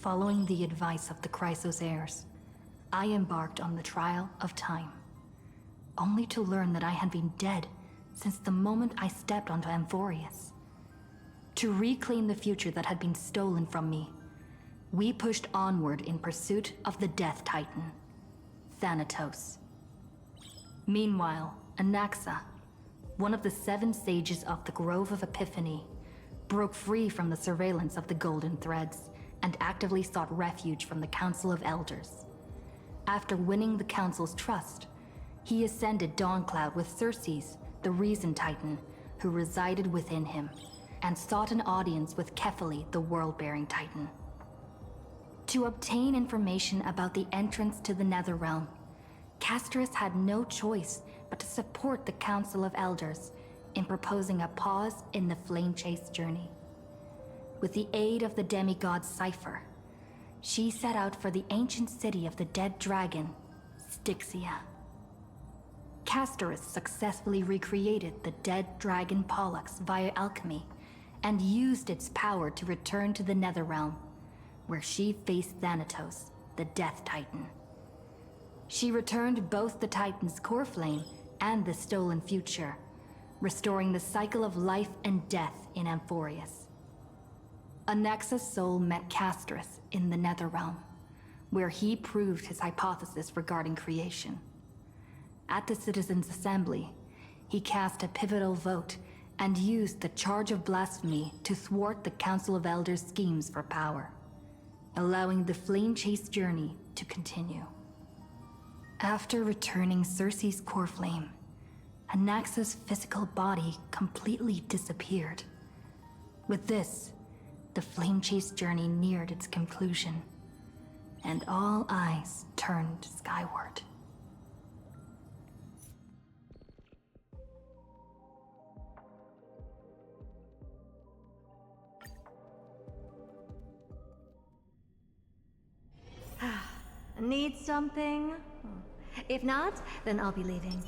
Following the advice of the Chrysos heirs, I embarked on the trial of time, only to learn that I had been dead since the moment I stepped onto Amphorius. To reclaim the future that had been stolen from me, we pushed onward in pursuit of the Death Titan, Thanatos. Meanwhile, Anaxa, one of the 7 sages of the Grove of Epiphany, broke free from the surveillance of the Golden Threads and actively sought refuge from the Council of Elders. After winning the Council's trust, he ascended Dawncloud with Xerxes, the Reason Titan, who resided within him, and sought an audience with Kephili, the World-Bearing Titan. To obtain information about the entrance to the Netherrealm, Castorus had no choice but to support the Council of Elders in proposing a pause in the Flame Chase journey. With the aid of the demigod Cypher, she set out for the ancient city of the dead dragon, Styxia. Castorus successfully recreated the dead dragon Pollux via alchemy and used its power to return to the Netherrealm, where she faced Thanatos, the Death Titan. She returned both the Titan's core flame and the stolen future, restoring the cycle of life and death in Amphorius. Anaxa's soul met Castorus in the Netherrealm, where he proved his hypothesis regarding creation. At the Citizens' Assembly, he cast a pivotal vote and used the charge of blasphemy to thwart the Council of Elders' schemes for power, allowing the Flame Chase journey to continue. After returning Circe's core flame, Anaxa's physical body completely disappeared. With this, the Flame Chase journey neared its conclusion, and all eyes turned skyward. Need something? If not, then I'll be leaving.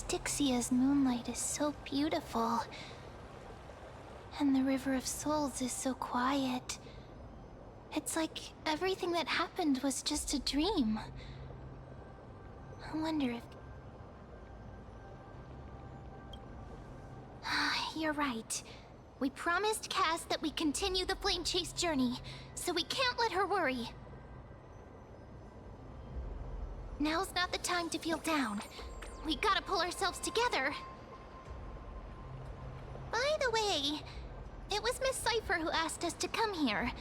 Styxia's moonlight is so beautiful. And the River of Souls is so quiet. It's like everything that happened was just a dream. I wonder if... You're right. We promised Cass that we'd continue the Flame Chase journey, so we can't let her worry. Now's not the time to feel down. We gotta pull ourselves together. By the way, it was Miss Cypher who asked us to come here.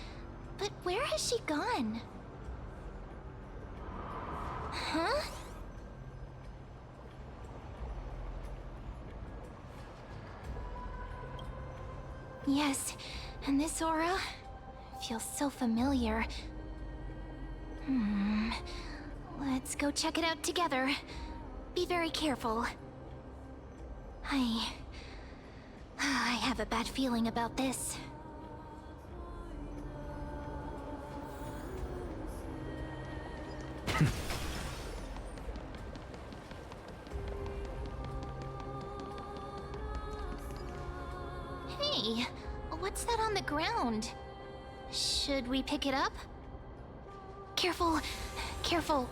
But where has she gone? Huh? Yes, and this aura feels so familiar. Let's go check it out together. Be very careful. I have a bad feeling about this. Hey, what's that on the ground? Should we pick it up? Careful, careful.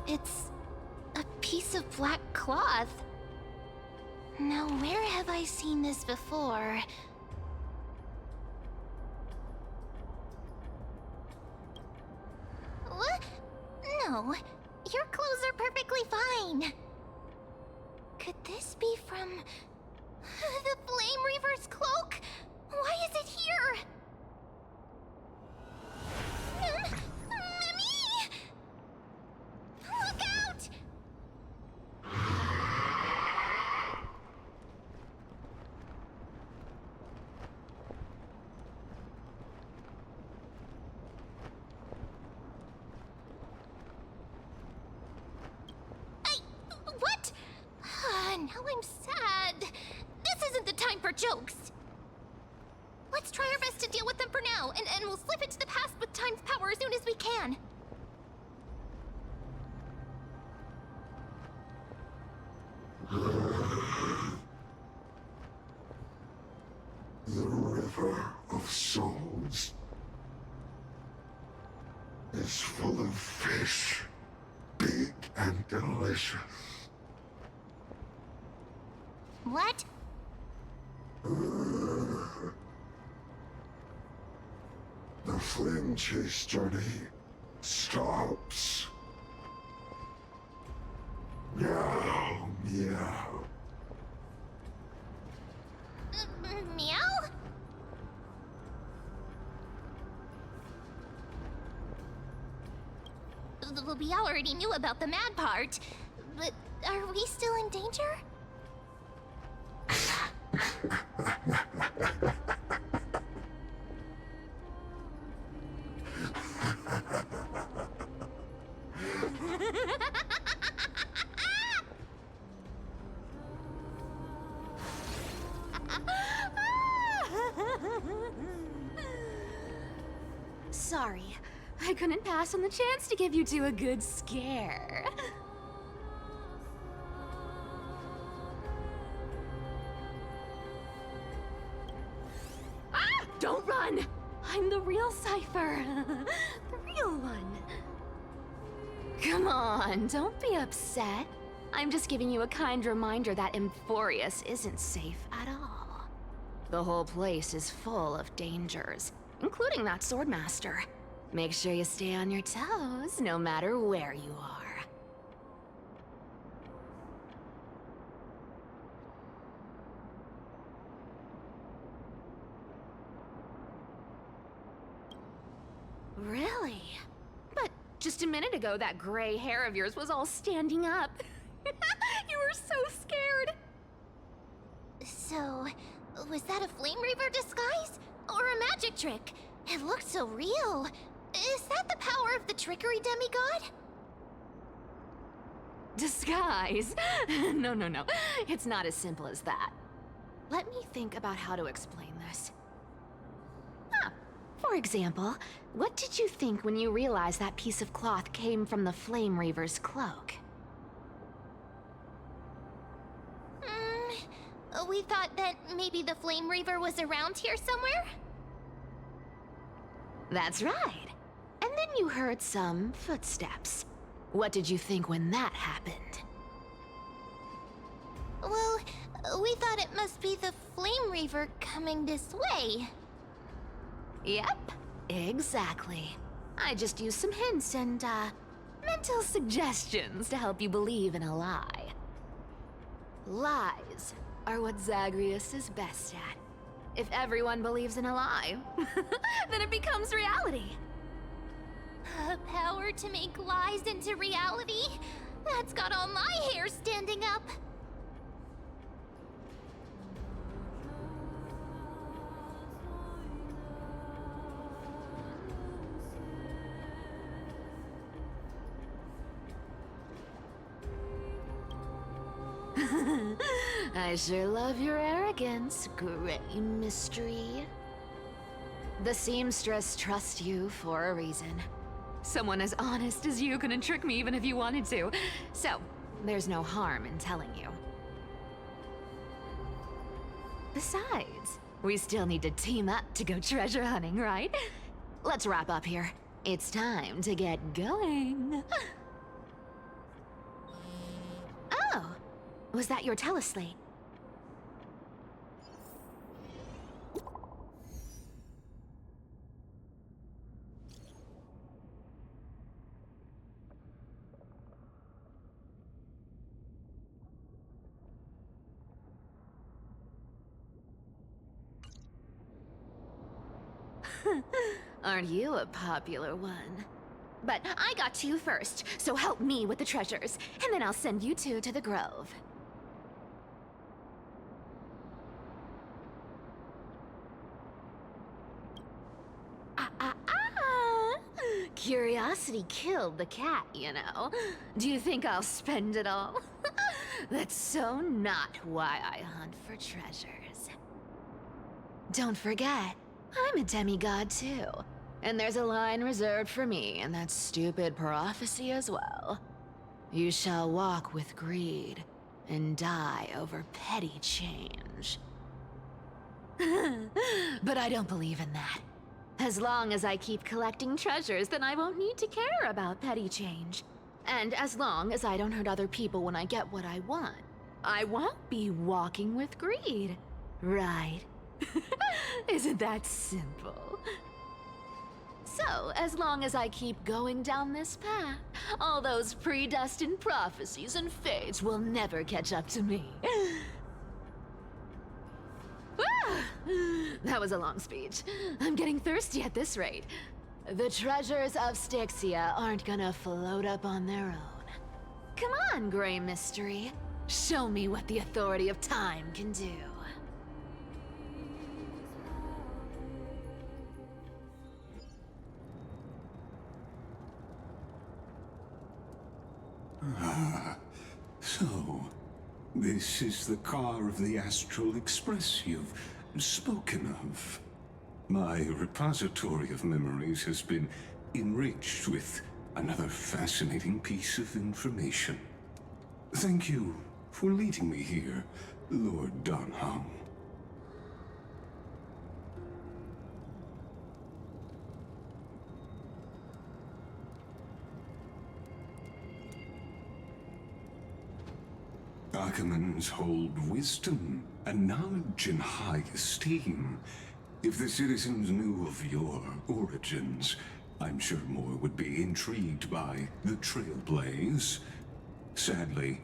It's a piece of black cloth. Now, where have I seen this before? What? No, your clothes are perfectly fine. Could this be from the Flame Reaver's cloak? Why is it here? Mimi! Look out! What? Now I'm sad. This isn't the time for jokes. Let's try our best to deal with them for now, and we'll slip into the past with Time's power as soon as we can. The River of Souls is full of fish, big and delicious. What? The Flame Chase journey stops. Meow, meow. Meow? We already knew about the mad part, but are we still in danger? Sorry, I couldn't pass on the chance to give you two a good scare. Ah! Don't run! I'm the real Cypher. The real one. Come on, don't be upset. I'm just giving you a kind reminder that Emphorius isn't safe at all. The whole place is full of dangers, including that Swordmaster. Make sure you stay on your toes, no matter where you are. Really? But just a minute ago, that gray hair of yours was all standing up. You were so scared. So, was that a Flame Reaver disguise? Or a magic trick? It looked so real. Is that the power of the trickery demigod? Disguise? No, no, no. It's not as simple as that. Let me think about how to explain this. For example, what did you think when you realized that piece of cloth came from the Flame Reaver's cloak? we thought that maybe the Flame Reaver was around here somewhere? That's right. And then you heard some footsteps. What did you think when that happened? Well, we thought it must be the Flame Reaver coming this way. Yep, exactly. I just used some hints and, mental suggestions to help you believe in a lie. Lies are what Zagreus is best at. If everyone believes in a lie, then it becomes reality. Power to make lies into reality? That's got all my hair standing up. I sure love your arrogance, Gray Mystery. The seamstress trusts you for a reason. Someone as honest as you couldn't trick me even if you wanted to. So, there's no harm in telling you. Besides, we still need to team up to go treasure hunting, right? Let's wrap up here. It's time to get going. Oh, was that your teleslate? Aren't you a popular one? But I got to you first, so help me with the treasures, and then I'll send you two to the Grove. Curiosity killed the cat, you know. Do you think I'll spend it all? That's so not why I hunt for treasures. Don't forget, I'm a demigod too. And there's a line reserved for me in that stupid prophecy as well. You shall walk with greed and die over petty change. But I don't believe in that. As long as I keep collecting treasures, then I won't need to care about petty change. And as long as I don't hurt other people when I get what I want, I won't be walking with greed. Right? Isn't that simple? So, as long as I keep going down this path, all those predestined prophecies and fates will never catch up to me. That was a long speech. I'm getting thirsty at this rate. The treasures of Styxia aren't gonna float up on their own. Come on, Gray Mystery. Show me what the authority of time can do. So, this is the car of the Astral Express you've spoken of. My repository of memories has been enriched with another fascinating piece of information. Thank you for leading me here, Lord Donham. Archimans hold wisdom and knowledge in high esteem. If the citizens knew of your origins, I'm sure more would be intrigued by the Trailblaze. Sadly,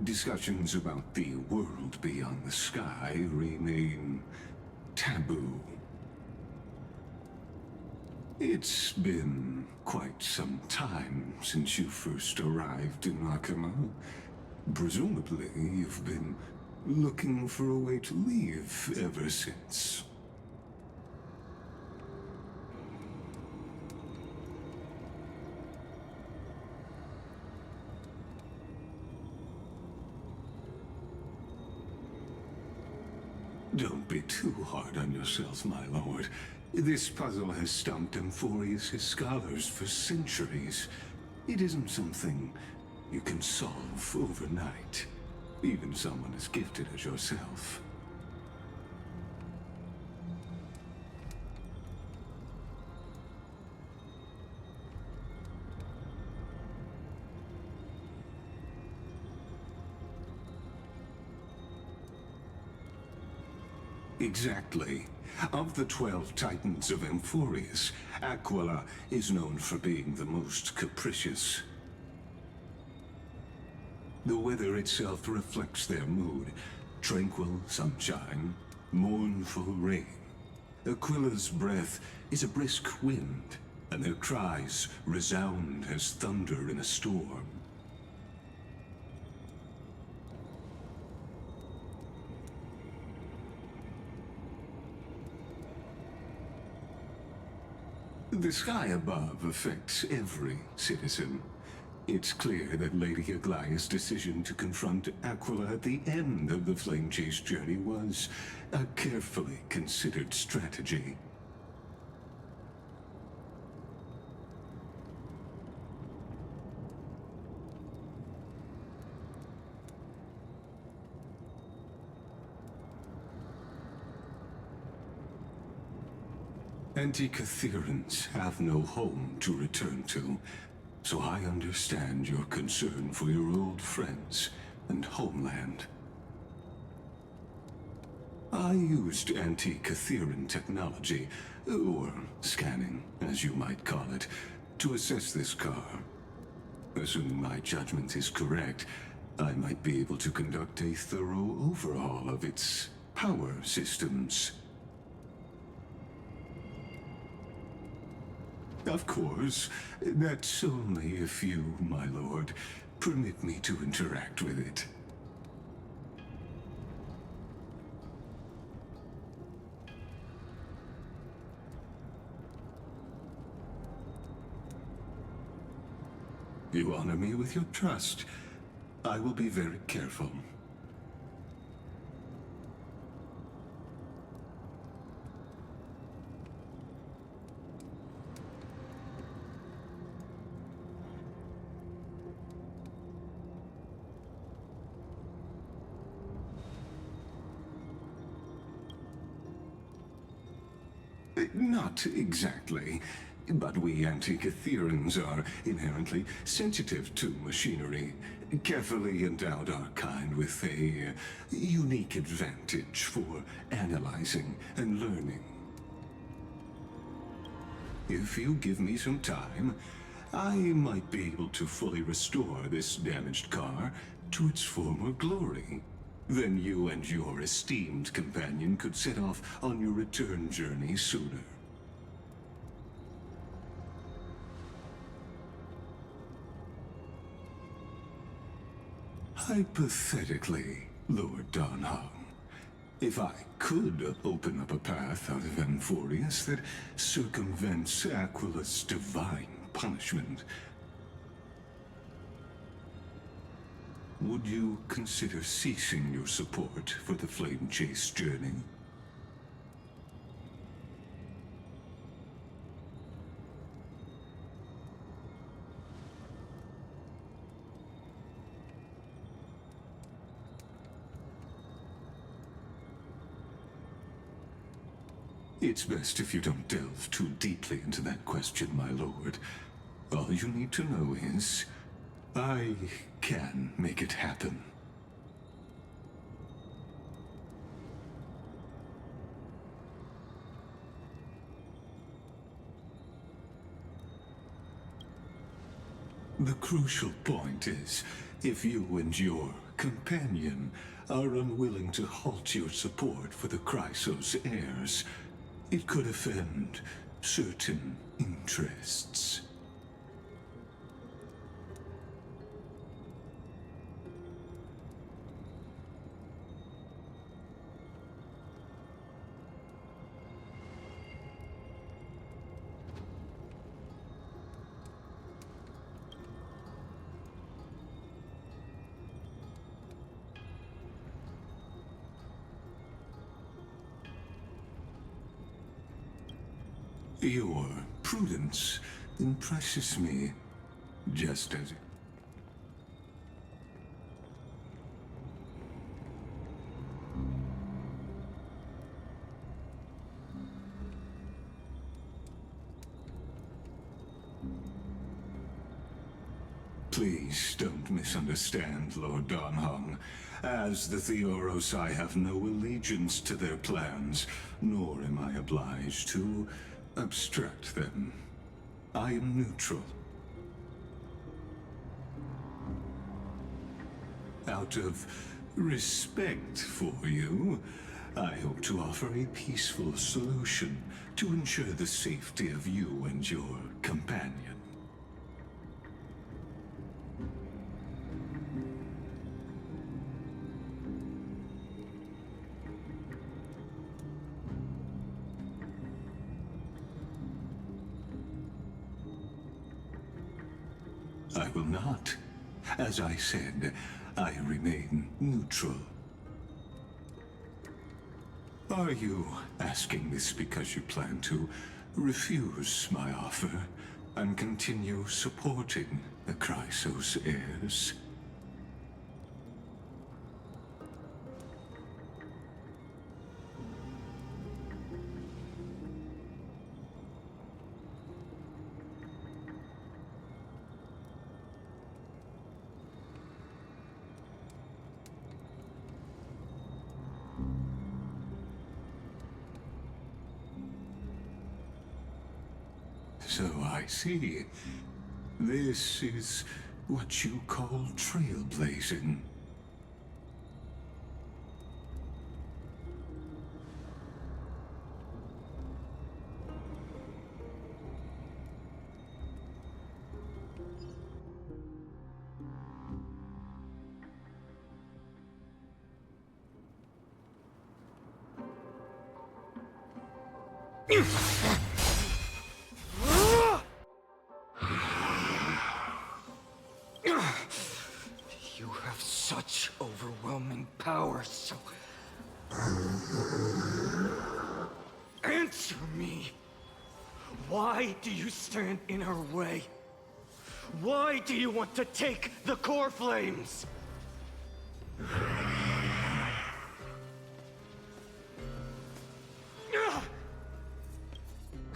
discussions about the world beyond the sky remain taboo. It's been quite some time since you first arrived in Arkhima. Presumably, you've been looking for a way to leave ever since. Don't be too hard on yourself, my lord. This puzzle has stumped Amphorius' scholars for centuries. It isn't something you can solve overnight. Even someone as gifted as yourself. Exactly. Of the 12 Titans of Amphorius, Aquila is known for being the most capricious. The weather itself reflects their mood. Tranquil sunshine, mournful rain. Aquila's breath is a brisk wind, and their cries resound as thunder in a storm. The sky above affects every citizen. It's clear that Lady Aglaya's decision to confront Aquila at the end of the Flame Chase journey was a carefully considered strategy. Antikytherans have no home to return to, so I understand your concern for your old friends and homeland. I used Antikytheran technology, or scanning, as you might call it, to assess this car. Assuming my judgment is correct, I might be able to conduct a thorough overhaul of its power systems. Of course, that's only if you, my lord, permit me to interact with it. You honor me with your trust. I will be very careful. Not exactly, but we Antikytherans are inherently sensitive to machinery, carefully endowed our kind with a unique advantage for analyzing and learning. If you give me some time, I might be able to fully restore this damaged car to its former glory. Then you and your esteemed companion could set off on your return journey sooner. Hypothetically, Lord Darnholm, if I could open up a path out of Amphorius that circumvents Aquila's divine punishment, would you consider ceasing your support for the Flame Chase journey? It's best if you don't delve too deeply into that question, my lord. All you need to know is, I can make it happen. The crucial point is, if you and your companion are unwilling to halt your support for the Chrysos heirs, it could offend certain interests. Your prudence impresses me, just as... Please don't misunderstand, Lord Donhong. As the Theoros, I have no allegiance to their plans, nor am I obliged to obstruct them. I am neutral. Out of respect for you, I hope to offer a peaceful solution to ensure the safety of you and your companion. I will not. As I said, I remain neutral. Are you asking this because you plan to refuse my offer and continue supporting the Chrysos heirs? So I see. This is what you call trailblazing. You have such overwhelming power, so... Answer me! Why do you stand in her way? Why do you want to take the core flames?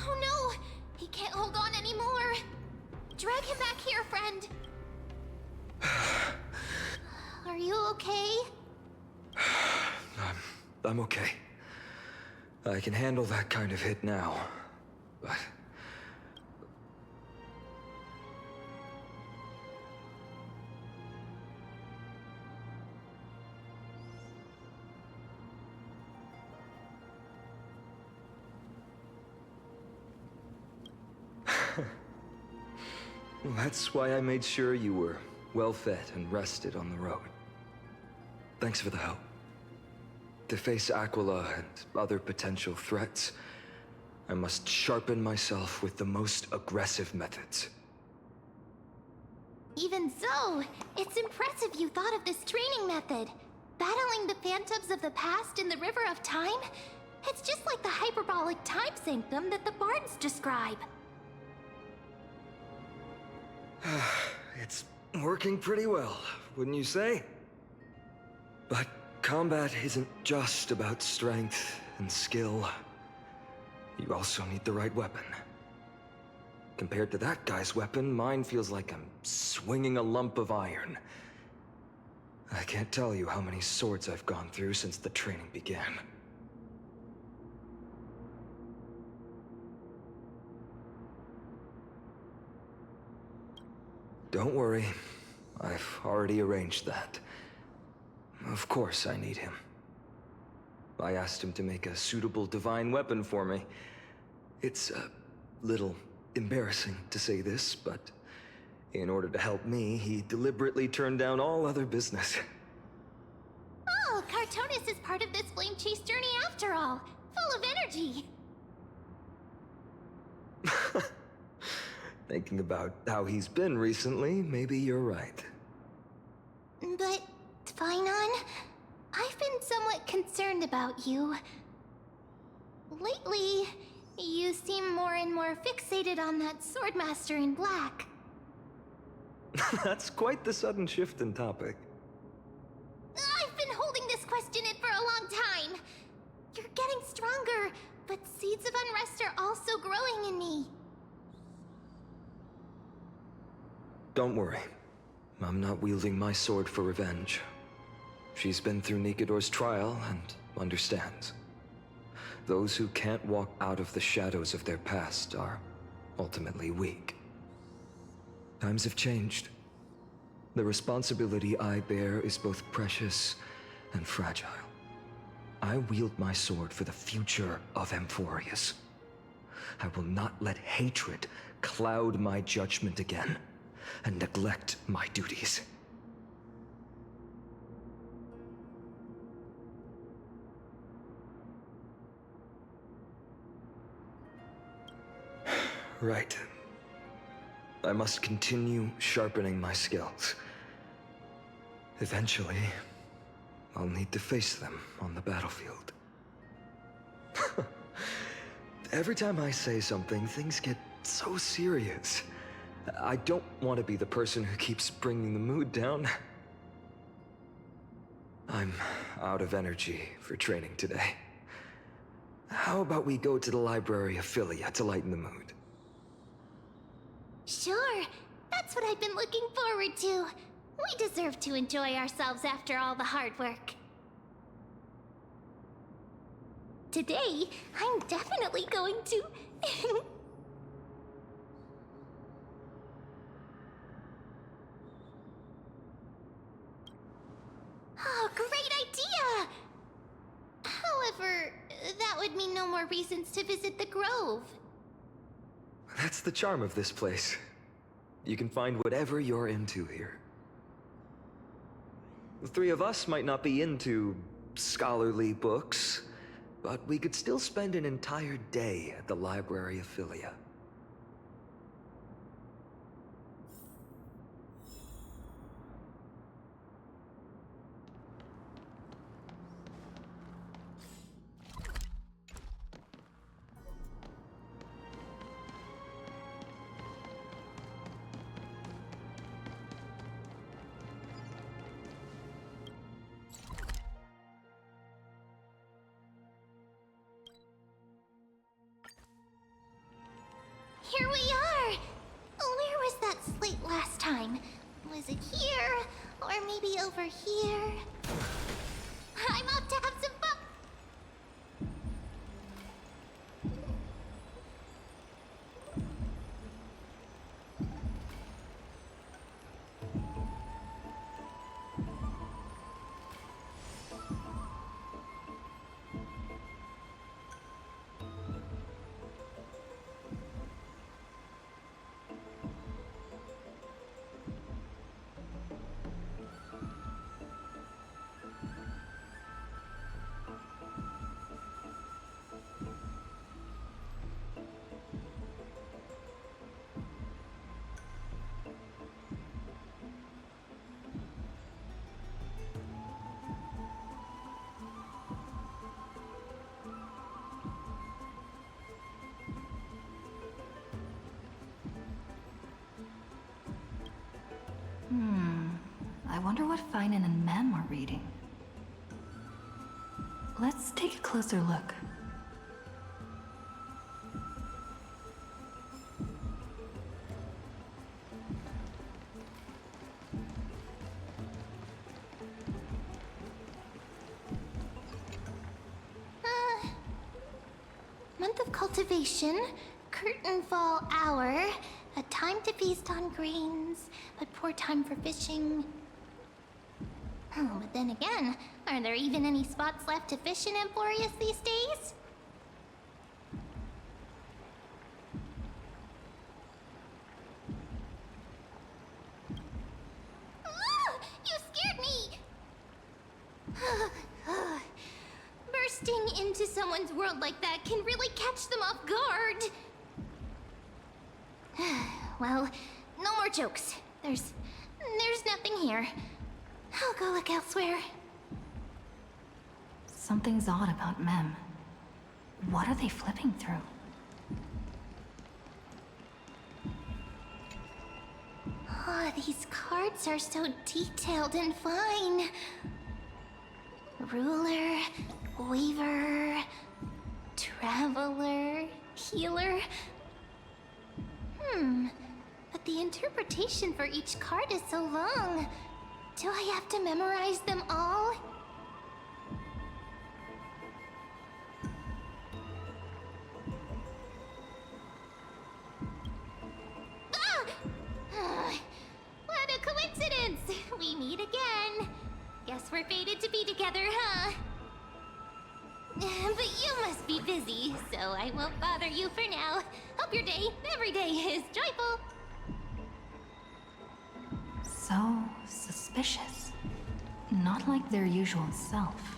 Oh no! He can't hold on anymore! Drag him back here, friend! Are you okay? I'm okay. I can handle that kind of hit now, but... That's why I made sure you were well-fed and rested on the road. Thanks for the help. To face Aquila and other potential threats, I must sharpen myself with the most aggressive methods. Even so, it's impressive you thought of this training method. Battling the phantoms of the past in the River of Time? It's just like the hyperbolic time sanctum that the bards describe. It's working pretty well, wouldn't you say? But combat isn't just about strength and skill. You also need the right weapon. Compared to that guy's weapon, mine feels like I'm swinging a lump of iron. I can't tell you how many swords I've gone through since the training began. Don't worry, I've already arranged that. Of course I need him. I asked him to make a suitable divine weapon for me. It's a little embarrassing to say this, but in order to help me, he deliberately turned down all other business. Oh, Cartonis is part of this flame chase journey after all. Full of energy. Thinking about how he's been recently, maybe you're right. But, Tvinon, I've been somewhat concerned about you. Lately, you seem more and more fixated on that Swordmaster in black. That's quite the sudden shift in topic. I've been holding this question in for a long time. You're getting stronger, but seeds of unrest are also growing in me. Don't worry. I'm not wielding my sword for revenge. She's been through Nikador's trial and understands. Those who can't walk out of the shadows of their past are ultimately weak. Times have changed. The responsibility I bear is both precious and fragile. I wield my sword for the future of Amphorius. I will not let hatred cloud my judgment again and neglect my duties. Right. I must continue sharpening my skills. Eventually, I'll need to face them on the battlefield. Every time I say something, things get so serious. I don't want to be the person who keeps bringing the mood down. I'm out of energy for training today. How about we go to the Library of Philia to lighten the mood? Sure, that's what I've been looking forward to. We deserve to enjoy ourselves after all the hard work. Today, I'm definitely going to... Oh, great idea! However, that would mean no more reasons to visit the Grove. That's the charm of this place. You can find whatever you're into here. The three of us might not be into scholarly books, but we could still spend an entire day at the Library of Philia. Here we are! Where was that slate last time? Was it here? Or maybe over here? I'm off to have some fun! I wonder what Finan and Mem are reading. Let's take a closer look. Month of cultivation, curtain fall hour, a time to feast on grains, but poor time for fishing. Oh, but then again, are there even any spots left to fish in Amphorius these days? Ah, you scared me! Bursting into someone's world like that can really catch them off guard. Well, no more jokes. There's nothing here. I'll go look elsewhere. Something's odd about Mem. What are they flipping through? Oh, these cards are so detailed and fine. Ruler, Weaver, Traveler, Healer. But the interpretation for each card is so long. Do I have to memorize them all? Ah! What a coincidence! We meet again. Guess we're fated to be together, huh? But you must be busy, so I won't bother you for now. Hope your day, every day, is joyful. So suspicious. Not like their usual self.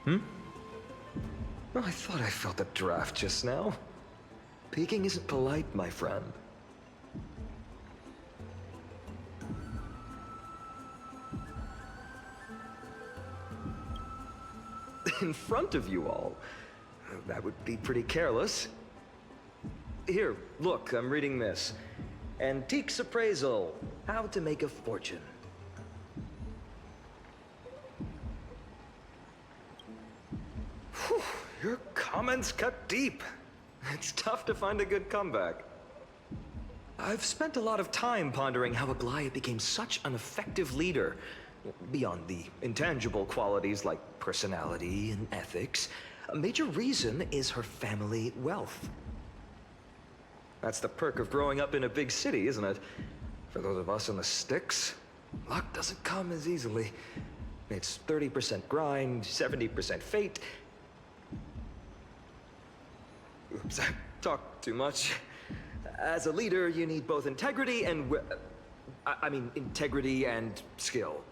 Oh, I thought I felt a draft just now. Peeking isn't polite, my friend. In front of you all. That would be pretty careless. Here, look, I'm reading this. Antiques Appraisal. How to make a fortune. Whew, your comments cut deep. It's tough to find a good comeback. I've spent a lot of time pondering how Aglaia became such an effective leader. Beyond the intangible qualities like personality and ethics, a major reason is her family wealth. That's the perk of growing up in a big city, isn't it? For those of us in the sticks, luck doesn't come as easily. It's 30% grind, 70% fate. Oops, I talked too much. As a leader, you need both integrity and integrity and skill.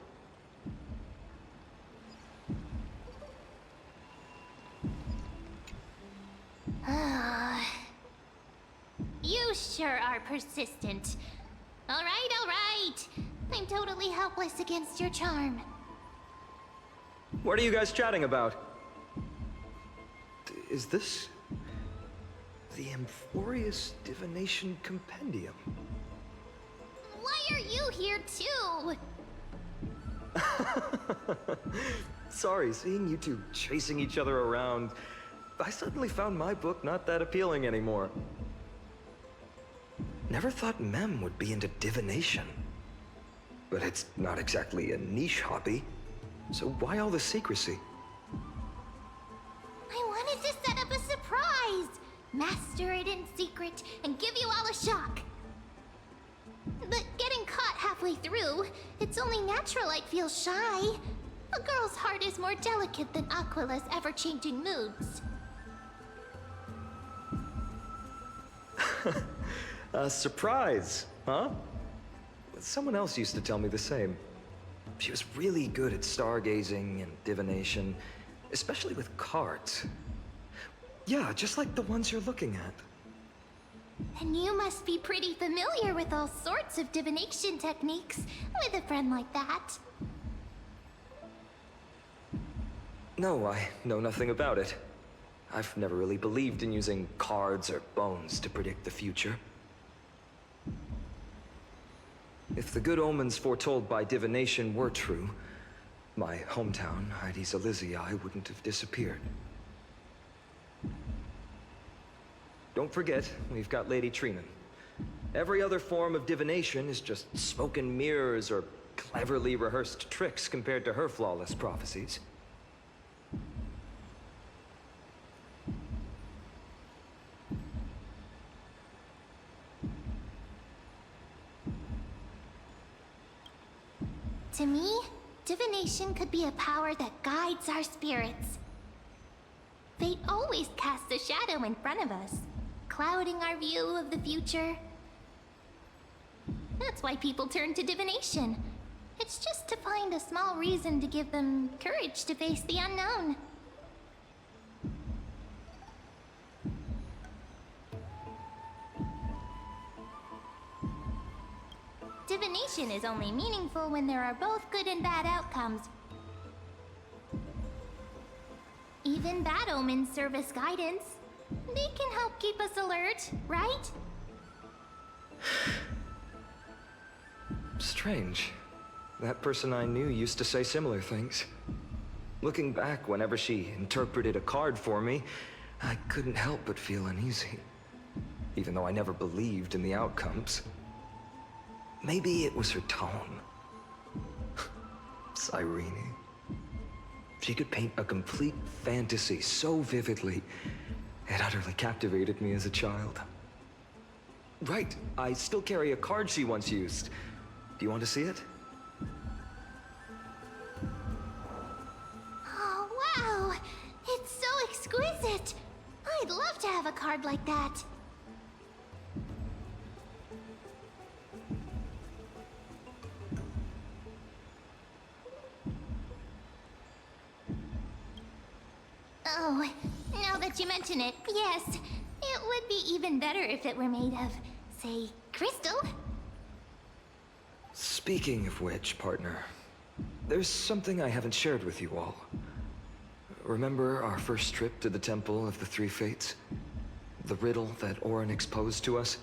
You sure are persistent. All right. I'm totally helpless against your charm. What are you guys chatting about? Is this the Amphorius Divination Compendium? Why are you here too? Sorry, seeing you two chasing each other around, I suddenly found my book not that appealing anymore. Never thought Mem would be into divination. But it's not exactly a niche hobby, so why all the secrecy? I wanted to set up a surprise! Master it in secret and give you all a shock. But getting caught halfway through, it's only natural I'd feel shy. A girl's heart is more delicate than Aquila's ever-changing moods. A surprise, huh? Someone else used to tell me the same. She was really good at stargazing and divination, especially with cards. Yeah, just like the ones you're looking at. And you must be pretty familiar with all sorts of divination techniques with a friend like that. No, I know nothing about it. I've never really believed in using cards or bones to predict the future. If the good omens foretold by divination were true, my hometown, Hydes Elysii, wouldn't have disappeared. Don't forget, we've got Lady Trina. Every other form of divination is just smoke and mirrors or cleverly rehearsed tricks compared to her flawless prophecies. To me, divination could be a power that guides our spirits. Fate always casts a shadow in front of us, clouding our view of the future. That's why people turn to divination. It's just to find a small reason to give them courage to face the unknown. Divination is only meaningful when there are both good and bad outcomes. Even bad omens serve as guidance. They can help keep us alert, right? Strange. That person I knew used to say similar things. Looking back, whenever she interpreted a card for me, I couldn't help but feel uneasy, even though I never believed in the outcomes. Maybe it was her tone. Cyrene. She could paint a complete fantasy so vividly, it utterly captivated me as a child. Right, I still carry a card she once used. Do you want to see it? Oh, wow! It's so exquisite! I'd love to have a card like that. Oh, now that you mention it, yes. It would be even better if it were made of, say, crystal. Speaking of which, partner, there's something I haven't shared with you all. Remember our first trip to the Temple of the Three Fates? The riddle that Orynyx posed to us?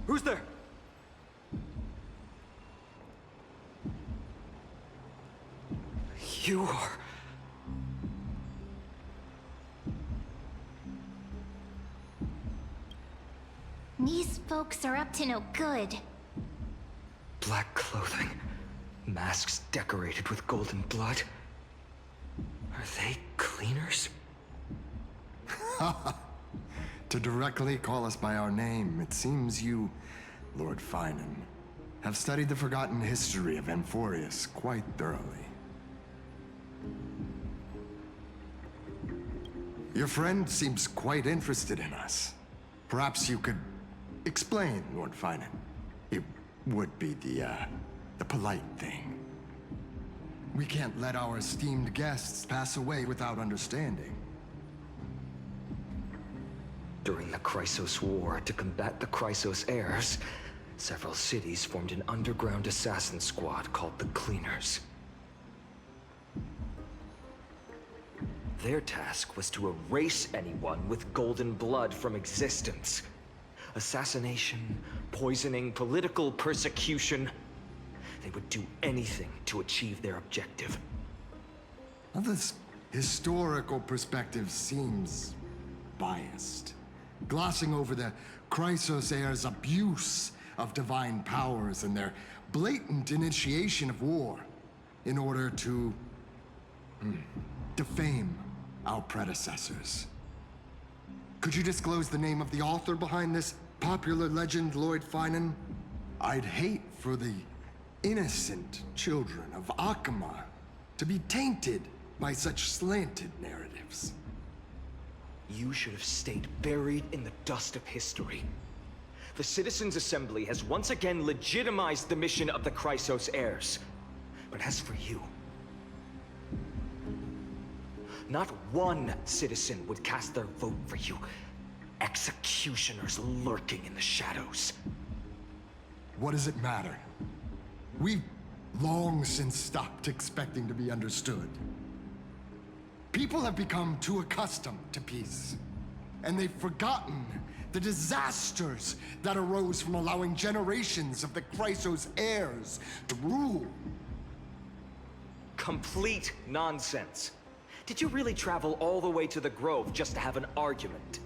Who's there? You are... These folks are up to no good. Black clothing, masks decorated with golden blood. Are they cleaners? To directly call us by our name, it seems you, Lord Finan, have studied the forgotten history of Amphorius quite thoroughly. Your friend seems quite interested in us. Perhaps you could explain, Lord Finan. It would be the polite thing. We can't let our esteemed guests pass away without understanding. During the Chrysos War, to combat the Chrysos heirs, several cities formed an underground assassin squad called the Cleaners. Their task was to erase anyone with golden blood from existence. Assassination, poisoning, political persecution. They would do anything to achieve their objective. Well, this historical perspective seems biased, glossing over the Chrysos heirs' abuse of divine powers and their blatant initiation of war in order to defame our predecessors. Could you disclose the name of the author behind this popular legend, Lord Finan? I'd hate for the innocent children of Akama to be tainted by such slanted narratives. You should have stayed buried in the dust of history. The Citizens' Assembly has once again legitimized the mission of the Chrysos heirs. But as for you, not one citizen would cast their vote for you. Executioners lurking in the shadows. What does it matter? We've long since stopped expecting to be understood. People have become too accustomed to peace, and they've forgotten the disasters that arose from allowing generations of the Chrysos heirs to rule. Complete nonsense. Did you really travel all the way to the Grove just to have an argument?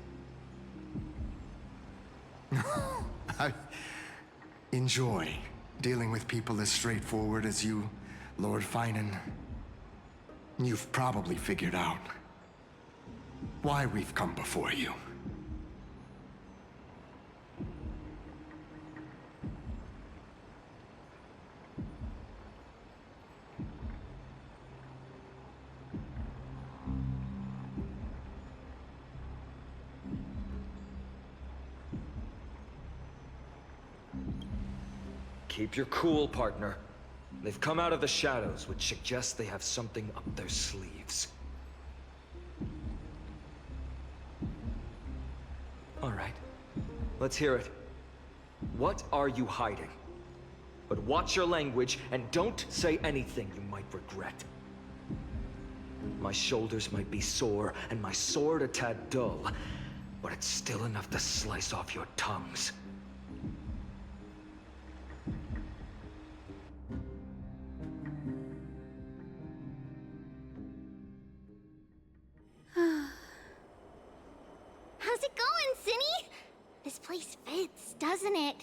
I enjoy dealing with people as straightforward as you, Lord Finan. You've probably figured out why we've come before you. Keep your cool, partner. They've come out of the shadows, which suggests they have something up their sleeves. All right. Let's hear it. What are you hiding? But watch your language, and don't say anything you might regret. My shoulders might be sore, and my sword a tad dull, but it's still enough to slice off your tongues. place fits, doesn't it?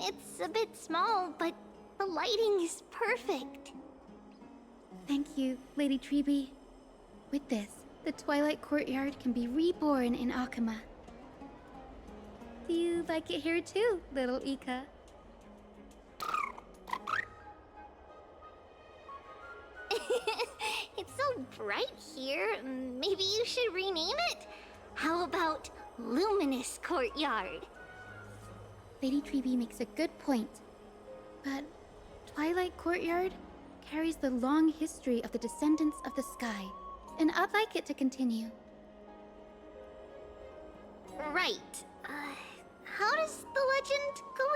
It's a bit small, but the lighting is perfect. Thank you, Lady Treby. With this, the Twilight Courtyard can be reborn in Akama. Do you like it here too, little Ika? It's so bright here. Maybe you should rename it? How about Luminous Courtyard? Lady Treby makes a good point. But Twilight Courtyard carries the long history of the descendants of the sky, and I'd like it to continue. Right. How does the legend go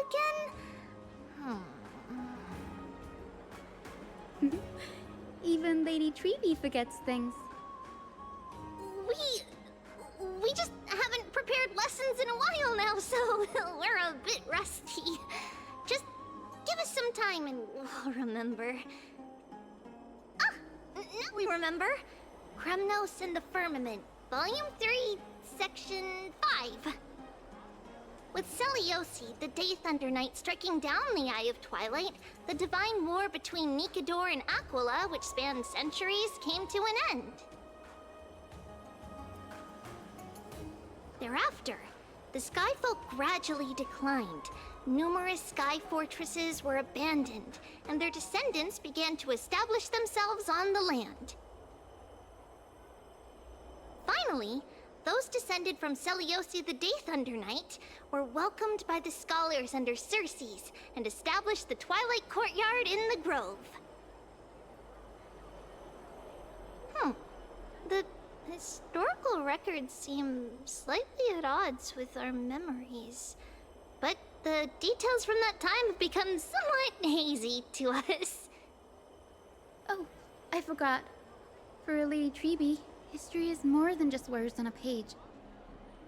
again? Even Lady Treby forgets things. We just haven't prepared lessons in a while now, so we're a bit rusty. Just give us some time and we'll remember. Ah! Now we remember. Kremnos and the Firmament, Volume 3, Section 5. With Celiosi, the Day Thunder Knight, striking down the Eye of Twilight, the divine war between Nikador and Aquila, which spanned centuries, came to an end. Thereafter, the Skyfolk gradually declined. Numerous sky fortresses were abandoned, and their descendants began to establish themselves on the land. Finally, those descended from Celiosi the Day Thunder Knight were welcomed by the scholars under Circes and established the Twilight Courtyard in the Grove. The historical records seem slightly at odds with our memories, but the details from that time have become somewhat hazy to us. Oh, I forgot. For Lady Treby, history is more than just words on a page.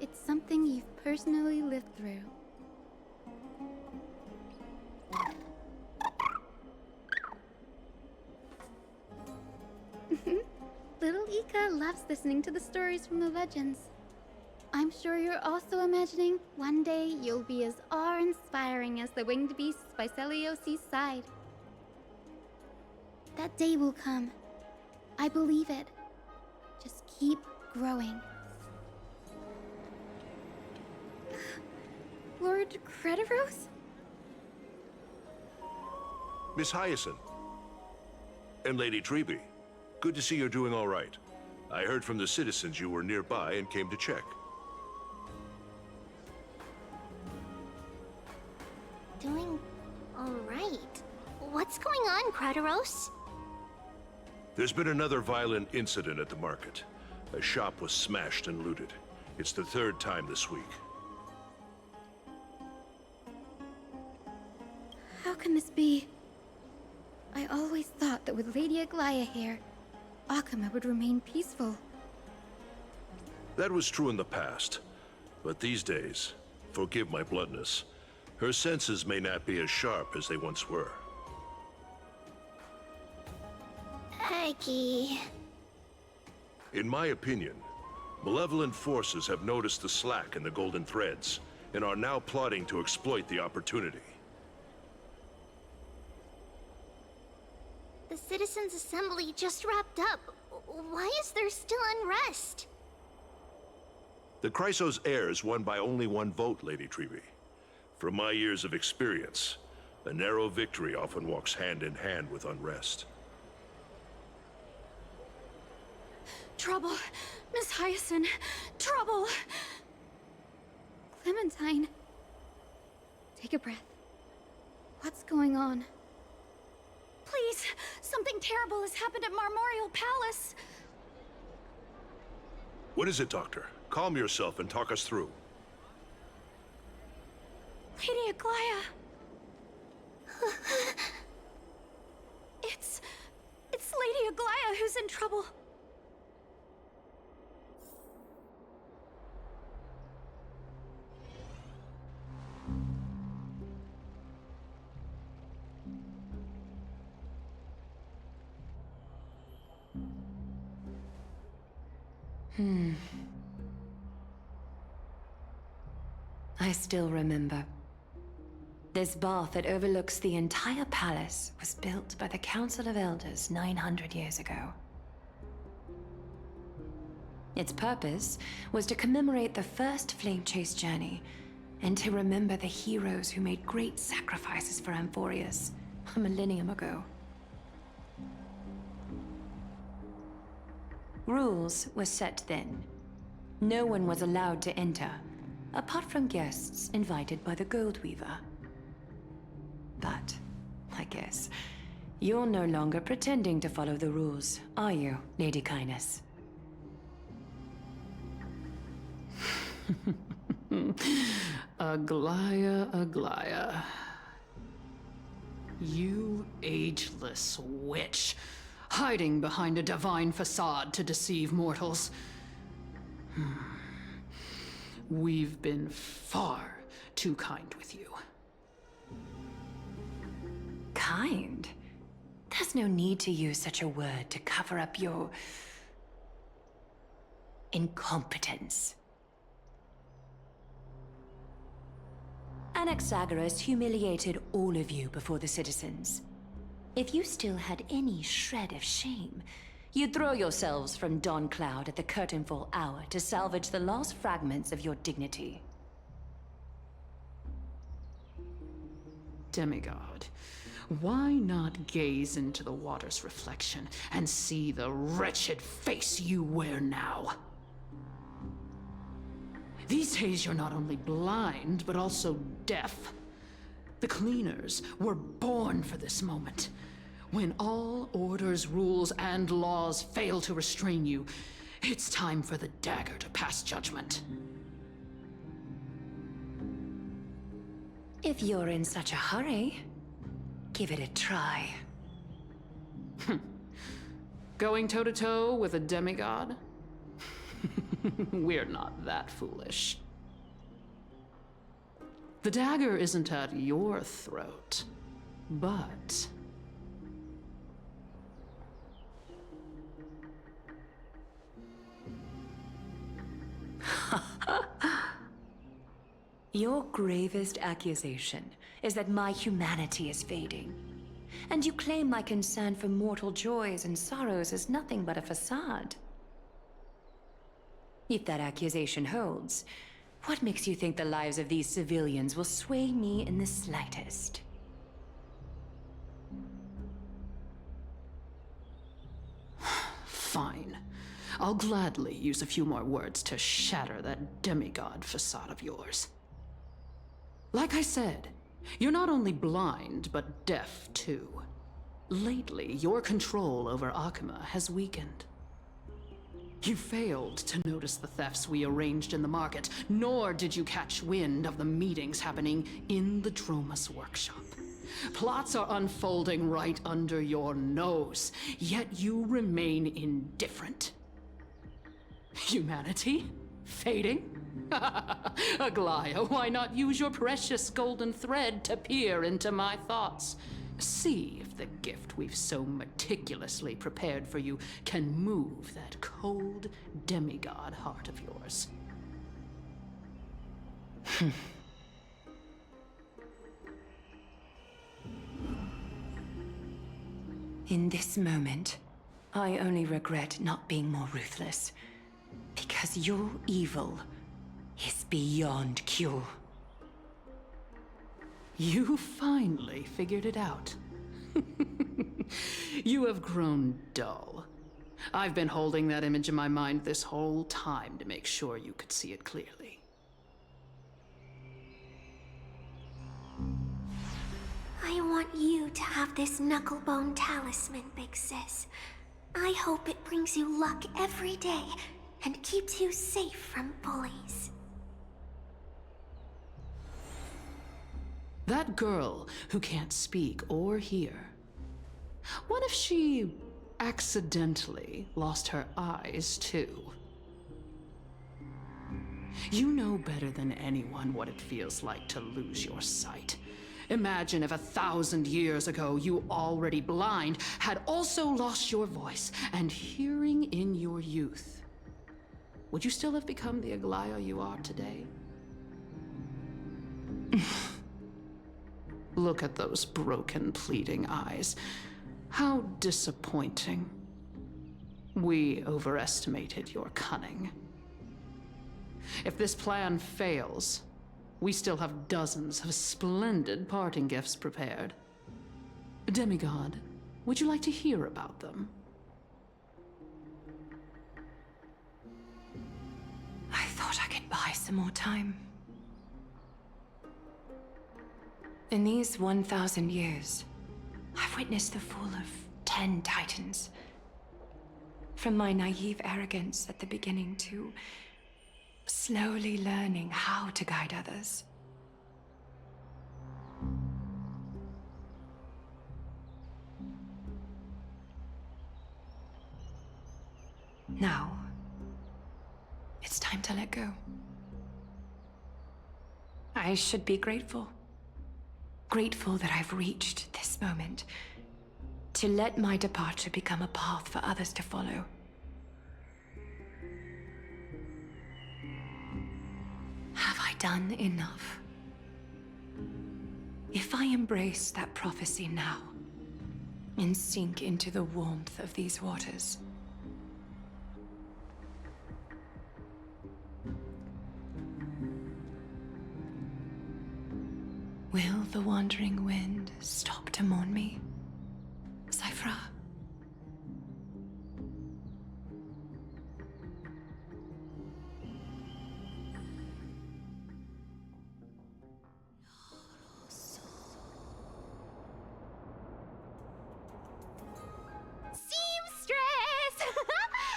It's something you've personally lived through. Little Ika loves listening to the stories from the legends. I'm sure you're also imagining one day you'll be as awe-inspiring as the winged beasts by Celiosi's side. That day will come. I believe it. Just keep growing. Lord Crediros? Miss Hyacinth. And Lady Treby. Good to see you're doing all right. I heard from the citizens you were nearby and came to check. Doing all right. What's going on, Crediros? There's been another violent incident at the market. A shop was smashed and looted. It's the third time this week. How can this be? I always thought that with Lady Aglaya here, Akama would remain peaceful. That was true in the past. But these days, forgive my bluntness, her senses may not be as sharp as they once were. Aggie. In my opinion, malevolent forces have noticed the slack in the Golden Threads and are now plotting to exploit the opportunity. The Citizens' Assembly just wrapped up. Why is there still unrest? The Chrysos heirs won by only one vote, Lady Treby. From my years of experience, a narrow victory often walks hand in hand with unrest. Trouble! Miss Hyacinth! Trouble! Clementine. Take a breath. What's going on? Please! Something terrible has happened at Marmorial Palace! What is it, Doctor? Calm yourself and talk us through. Lady Aglaya! It's Lady Aglaya who's in trouble. I still remember. This bath that overlooks the entire palace was built by the Council of Elders 900 years ago. Its purpose was to commemorate the first Flame Chase journey, and to remember the heroes who made great sacrifices for Amphorius a millennium ago. Rules were set then. No one was allowed to enter, apart from guests invited by the Goldweaver. But, I guess, you're no longer pretending to follow the rules, are you, Lady Kyness? Aglaya. You ageless witch, hiding behind a divine facade to deceive mortals. We've been far too kind with you. Kind? There's no need to use such a word to cover up your incompetence. Anaxagoras humiliated all of you before the citizens. If you still had any shred of shame, you'd throw yourselves from Dawn Cloud at the curtainfall hour to salvage the last fragments of your dignity. Demigod, why not gaze into the water's reflection and see the wretched face you wear now? These days you're not only blind, but also deaf. The cleaners were born for this moment. When all orders, rules, and laws fail to restrain you, it's time for the dagger to pass judgment. If you're in such a hurry, give it a try. Going toe-to-toe with a demigod? We're not that foolish. The dagger isn't at your throat, but... Your gravest accusation is that my humanity is fading. And you claim my concern for mortal joys and sorrows is nothing but a facade. If that accusation holds, what makes you think the lives of these civilians will sway me in the slightest? Fine. I'll gladly use a few more words to shatter that demigod facade of yours. Like I said, you're not only blind, but deaf too. Lately, your control over Akuma has weakened. You failed to notice the thefts we arranged in the market, nor did you catch wind of the meetings happening in the Dromus workshop. Plots are unfolding right under your nose, yet you remain indifferent. Humanity? Fading? Aglaya, why not use your precious golden thread to peer into my thoughts? See if the gift we've so meticulously prepared for you can move that cold demigod heart of yours. In this moment, I only regret not being more ruthless. Because your evil is beyond cure. You finally figured it out. You have grown dull. I've been holding that image in my mind this whole time to make sure you could see it clearly. I want you to have this knucklebone talisman, Big Sis. I hope it brings you luck every day and keeps you safe from bullies. That girl who can't speak or hear. What if she accidentally lost her eyes too? You know better than anyone what it feels like to lose your sight. Imagine if 1,000 years ago you, already blind, had also lost your voice and hearing in your youth. Would you still have become the Aglaya you are today? Look at those broken, pleading eyes. How disappointing. We overestimated your cunning. If this plan fails, we still have dozens of splendid parting gifts prepared. Demigod, would you like to hear about them? I thought I could buy some more time. In these 1,000 years, I've witnessed the fall of 10 titans. From my naive arrogance at the beginning to slowly learning how to guide others. Now, it's time to let go. I should be grateful. Grateful that I've reached this moment. To let my departure become a path for others to follow. Have I done enough? If I embrace that prophecy now, and sink into the warmth of these waters, will the wandering wind stop to mourn me, Cyphra? Seamstress!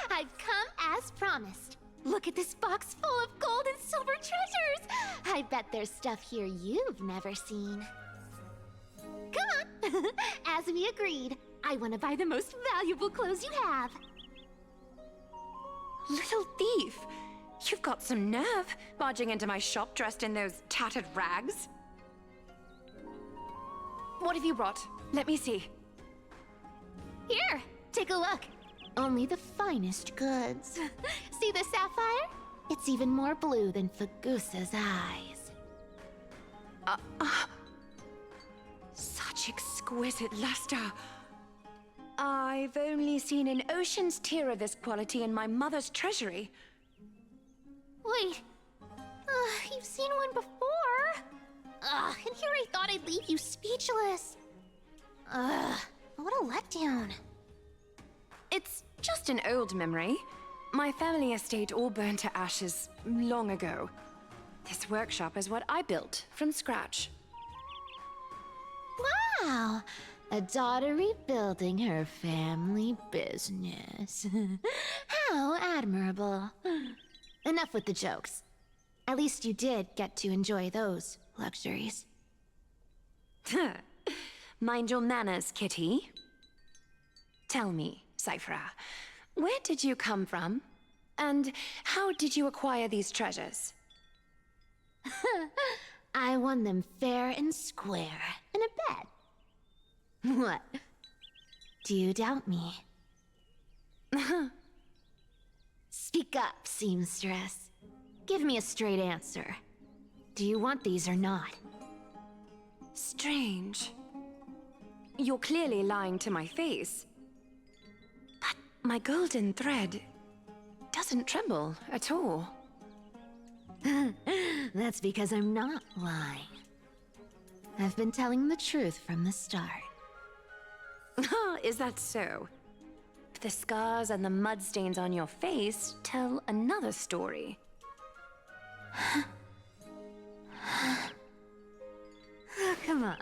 I've come as promised. Look at this box full of gold and silver treasures! I bet there's stuff here you've never seen. Come on! As we agreed, I want to buy the most valuable clothes you have. Little thief! You've got some nerve, barging into my shop dressed in those tattered rags. What have you brought? Let me see. Here, take a look. Only the finest goods. See the sapphire? It's even more blue than Fagusa's eyes. Such exquisite luster. I've only seen an ocean's tier of this quality in my mother's treasury. Wait, you've seen one before. And here I thought I'd leave you speechless. What a letdown. It's just an old memory. My family estate all burned to ashes long ago. This workshop is what I built from scratch. Wow, a daughter rebuilding her family business. How admirable. Enough with the jokes. At least you did get to enjoy those luxuries. Mind your manners, Kitty. Tell me, Cyphra, where did you come from? And how did you acquire these treasures? I won them fair and square in a bet. What? Do you doubt me? Speak up, seamstress. Give me a straight answer. Do you want these or not? Strange. You're clearly lying to my face. But my golden thread doesn't tremble at all. That's because I'm not lying. I've been telling the truth from the start. Is that so? The scars and the mud stains on your face tell another story. Oh, come on.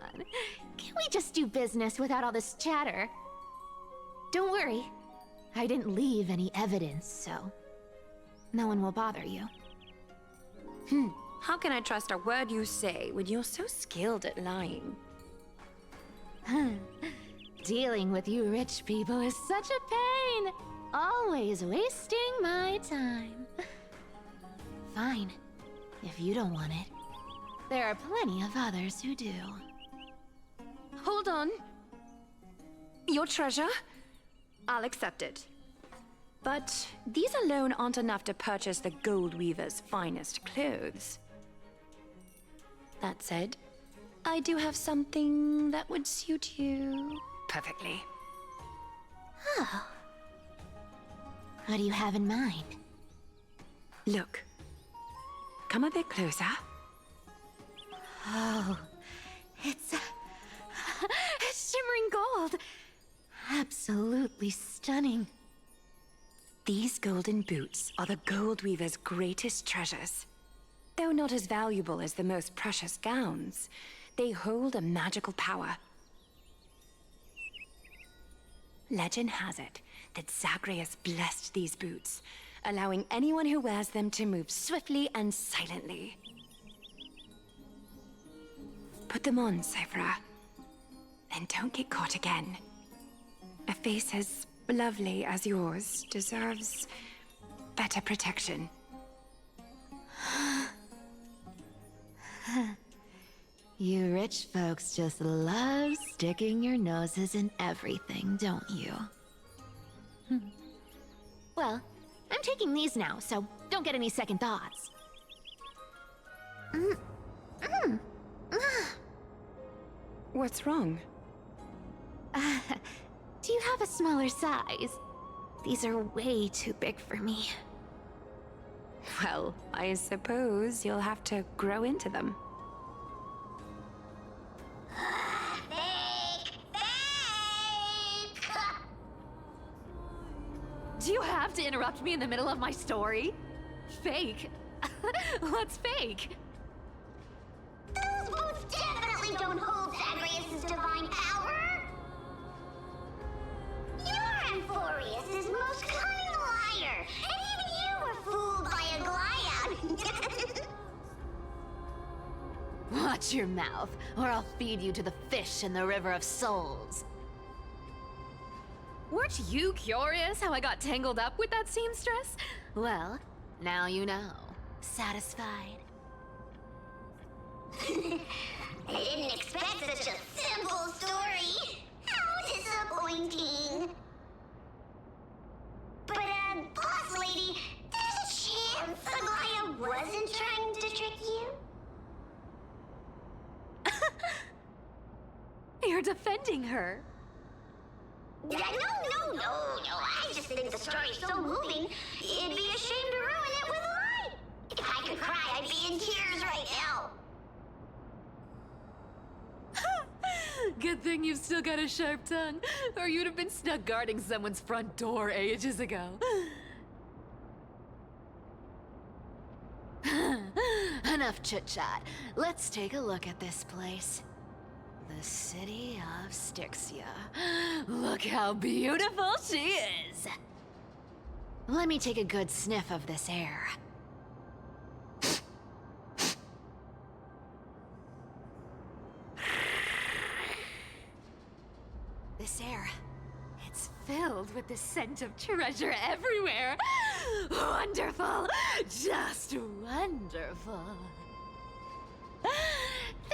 Can't we just do business without all this chatter? Don't worry. I didn't leave any evidence, so no one will bother you. How can I trust a word you say when you're so skilled at lying? Dealing with you rich people is such a pain. Always wasting my time. Fine, if you don't want it. There are plenty of others who do. Hold on. Your treasure? I'll accept it. But these alone aren't enough to purchase the Gold Weaver's finest clothes. That said, I do have something that would suit you perfectly. Oh. What do you have in mind? Look. Come a bit closer. Oh, it's Shimmering gold! absolutely stunning. These golden boots are the Gold Weaver's greatest treasures. Though not as valuable as the most precious gowns, they hold a magical power. Legend has it that Zagreus blessed these boots, allowing anyone who wears them to move swiftly and silently. Put them on, Cyphera. And don't get caught again. A face as lovely as yours deserves better protection. You rich folks just love sticking your noses in everything, don't you? Well, I'm taking these now, so don't get any second thoughts. What's wrong? Do you have a smaller size? These are way too big for me. Well, I suppose you'll have to grow into them. Do you have to interrupt me in the middle of my story? Fake? What's fake? Those boots definitely don't hold Zagreus' divine power! You're Amphorius' most cunning liar, and even you were fooled by a Glyad! Watch your mouth, or I'll feed you to the fish in the River of Souls. Weren't you curious how I got tangled up with that seamstress? Well, now you know. Satisfied? I didn't expect such a simple story! How disappointing! But, boss lady, there's a chance Aglaya wasn't trying to trick you? You're defending her. No. I just think the story's so moving, it'd be a shame to ruin it with a lie. If I could cry, I'd be in tears right now. Good thing you've still got a sharp tongue, or you'd have been stuck guarding someone's front door ages ago. Enough chit-chat. Let's take a look at this place. The city of Styxia. Look how beautiful she is! Let me take a good sniff of this air. This air, It's filled with the scent of treasure everywhere. Wonderful! Just wonderful.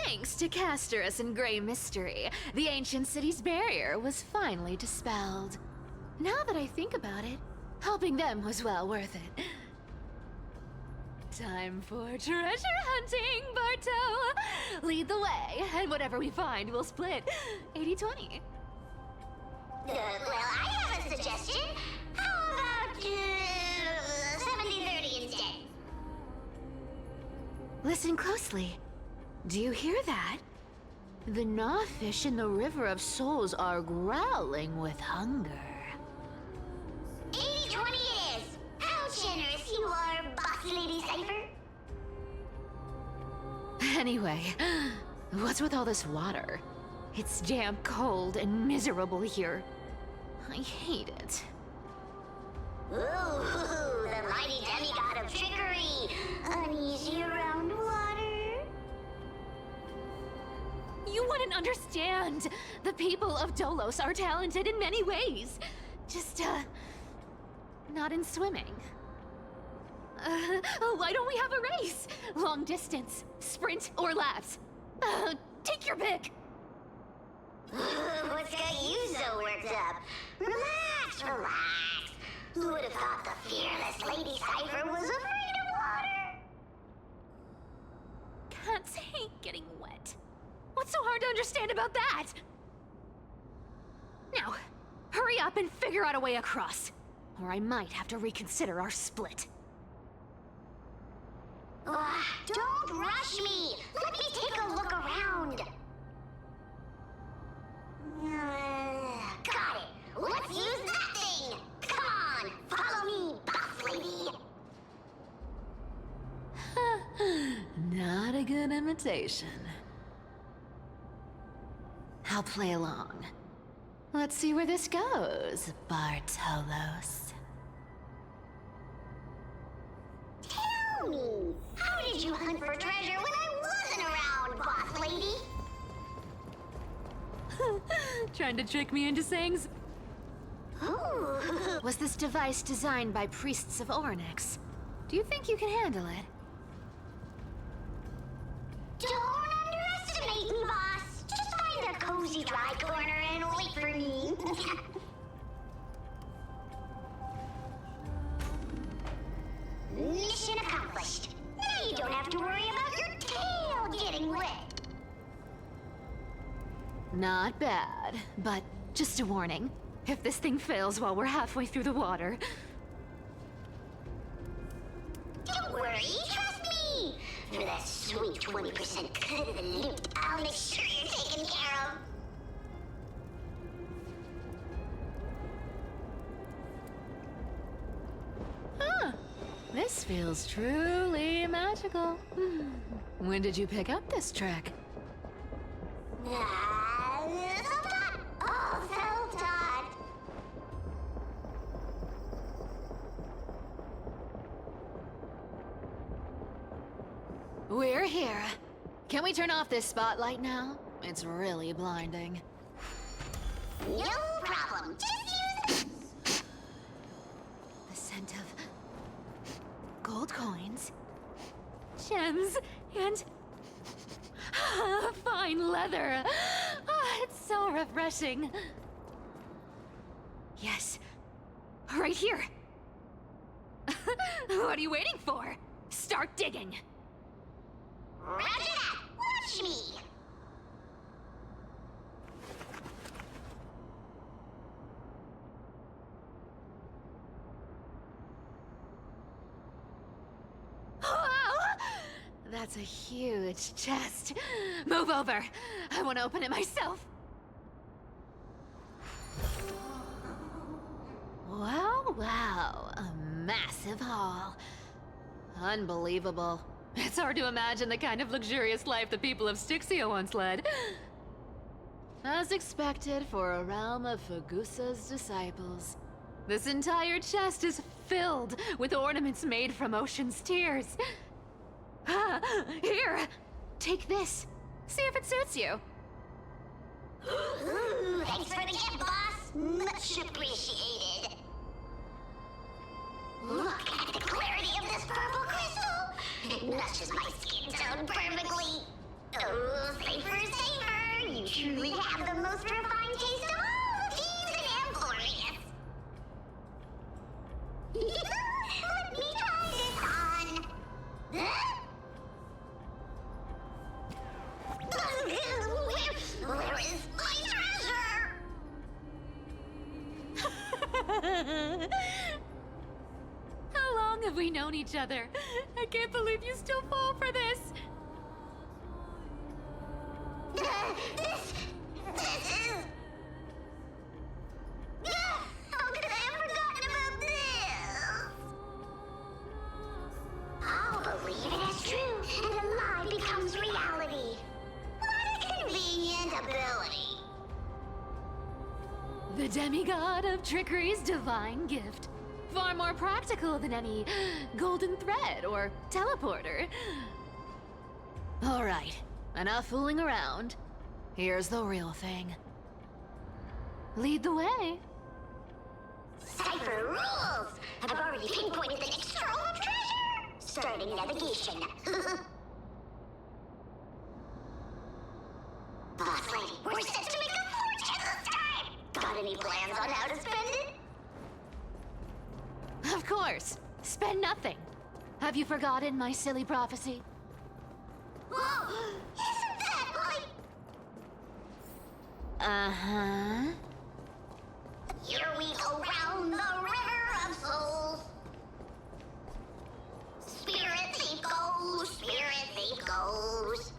thanks to Castorus and Grey Mystery, the ancient city's barrier was finally dispelled. Now that I think about it, helping them was well worth it. Time for treasure hunting, Barto! Lead the way, and whatever we find, we'll split 80-20. Well, I have a suggestion. How about, 70-30 instead? Listen closely. Do you hear that? The gnawfish in the River of Souls are growling with hunger. 80-20 it is! How generous you are, Boss Lady Cypher! Anyway, what's with all this water? It's damp, cold, and miserable here. I hate it. Ooh, the mighty demigod of trickery! Uneasy around water? You wouldn't understand. The people of Dolos are talented in many ways. Just, not in swimming. Why don't we have a race? Long distance, sprint, or laps? Take your pick. What's got you so worked up? Relax. Who would have thought the fearless Lady Cypher was afraid of water? Can't hate getting wet. What's so hard to understand about that? Now, hurry up and figure out a way across, or I might have to reconsider our split. Don't rush me! Let me take a look around! Got it! Let's use that thing! Come on! Follow me, boss lady! Not a good imitation. I'll play along. Let's see where this goes, Bartolos. Tell me, how did you hunt for treasure when I wasn't around, boss lady? Trying to trick me into saying... Ooh. Was this device designed by priests of Ornyx? Do you think you can handle it? Don't underestimate me, boss. Just find a cozy dry corner and wait for me. Mission accomplished. Now you don't have to worry about your tail getting wet. Not bad, but just a warning. If this thing fails while we're halfway through the water... Don't worry, trust me. For that sweet 20% cut of the loot, I'll make sure you're taken care of. Huh. This feels truly magical. When did you pick up this trick? Self-taught. Oh, self-taught. We're here. Can we turn off this spotlight now? It's really blinding. No problem. Just use it. The scent of gold coins, gems, and fine leather. It's so refreshing. Yes, right here. What are you waiting for? Start digging. Roger that. Watch me. That's a huge chest. Move over. I want to open it myself. Wow, wow. A massive haul. Unbelievable. It's hard to imagine the kind of luxurious life the people of Styxia once led. As expected for a realm of Fagusa's disciples. This entire chest is filled with ornaments made from ocean's tears. Here! Take this. See if it suits you. Ooh, thanks for the gift, boss. Much appreciated. Look at the clarity of this purple crystal. It matches my skin tone perfectly. Oh, safer, safer. You truly have the most refined taste of all thieves in Amphorius. Let me try this on. Huh? Where is my treasure? How long have we known each other? I can't believe you still fall for this. This is... How could I have forgotten about this? I'll believe it as true, and a lie becomes reality. What a convenient ability. The demigod of trickery's divine gift. Far more practical than any golden thread or teleporter. All right, enough fooling around. Here's the real thing. Lead the way. Cypher rules! I've already pinpointed the next trove of treasure! Starting navigation. Boss lady, we're set to make a fortune this time! Got any plans on how to spend it? Of course. Spend nothing. Have you forgotten my silly prophecy? Whoa! Uh-huh. Here we go round the river of souls. Spirit thief goes, spirit thief goes.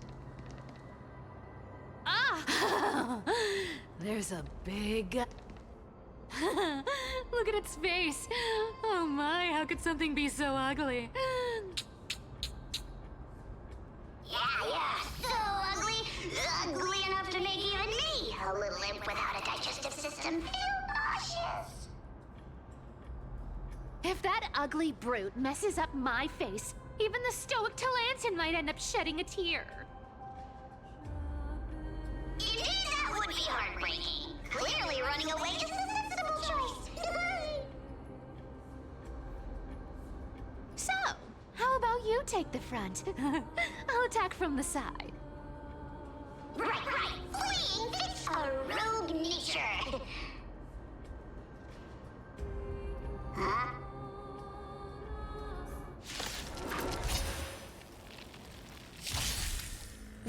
Ah! There's a big... Look at its face. Oh my, how could something be so ugly? Yeah, so ugly. Ugly enough to make even me, a little imp without a digestive system, feel nauseous. If that ugly brute messes up my face, even the stoic Talantin might end up shedding a tear. Indeed, that would be heartbreaking. Clearly running away is the sensible choice. So, how about you take the front? I'll attack from the side. Right. Fleeing fits a rogue nature. Huh?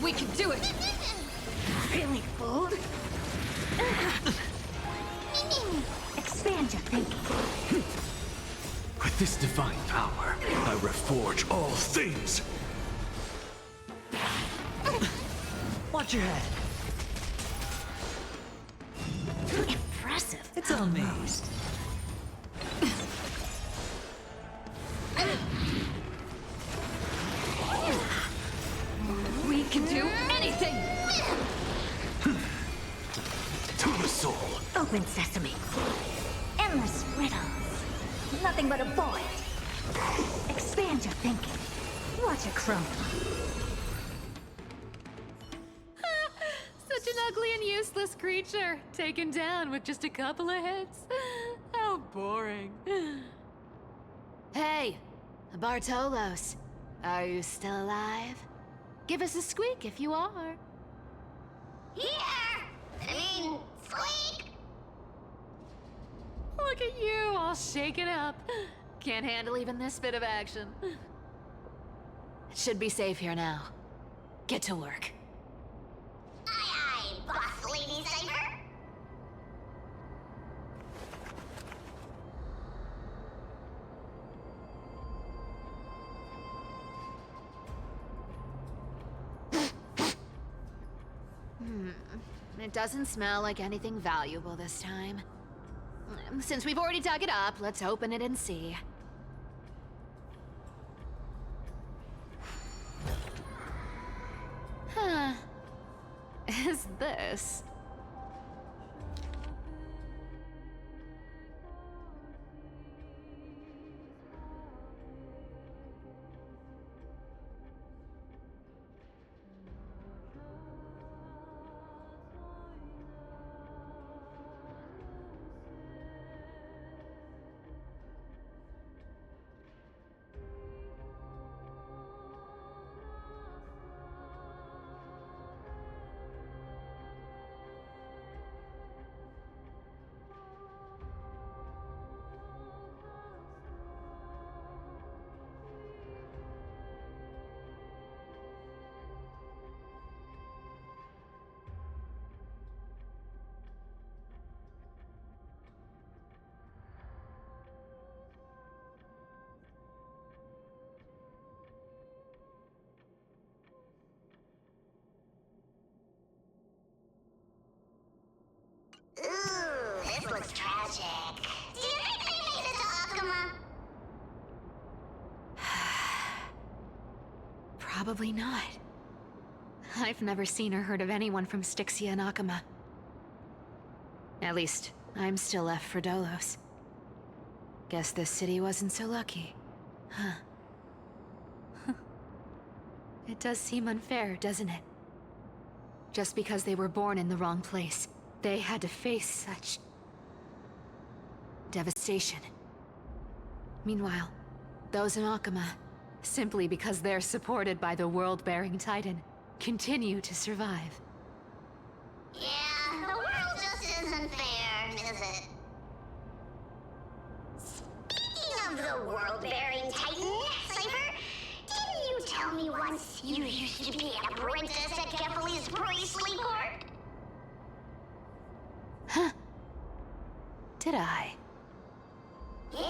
We can do it! Really bold? Expand your thinking. With this divine power, I reforge all things! Watch your head. Impressive. It's on me. We can do anything! To the soul. Open sesame. Endless riddles. Nothing but a void. Expand your thinking. Watch it crumble. Such an ugly and useless creature, taken down with just a couple of hits. How boring. Hey, Bartolos, are you still alive? Give us a squeak if you are. Squeak! Look at you, all shaken up. Can't handle even this bit of action. It should be safe here now. Get to work. Aye, boss lady Cypher. It doesn't smell like anything valuable this time. Since we've already dug it up, let's open it and see. Huh. Is this? Ooh, this looks tragic. Do you think they made it to Akuma? Probably not. I've never seen or heard of anyone from Styxia and Akuma. At least, I'm still left for Dolos. Guess this city wasn't so lucky. Huh. It does seem unfair, doesn't it? Just because they were born in the wrong place, they had to face such devastation. Meanwhile, those in Akuma, simply because they're supported by the world-bearing Titan, continue to survive. Yeah, the world just isn't fair, is it? Speaking of the world-bearing Titan, Cypher, didn't you tell me once you used to be an apprentice at Kefali's priestly court? did I? Yeah,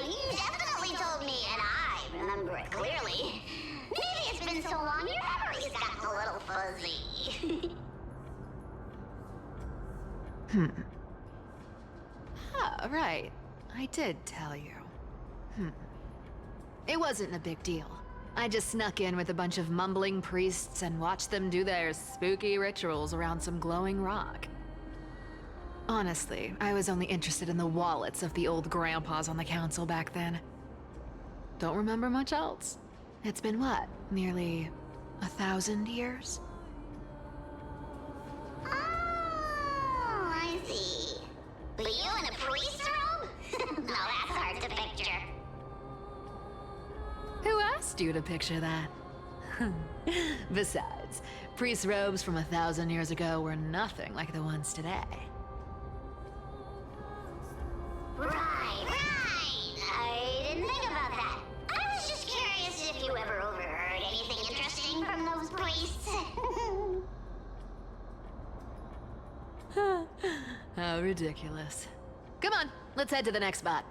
you definitely told me, and I remember it clearly. Maybe it's been so long your memory's gotten a little fuzzy. Oh, right. I did tell you. It wasn't a big deal. I just snuck in with a bunch of mumbling priests and watched them do their spooky rituals around some glowing rock. Honestly, I was only interested in the wallets of the old grandpas on the council back then. Don't remember much else. It's been what, nearly 1,000 years? Oh, I see. But you in a priest robe? No, that's hard to picture. Who asked you to picture that? Besides, priest robes from 1,000 years ago were nothing like the ones today. Right. I didn't think about that. I was just curious if you ever overheard anything interesting from those priests. How ridiculous. Come on, let's head to the next spot.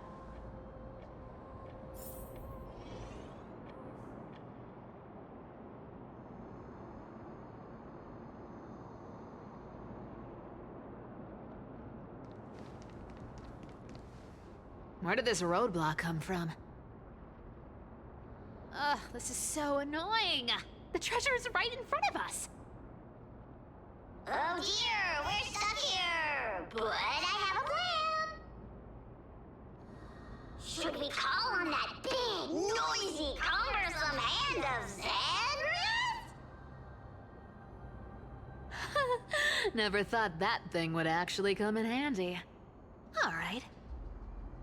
Where did this roadblock come from? Ugh, this is so annoying. The treasure is right in front of us. Oh dear, we're stuck here. But I have a plan. Should we call on that big, noisy, cumbersome hand of Xandrith? Never thought that thing would actually come in handy. All right.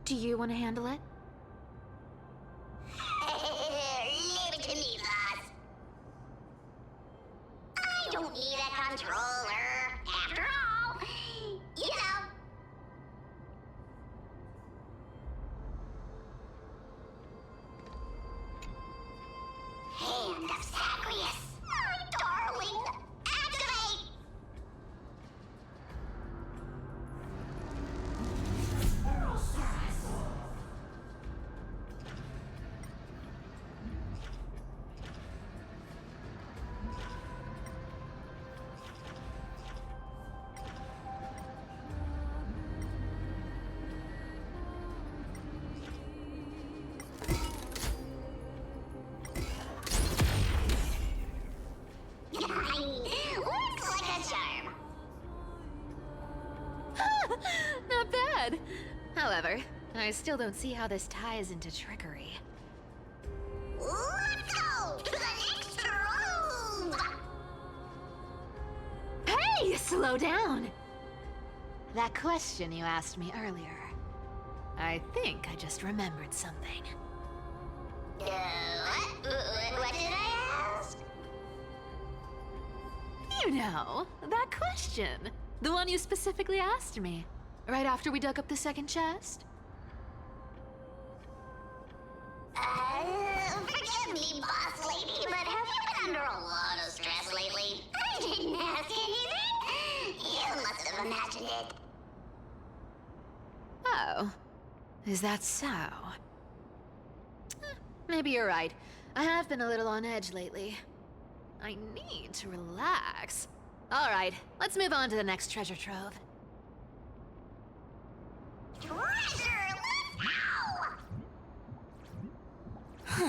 Do you want to handle it? Leave it to me, boss. I don't need a controller. After all, you know. Hand of Zagreus. My darling. Activate! Looks like a charm. Not bad. However, I still don't see how this ties into trickery. Let's go to the next room. Hey, slow down! That question you asked me earlier. I think I just remembered something. What did I ask? You know, that question. The one you specifically asked me. Right after we dug up the second chest. Forgive me, boss lady, but have you been under a lot of stress lately? I didn't ask anything. You must have imagined it. Oh. Is that so? Maybe you're right. I have been a little on edge lately. I need to relax. All right, let's move on to the next treasure trove. Treasure, let's go!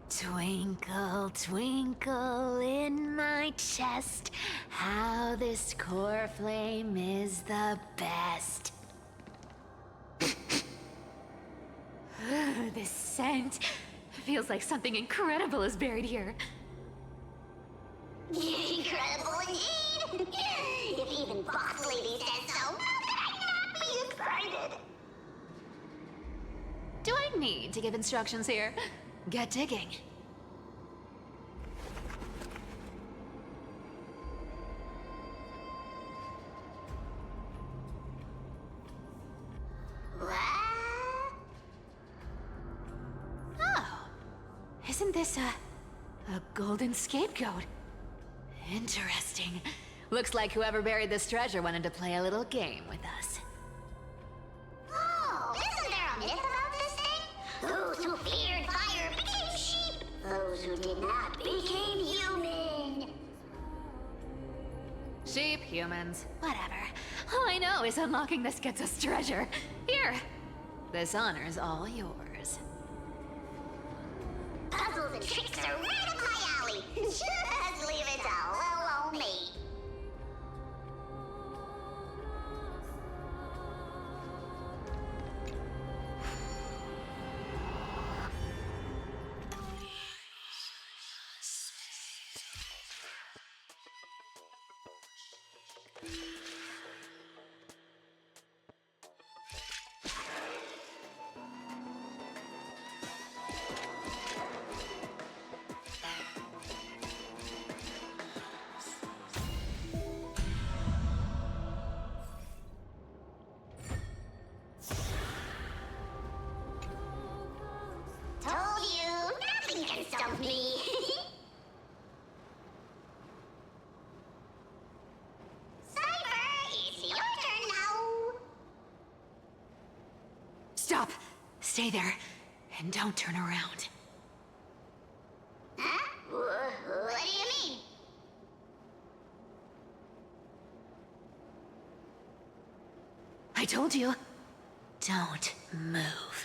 Twinkle, twinkle in my chest, how this core flame is the best. This scent feels like something incredible is buried here. Incredible indeed! If even Boss Lady says so, how could I not be excited? Do I need to give instructions here? Get digging. Isn't this a golden scapegoat? Interesting. Looks like whoever buried this treasure wanted to play a little game with us. Oh, isn't there a myth about this thing? Those who feared fire became sheep. Those who did not became human. Sheep, humans, whatever. All I know is unlocking this gets us treasure. Here, this honor's all yours. Puzzles and tricks are right up my alley. Just leave it to little old me. Told you, nothing can stump me. Cypher, it's your turn now. Stop! Stay there, and don't turn around. Huh? What do you mean? I told you, don't move.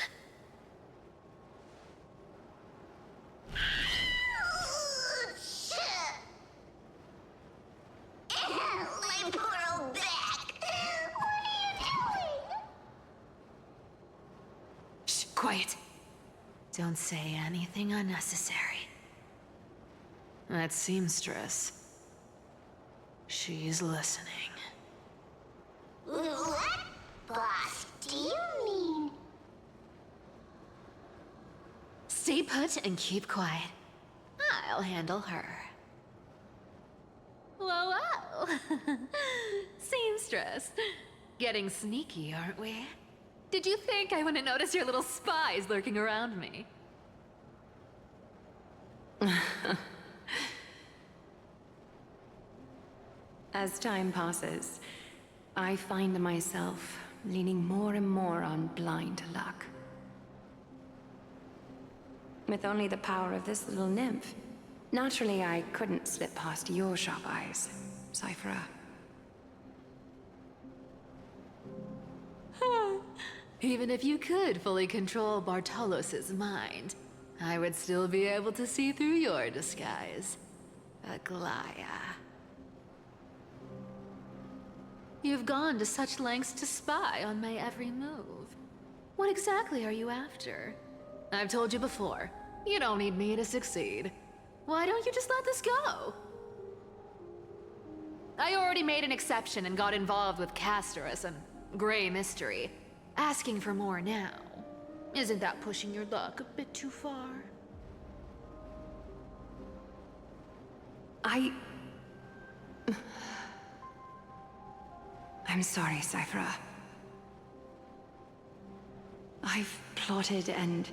My poor old back. What are you doing? Shh, quiet. Don't say anything unnecessary. That seamstress. She's listening. What? Boss, do you mean? Stay put and keep quiet. I'll handle her. Whoa, whoa! Seamstress. Getting sneaky, aren't we? Did you think I wouldn't notice your little spies lurking around me? As time passes, I find myself leaning more and more on blind luck. With only the power of this little nymph, naturally I couldn't slip past your sharp eyes, Cyphera. Even if you could fully control Bartolos's mind, I would still be able to see through your disguise. Aglaya. You've gone to such lengths to spy on my every move. What exactly are you after? I've told you before, you don't need me to succeed. Why don't you just let this go? I already made an exception and got involved with Castorus and Grey Mystery. Asking for more now. Isn't that pushing your luck a bit too far? I'm sorry, Cyphera. I've plotted and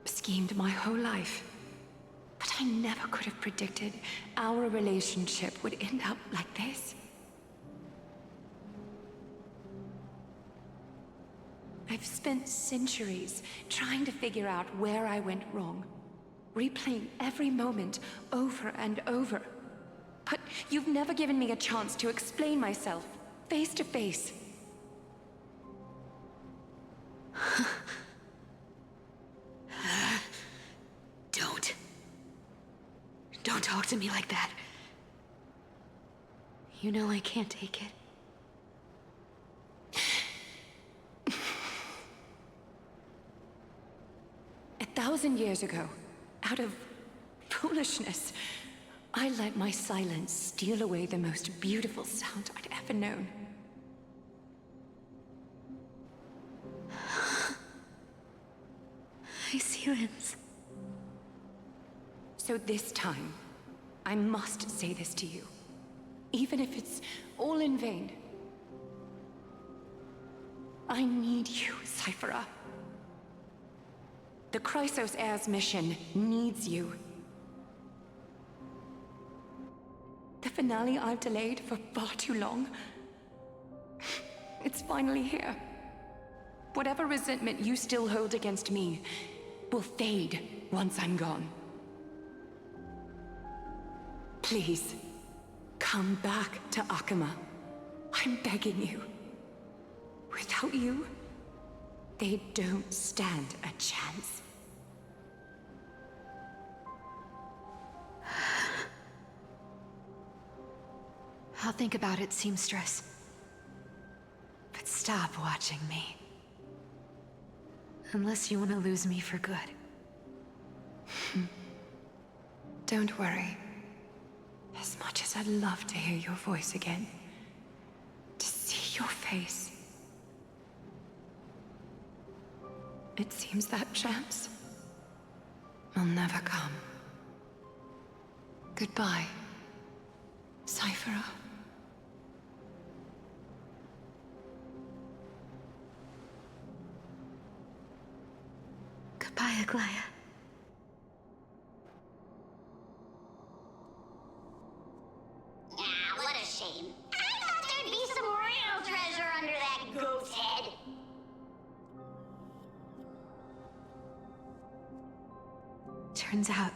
schemed my whole life. But I never could have predicted our relationship would end up like this. I've spent centuries trying to figure out where I went wrong, replaying every moment over and over. But you've never given me a chance to explain myself, face to face. Don't talk to me like that. You know I can't take it. 1,000 years ago, out of foolishness, I let my silence steal away the most beautiful sound I'd ever known. My silence. So this time, I must say this to you, even if it's all in vain. I need you, Cyphera. The Chrysos Heirs mission needs you. The finale I've delayed for far too long. It's finally here. Whatever resentment you still hold against me will fade once I'm gone. Please, come back to Akama. I'm begging you. Without you, they don't stand a chance. I'll think about it, seamstress. But stop watching me. Unless you want to lose me for good. Don't worry. As much as I'd love to hear your voice again, to see your face, it seems that chance will never come. Goodbye, Cyphera. Goodbye, Aglaya. Ah, what a shame. I thought there'd be some real treasure under that goat's head. Turns out,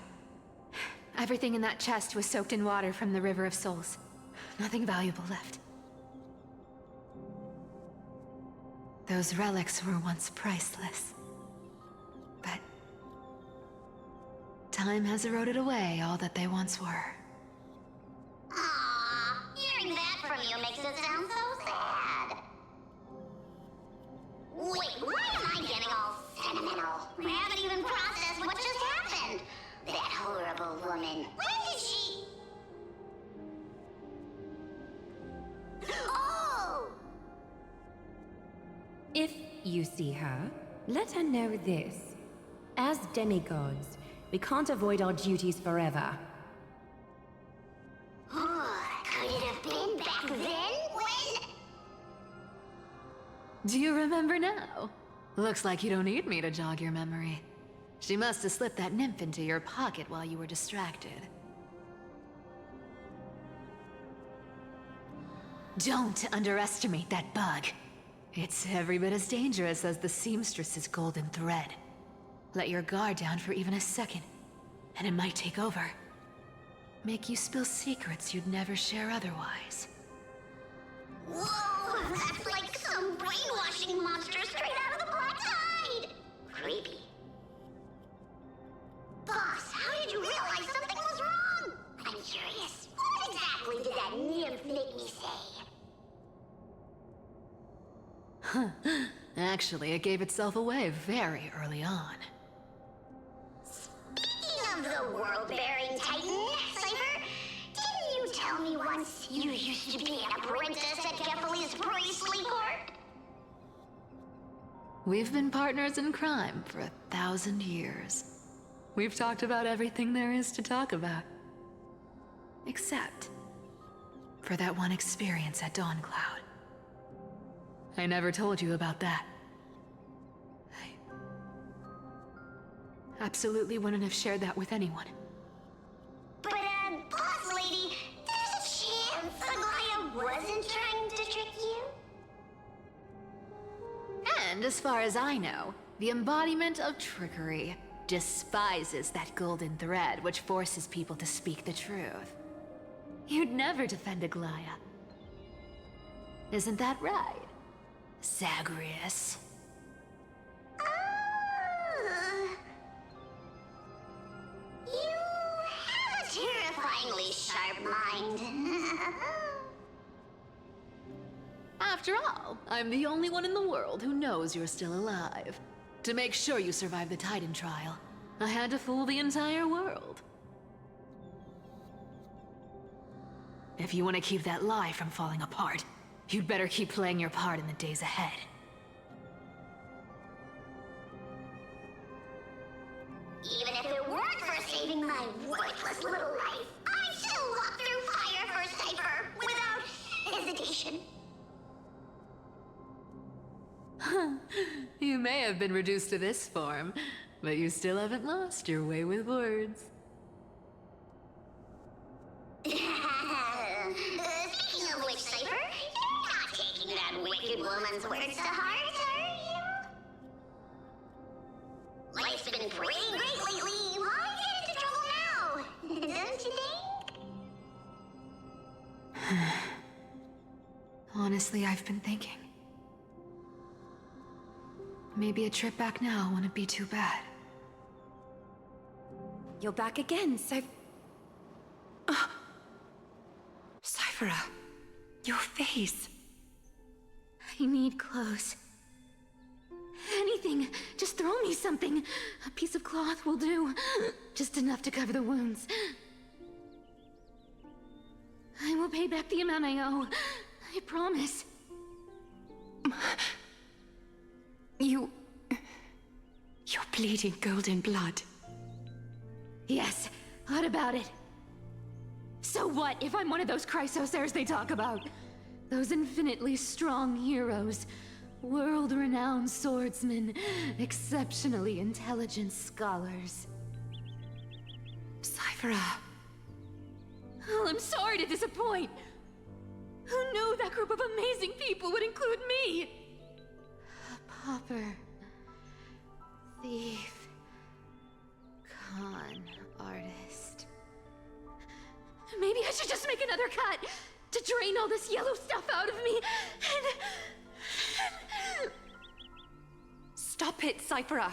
everything in that chest was soaked in water from the River of Souls. Nothing valuable left. Those relics were once priceless. But time has eroded away all that they once were. Aww, hearing that from you makes it sound so sad. Wait, why am I getting all sentimental? I haven't even processed what just happened. That horrible woman. When did she... Oh! If you see her, let her know this. As demigods, we can't avoid our duties forever. Could it have been back then? When... Do you remember now? Looks like you don't need me to jog your memory. She must have slipped that nymph into your pocket while you were distracted. Don't underestimate that bug. It's every bit as dangerous as the seamstress's golden thread. Let your guard down for even a second, and it might take over. Make you spill secrets you'd never share otherwise. Whoa, that's like some brainwashing monster straight out of the Black Tide! Creepy. Boss, how did you realize something was wrong? I'm curious. What exactly did that nymph make me say? Huh. Actually, it gave itself away very early on. Speaking of the world-bearing titan, Cypher, didn't you tell me once you used to be an apprentice at Kefali's priestly court? We've been partners in crime for 1,000 years. We've talked about everything there is to talk about. Except for that one experience at Dawncloud. I never told you about that. I absolutely wouldn't have shared that with anyone. But, boss lady, there's a chance Aglaya wasn't trying to trick you? And as far as I know, the embodiment of trickery despises that golden thread which forces people to speak the truth. You'd never defend Aglaya. Isn't that right, Zagreus? You have a terrifyingly sharp mind. After all, I'm the only one in the world who knows you're still alive. To make sure you survive the Titan trial, I had to fool the entire world. If you want to keep that lie from falling apart, you'd better keep playing your part in the days ahead. Even if it weren't for saving my worthless little life, I'd still walk through fire for Cypher without hesitation. You may have been reduced to this form, but you still haven't lost your way with words. Speaking of which, Cypher, you're not taking that wicked woman's words to heart, are you? Life's been pretty great lately. Why get into trouble now? Don't you think? Honestly, I've been thinking. Maybe a trip back now wouldn't be too bad. You're back again, Cyphera, your face. I need clothes. Anything. Just throw me something. A piece of cloth will do. Just enough to cover the wounds. I will pay back the amount I owe. I promise. You're bleeding golden blood. Yes, what about it? So what if I'm one of those Chrysosairs they talk about? Those infinitely strong heroes, world-renowned swordsmen, exceptionally intelligent scholars. Cyphera. Oh, I'm sorry to disappoint. Who knew that group of amazing people would include me? A pauper, thief, con artist. Maybe I should just make another cut to drain all this yellow stuff out of me and... Stop it, Cyphera.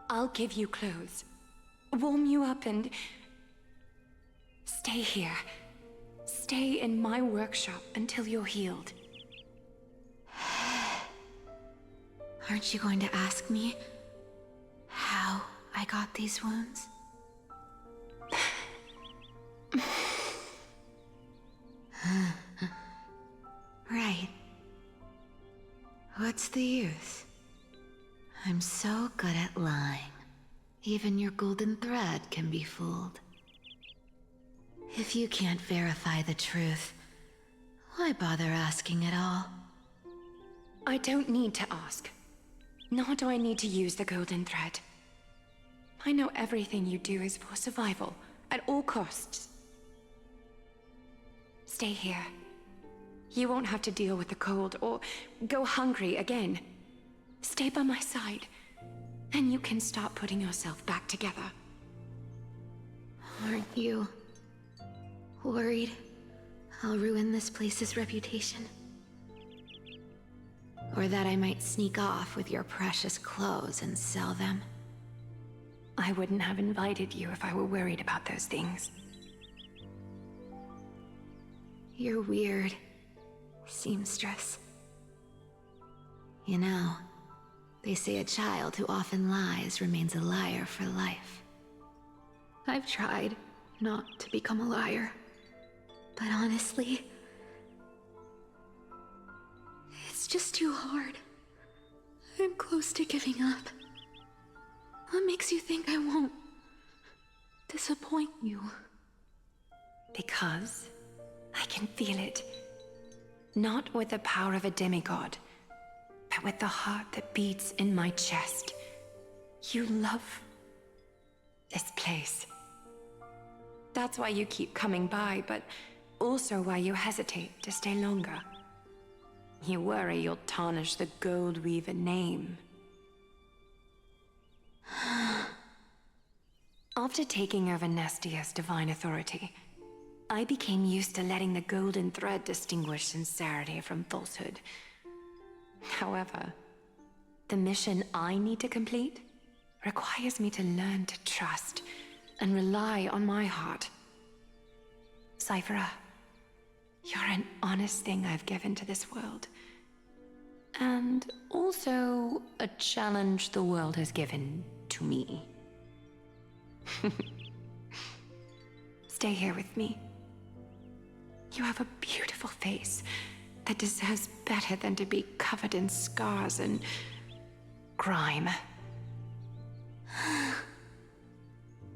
I'll give you clothes, warm you up, and stay here. Stay in my workshop until you're healed. Aren't you going to ask me how I got these wounds? Right. What's the use? I'm so good at lying. Even your golden thread can be fooled. If you can't verify the truth, why bother asking at all? I don't need to ask. Nor do I need to use the golden thread. I know everything you do is for survival, at all costs. Stay here. You won't have to deal with the cold or go hungry again. Stay by my side, and you can start putting yourself back together. Aren't you worried I'll ruin this place's reputation? Or that I might sneak off with your precious clothes and sell them? I wouldn't have invited you if I were worried about those things. You're weird, seamstress. You know, they say a child who often lies remains a liar for life. I've tried not to become a liar, but honestly, it's just too hard. I'm close to giving up. What makes you think I won't disappoint you? Because I can feel it. Not with the power of a demigod, but with the heart that beats in my chest. You love this place. That's why you keep coming by, but also why you hesitate to stay longer. You worry you'll tarnish the Goldweaver name. After taking over Nestia's divine authority, I became used to letting the golden thread distinguish sincerity from falsehood. However, the mission I need to complete requires me to learn to trust and rely on my heart. Cyphera, you're an honest thing I've given to this world. And also a challenge the world has given to me. Stay here with me. You have a beautiful face that deserves better than to be covered in scars and grime.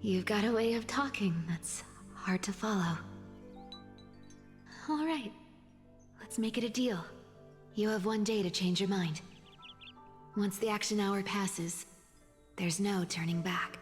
You've got a way of talking that's hard to follow. All right, let's make it a deal. You have one day to change your mind. Once the action hour passes, there's no turning back.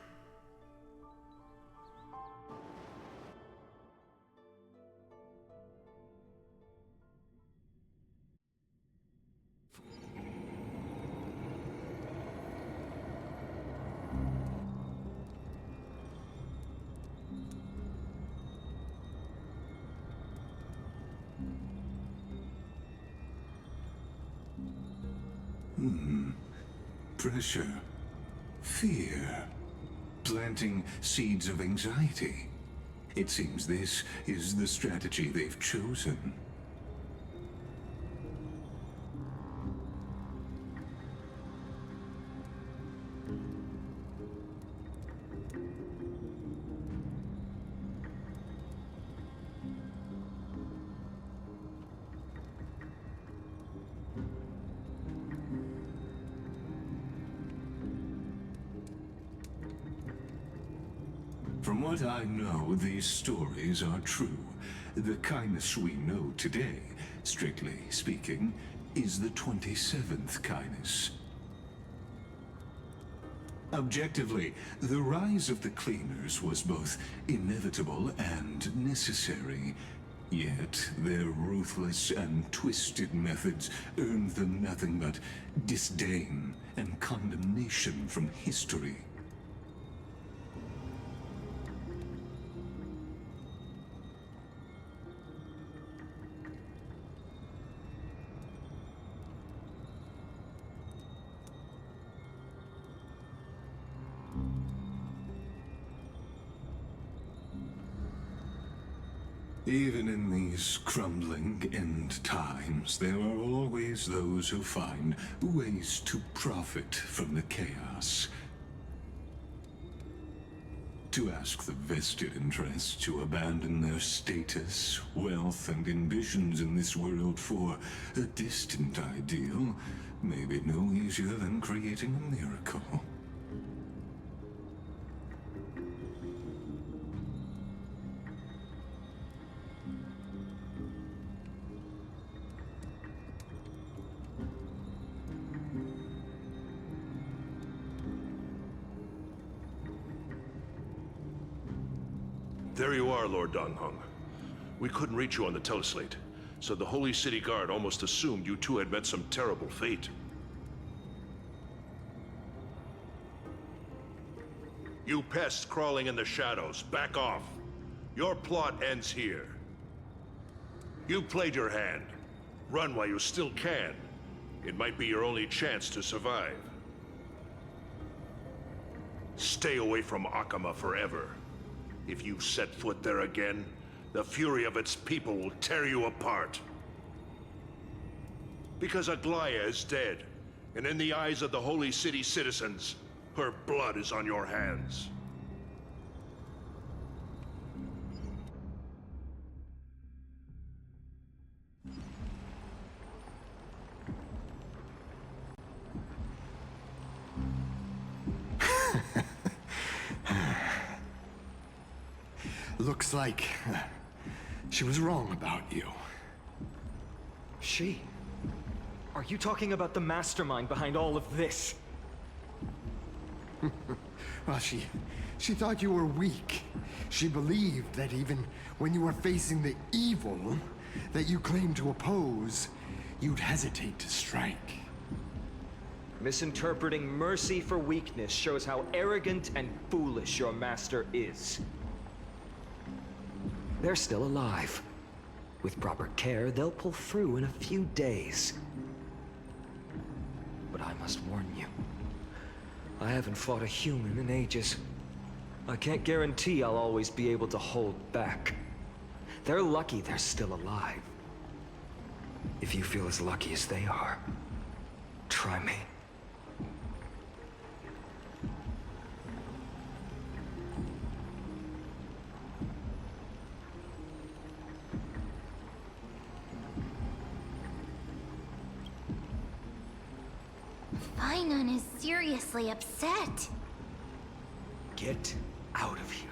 Pressure. Fear. Planting seeds of anxiety. It seems this is the strategy they've chosen. From what I know, these stories are true. The kindness we know today, strictly speaking, is the 27th kindness. Objectively, the rise of the Cleaners was both inevitable and necessary. Yet, their ruthless and twisted methods earned them nothing but disdain and condemnation from history. Even in these crumbling end times, there are always those who find ways to profit from the chaos. To ask the vested interests to abandon their status, wealth, and ambitions in this world for a distant ideal may be no easier than creating a miracle. There you are, Lord Dongheng. We couldn't reach you on the teleslate, so the Holy City Guard almost assumed you two had met some terrible fate. You pests crawling in the shadows, back off. Your plot ends here. You played your hand. Run while you still can. It might be your only chance to survive. Stay away from Akama forever. If you set foot there again, the fury of its people will tear you apart. Because Aglaya is dead, and in the eyes of the Holy City citizens, her blood is on your hands. Looks like she was wrong about you. She? Are you talking about the mastermind behind all of this? Well, she thought you were weak. She believed that even when you were facing the evil that you claimed to oppose, you'd hesitate to strike. Misinterpreting mercy for weakness shows how arrogant and foolish your master is. They're still alive. With proper care, they'll pull through in a few days. But I must warn you. I haven't fought a human in ages. I can't guarantee I'll always be able to hold back. They're lucky they're still alive. If you feel as lucky as they are, try me. Fainon is seriously upset. Get out of here.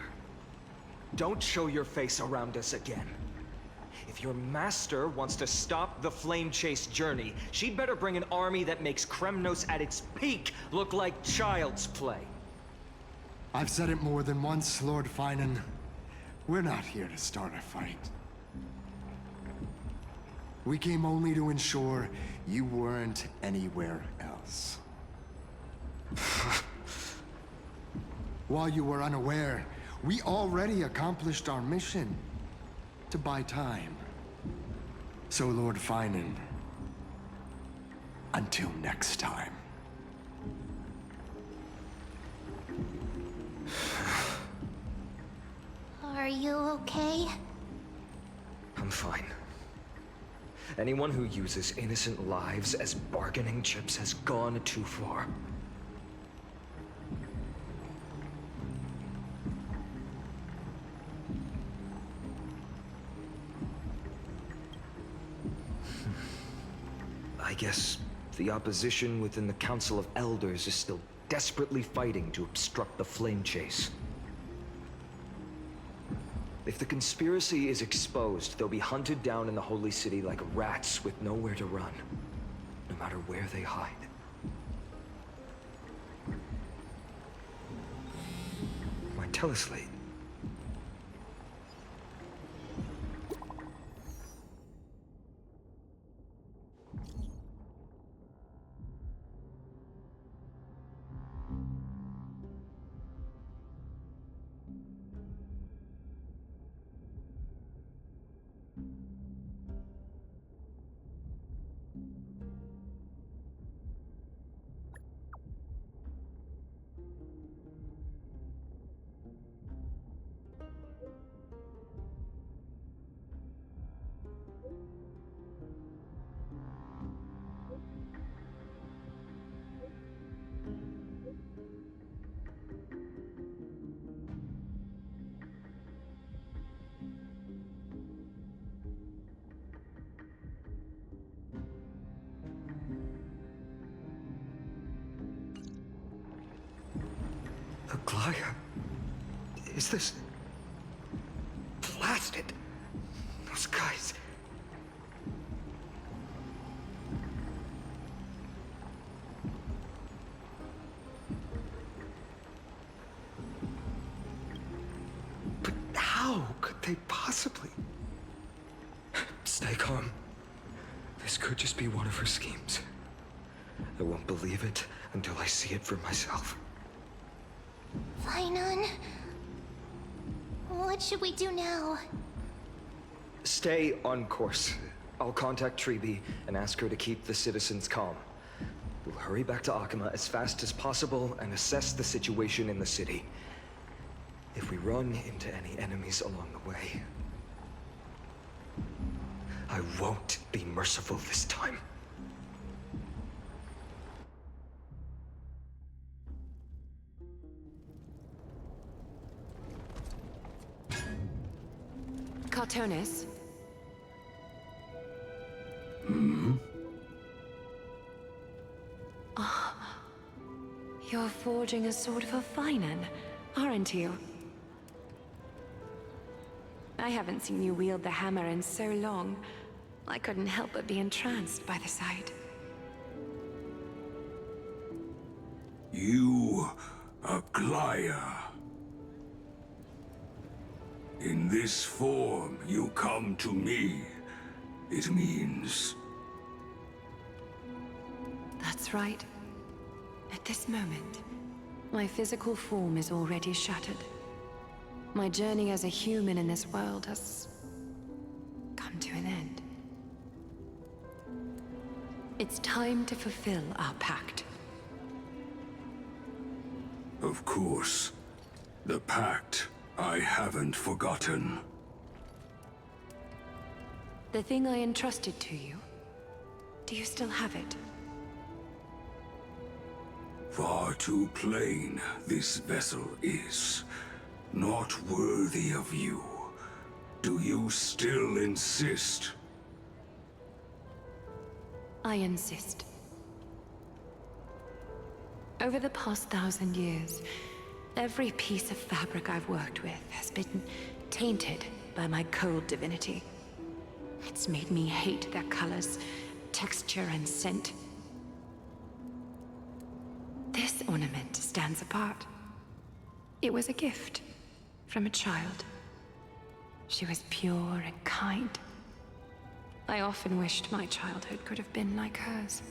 Don't show your face around us again. If If your master wants to stop the Flame Chase journey, she'd better bring an army that makes Kremnos at its peak look like child's play. I've said it more than once, Lord Finan. We're not here to start a fight. We came only to ensure you weren't anywhere else. While you were unaware, we already accomplished our mission to buy time. So, Lord Finan, until next time. Are you okay? I'm fine. Anyone who uses innocent lives as bargaining chips has gone too far. I guess the opposition within the Council of Elders is still desperately fighting to obstruct the Flame Chase. If the conspiracy is exposed, they'll be hunted down in the Holy City like rats with nowhere to run, no matter where they hide. My teleslate. Aglaya? Is this... blasted? Those guys... But how could they possibly... Stay calm. This could just be one of her schemes. I won't believe it until I see it for myself. Finan, what should we do now? Stay on course. I'll contact Treeby and ask her to keep the citizens calm. We'll hurry back to Akima as fast as possible and assess the situation in the city. If we run into any enemies along the way, I won't be merciful this time. Cartonis? You're forging a sword for Finan, aren't you? I haven't seen you wield the hammer in so long. I couldn't help but be entranced by the sight. You, Aglaya. In this form, you come to me. It means... That's right. At this moment, my physical form is already shattered. My journey as a human in this world has come to an end. It's time to fulfill our pact. Of course. The pact I haven't forgotten. The thing I entrusted to you, do you still have it? Far too plain this vessel is. Not worthy of you. Do you still insist? I insist. Over the past 1,000 years, every piece of fabric I've worked with has been tainted by my cold divinity. It's made me hate their colors, texture, and scent. This ornament stands apart. It was a gift from a child. She was pure and kind. I often wished my childhood could have been like hers.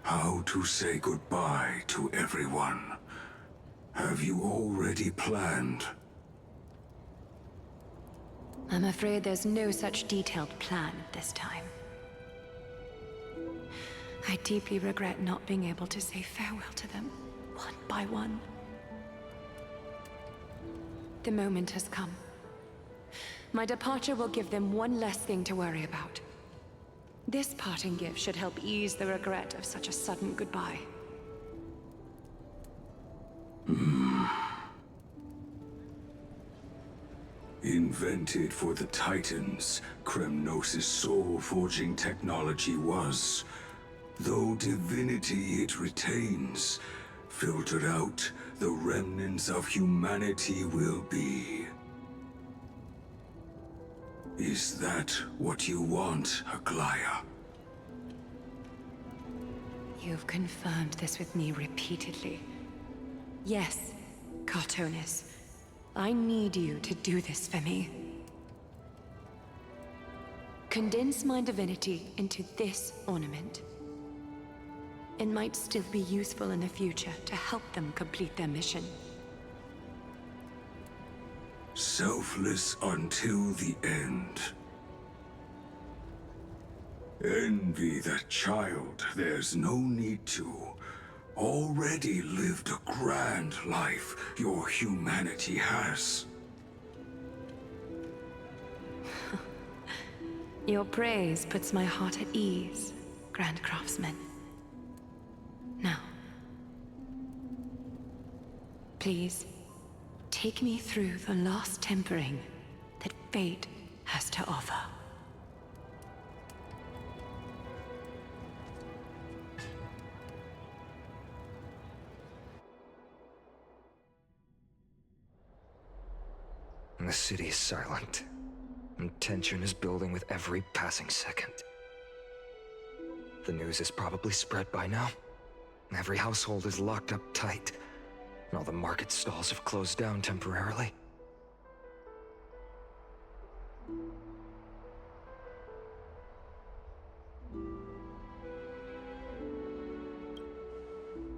How to say goodbye to everyone? Have you already planned? I'm afraid there's no such detailed plan at this time. I deeply regret not being able to say farewell to them, one by one. The moment has come. My departure will give them one less thing to worry about. This parting gift should help ease the regret of such a sudden goodbye. Invented for the Titans, Kremnos' soul-forging technology was, though divinity it retains, filtered out, the remnants of humanity will be. Is that what you want, Aglaya? You've confirmed this with me repeatedly. Yes, Cartonis. I need you to do this for me. Condense my divinity into this ornament. It might still be useful in the future to help them complete their mission. Selfless until the end. Envy that child, there's no need to. Already lived a grand life your humanity has. Your praise puts my heart at ease, Grand Craftsman. Now, please, take me through the last tempering that fate has to offer. The city is silent, and tension is building with every passing second. The news is probably spread by now. Every household is locked up tight, and all the market stalls have closed down temporarily.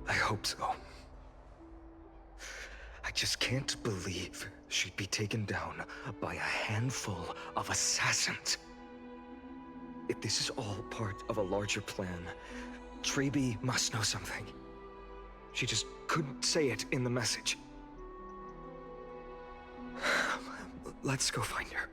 I hope so. I just can't believe she'd be taken down by a handful of assassins. If this is all part of a larger plan, Treby must know something. She just couldn't say it in the message. Let's go find her.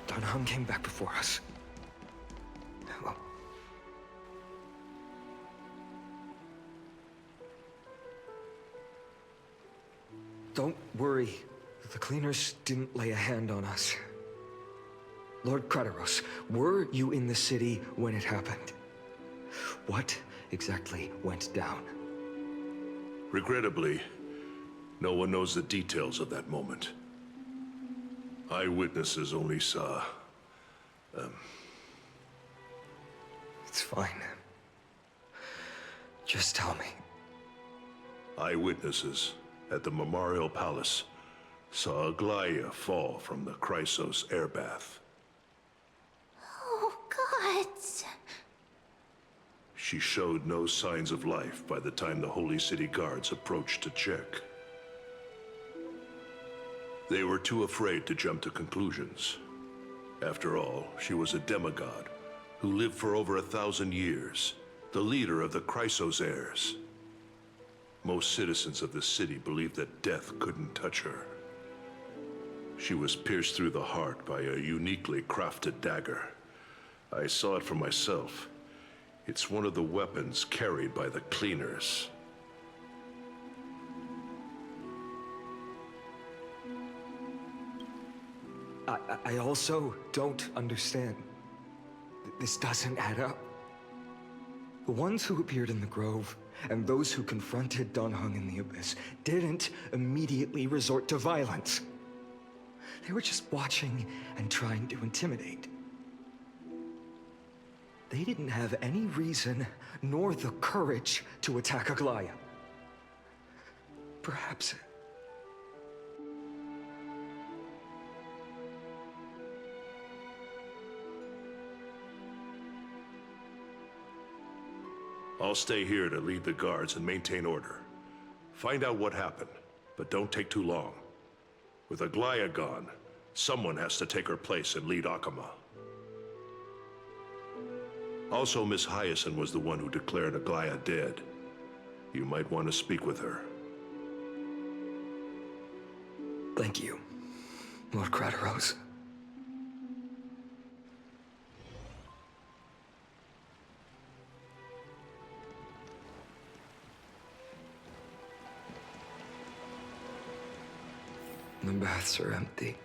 Dunham came back before us. Well, don't worry. The cleaners didn't lay a hand on us. Lord Krateros, were you in the city when it happened? What exactly went down? Regrettably, no one knows the details of that moment. Eyewitnesses only saw... It's fine. Just tell me. Eyewitnesses at the Memorial Palace saw Aglaya fall from the Chrysos airbath. Oh, God. She showed no signs of life by the time the Holy City Guards approached to check. They were too afraid to jump to conclusions. After all, she was a demigod who lived for over 1,000 years, the leader of the Chrysos heirs. Most citizens of the city believed that death couldn't touch her. She was pierced through the heart by a uniquely crafted dagger. I saw it for myself. It's one of the weapons carried by the cleaners. I also don't understand. This doesn't add up. The ones who appeared in the Grove, and those who confronted Dan Heng in the Abyss, didn't immediately resort to violence. They were just watching and trying to intimidate. They didn't have any reason, nor the courage, to attack Aglaya. Perhaps... I'll stay here to lead the guards and maintain order. Find out what happened, but don't take too long. With Aglaya gone, someone has to take her place and lead Akama. Also, Miss Hyacinth was the one who declared Aglaya dead. You might want to speak with her. Thank you, Lord Crateros. The baths are empty.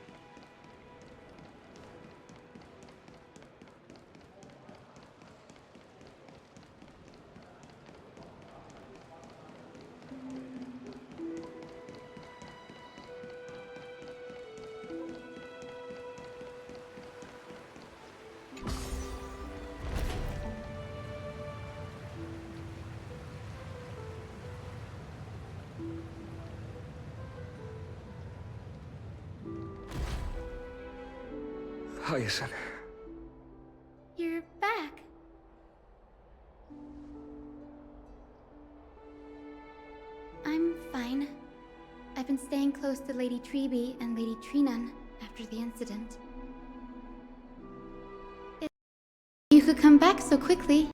Hyacinth. You're back. I'm fine. I've been staying close to Lady Treby and Lady Trinan after the incident. If you could come back so quickly.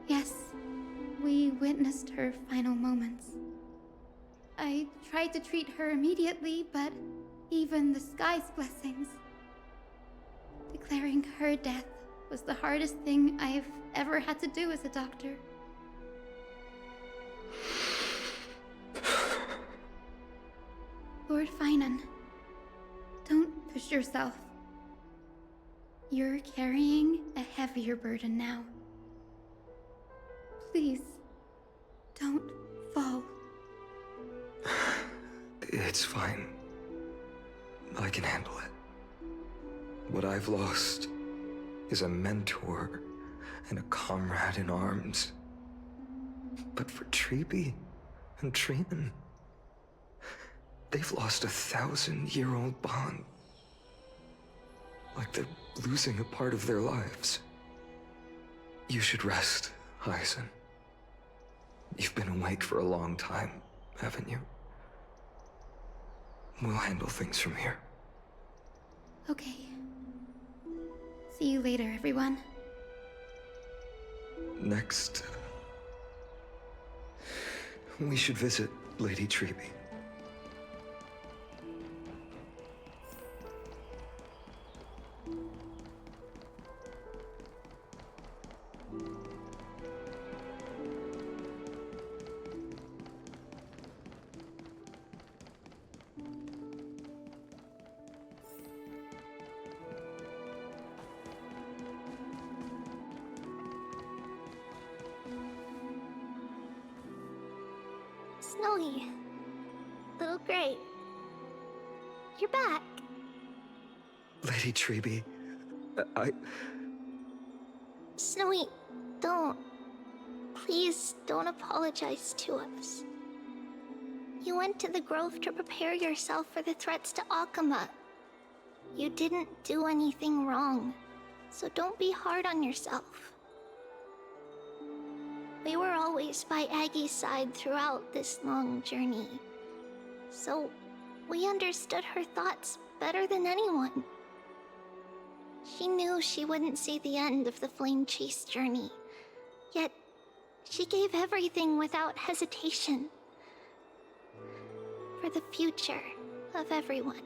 Yes, we witnessed her final moments. I tried to treat her immediately, but even the sky's blessings. Declaring her death was the hardest thing I've ever had to do as a doctor. Lord Finan, don't push yourself. You're carrying a heavier burden now. Please, don't fall. It's fine. I can handle it. What I've lost is a mentor and a comrade in arms. But for Treby and Trinan, they've lost a 1,000-year-old bond. Like they're losing a part of their lives. You should rest, Hyacinth. You've been awake for a long time, haven't you? We'll handle things from here. Okay. See you later, everyone. Next, we should visit Lady Treby. Snowy. Little Gray. You're back. Lady Treby, Snowy, don't. Please don't apologize to us. You went to the Grove to prepare yourself for the threats to Akama. You didn't do anything wrong, so don't be hard on yourself. We were always by Aggie's side throughout this long journey, so we understood her thoughts better than anyone. She knew she wouldn't see the end of the Flame Chase journey, yet she gave everything without hesitation. for the future of everyone.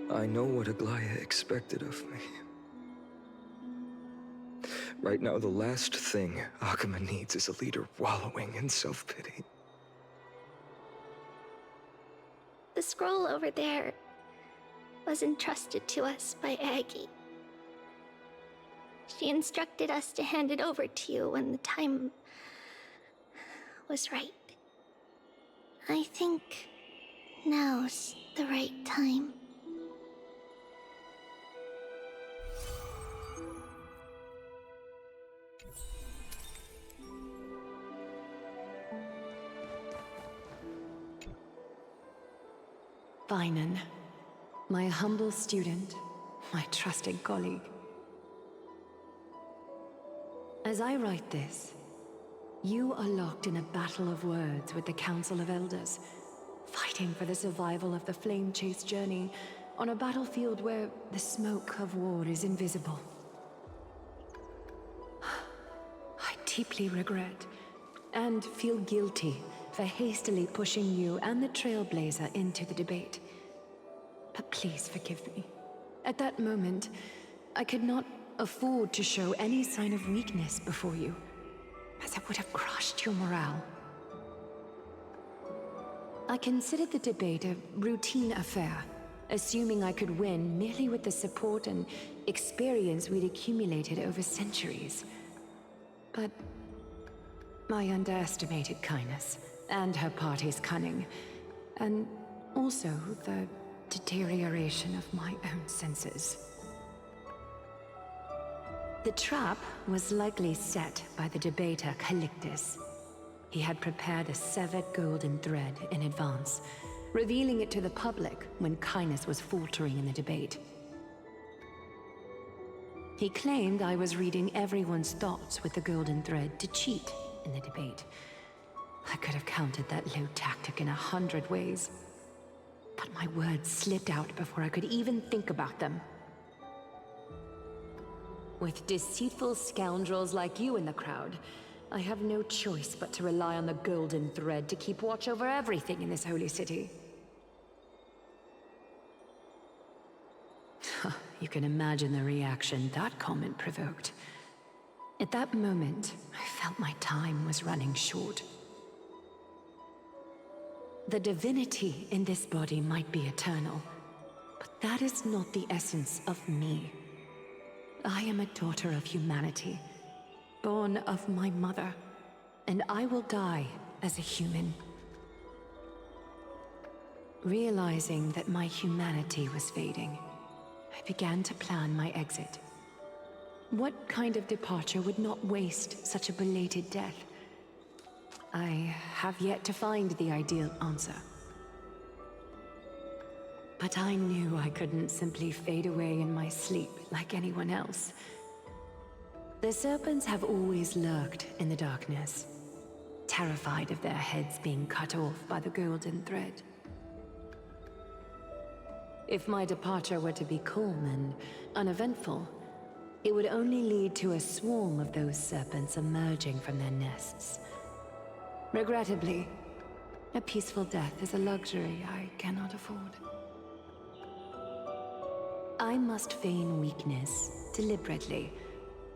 I know what Aglaya expected of me. Right now, the last thing Akuma needs is a leader wallowing in self-pity. The scroll over there was entrusted to us by Aggie. She instructed us to hand it over to you when the time was right. I think now's the right time. Finan, my humble student, my trusted colleague. As I write this, you are locked in a battle of words with the Council of Elders, fighting for the survival of the flame-chased journey on a battlefield where the smoke of war is invisible. I deeply regret and feel guilty for hastily pushing you and the Trailblazer into the debate. But please forgive me. At that moment, I could not afford to show any sign of weakness before you, as it would have crushed your morale. I considered the debate a routine affair, assuming I could win merely with the support and experience we'd accumulated over centuries. But I underestimated Kindness and her party's cunning, and also the deterioration of my own senses. The trap was likely set by the debater Calictus. He had prepared a severed golden thread in advance, revealing it to the public when Kindness was faltering in the debate. He claimed I was reading everyone's thoughts with the golden thread to cheat in the debate. I could have countered that low tactic in 100 ways, but my words slipped out before I could even think about them. With deceitful scoundrels like you in the crowd, I have no choice but to rely on the golden thread to keep watch over everything in this holy city. You can imagine the reaction that comment provoked. At that moment, I felt my time was running short. The divinity in this body might be eternal, but that is not the essence of me. I am a daughter of humanity, born of my mother, and I will die as a human. Realizing that my humanity was fading, I began to plan my exit. What kind of departure would not waste such a belated death? I have yet to find the ideal answer. But I knew I couldn't simply fade away in my sleep like anyone else. The serpents have always lurked in the darkness, terrified of their heads being cut off by the golden thread. If my departure were to be calm and uneventful, it would only lead to a swarm of those serpents emerging from their nests. Regrettably, a peaceful death is a luxury I cannot afford. I must feign weakness deliberately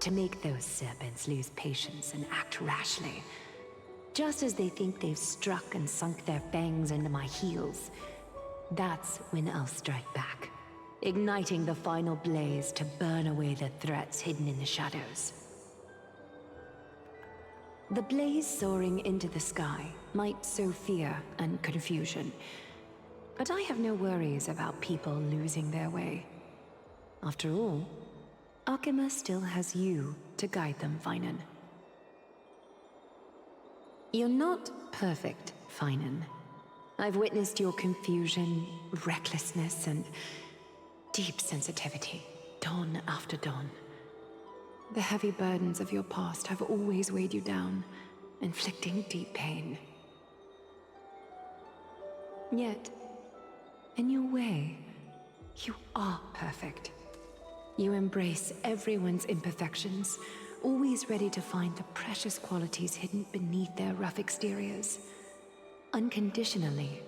to make those serpents lose patience and act rashly. Just as they think they've struck and sunk their fangs into my heels, that's when I'll strike back, igniting the final blaze to burn away the threats hidden in the shadows. The blaze soaring into the sky might sow fear and confusion, but I have no worries about people losing their way. After all, Akuma still has you to guide them, Finan. You're not perfect, Finan. I've witnessed your confusion, recklessness, and deep sensitivity, dawn after dawn. The heavy burdens of your past have always weighed you down, inflicting deep pain. Yet, in your way, you are perfect. You embrace everyone's imperfections, always ready to find the precious qualities hidden beneath their rough exteriors, unconditionally.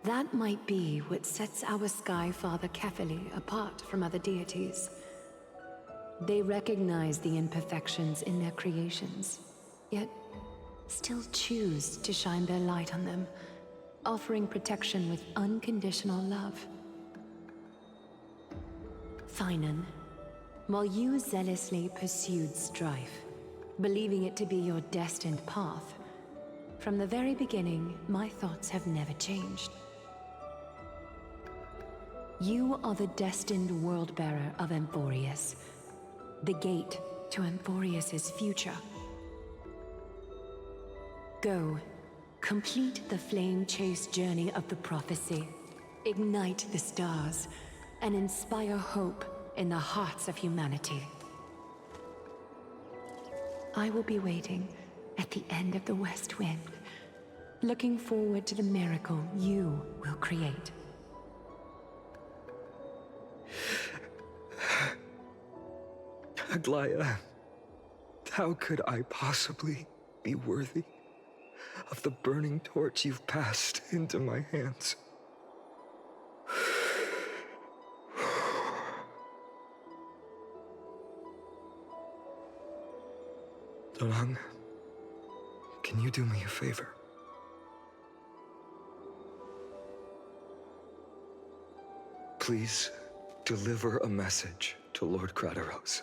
That might be what sets our Sky Father Kefili apart from other deities. They recognize the imperfections in their creations, yet still choose to shine their light on them, offering protection with unconditional love. Finan, while you zealously pursued strife, believing it to be your destined path, from the very beginning, my thoughts have never changed. You are the destined world-bearer of Amphorius, the gate to Amphorius's future. Go, complete the flame-chased journey of the prophecy, ignite the stars, and inspire hope in the hearts of humanity. I will be waiting at the end of the West Wind, looking forward to the miracle you will create. Aglaya, how could I possibly be worthy of the burning torch you've passed into my hands? Dorang, can you do me a favor? Please deliver a message to Lord Krateros.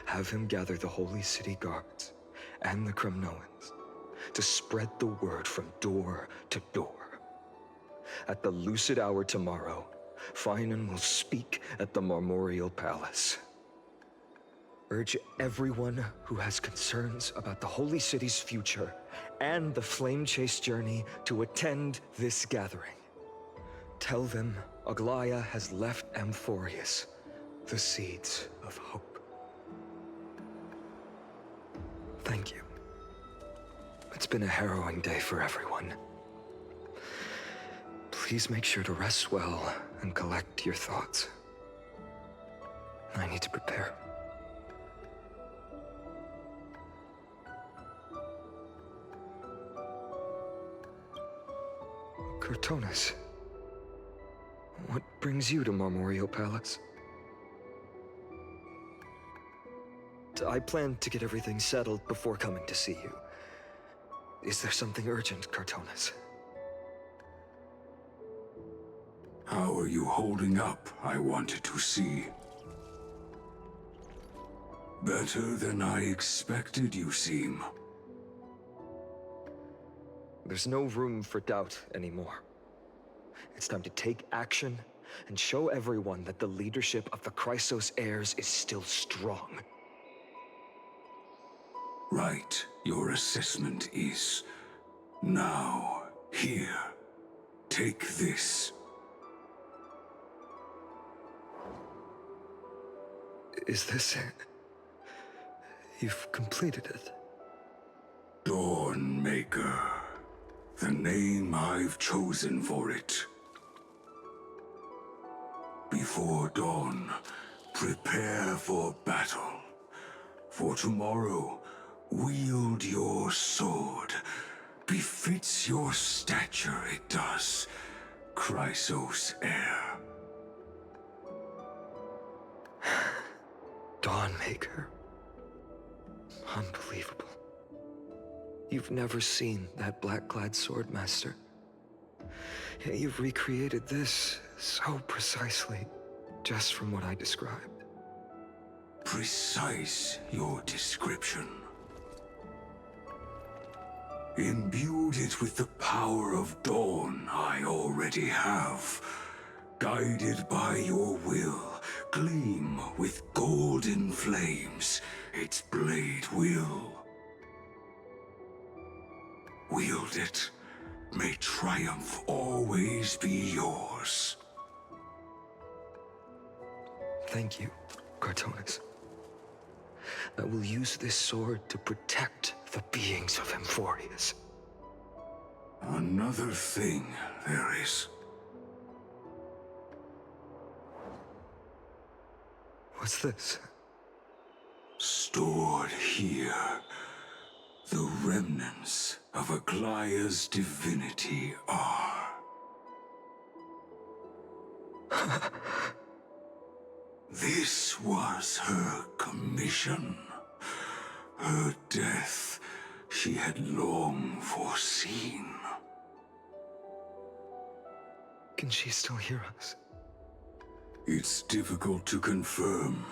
Have him gather the Holy City guards and the Kremnoans to spread the word from door to door. At the lucid hour tomorrow, Finan will speak at the Marmorial Palace. Urge everyone who has concerns about the Holy City's future and the Flame Chase journey to attend this gathering. Tell them Aglaya has left Amphorius the seeds of hope. Thank you. It's been a harrowing day for everyone. Please make sure to rest well and collect your thoughts. I need to prepare. Cortonis, what brings you to Marmorial Palace? I plan to get everything settled before coming to see you. Is there something urgent, Cortonis? How are you holding up, I wanted to see. Better than I expected, you seem. There's no room for doubt anymore. It's time to take action and show everyone that the leadership of the Chrysos heirs is still strong. Right, your assessment is. Now, here. Take this. Is this it? You've completed it. Dawnmaker. The name I've chosen for it. Before dawn, prepare for battle. For tomorrow, wield your sword. Befits your stature, it does. Chrysos heir. Dawnmaker. Unbelievable. You've never seen that black-clad swordmaster. Yet you've recreated this so precisely, just from what I described. Precise, your description. Imbued it with the power of dawn I already have. Guided by your will, gleam with golden flames, its blade will. Wield it, may triumph always be yours. Thank you, Cortonis. I will use this sword to protect the beings of Amphorius. Another thing there is. What's this? Stored here, the remnants of Aglaya's divinity are. This was her commission. Her death she had long foreseen. Can she still hear us? It's difficult to confirm.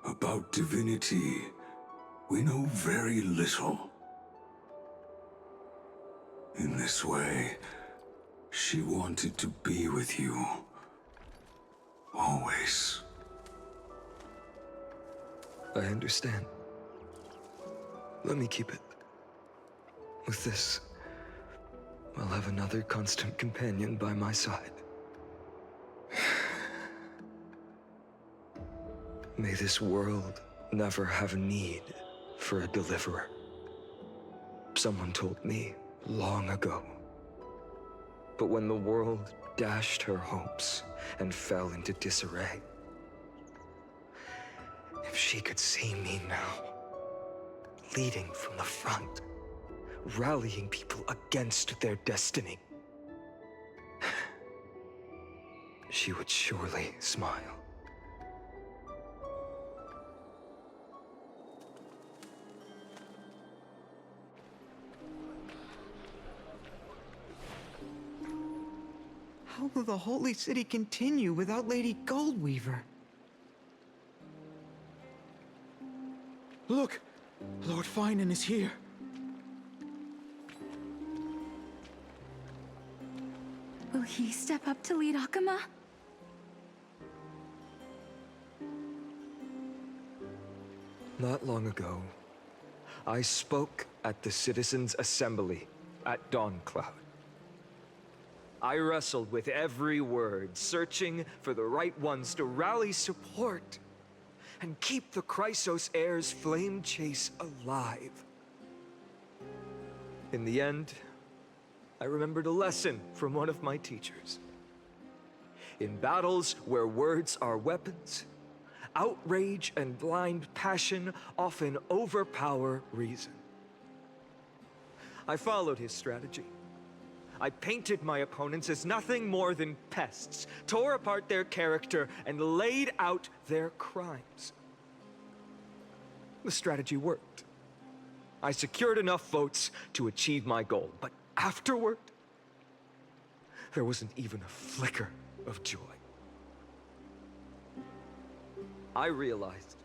About divinity, we know very little. In this way, she wanted to be with you. Always. I understand. Let me keep it. With this, I'll have another constant companion by my side. May this world never have need for a deliverer. Someone told me long ago. But when the world dashed her hopes and fell into disarray, if she could see me now, leading from the front, rallying people against their destiny, she would surely smile. How will the Holy City continue without Lady Goldweaver? Look! Lord Finan is here. Will he step up to lead Akama? Not long ago, I spoke at the Citizens' Assembly at Dawncloud. I wrestled with every word, searching for the right ones to rally support and keep the Chrysos Heir's flame chase alive. In the end, I remembered a lesson from one of my teachers. In battles where words are weapons, outrage and blind passion often overpower reason. I followed his strategy. I painted my opponents as nothing more than pests, tore apart their character, and laid out their crimes. The strategy worked. I secured enough votes to achieve my goal, but afterward, there wasn't even a flicker of joy. I realized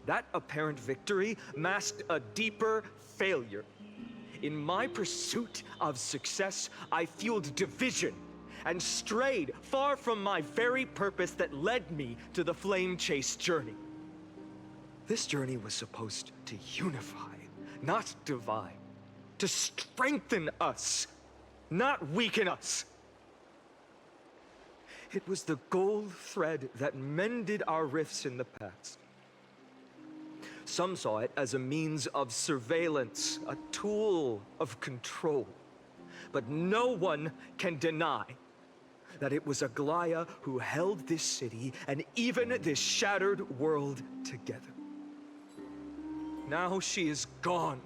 that apparent victory masked a deeper failure. In my pursuit of success, I fueled division and strayed far from my very purpose that led me to the Flame Chase journey. This journey was supposed to unify, not divide, to strengthen us, not weaken us. It was the gold thread that mended our rifts in the past. Some saw it as a means of surveillance, a tool of control. But no one can deny that it was Aglaya who held this city and even this shattered world together. Now she is gone.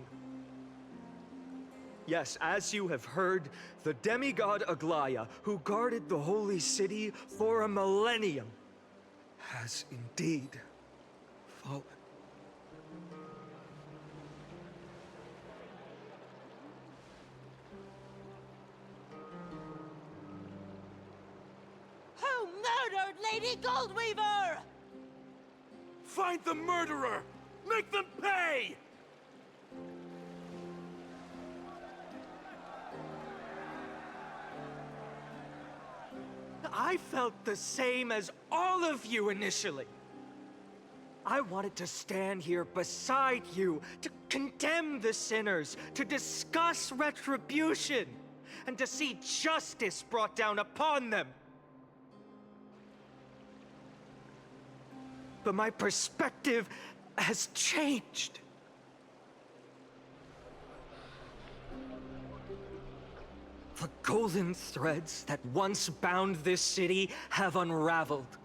Yes, as you have heard, the demigod Aglaya, who guarded the holy city for a millennium, has indeed fallen. Who murdered Lady Goldweaver? Find the murderer! Make them pay! I felt the same as all of you initially. I wanted to stand here beside you, to condemn the sinners, to discuss retribution, and to see justice brought down upon them. But my perspective has changed. The golden threads that once bound this city have unraveled.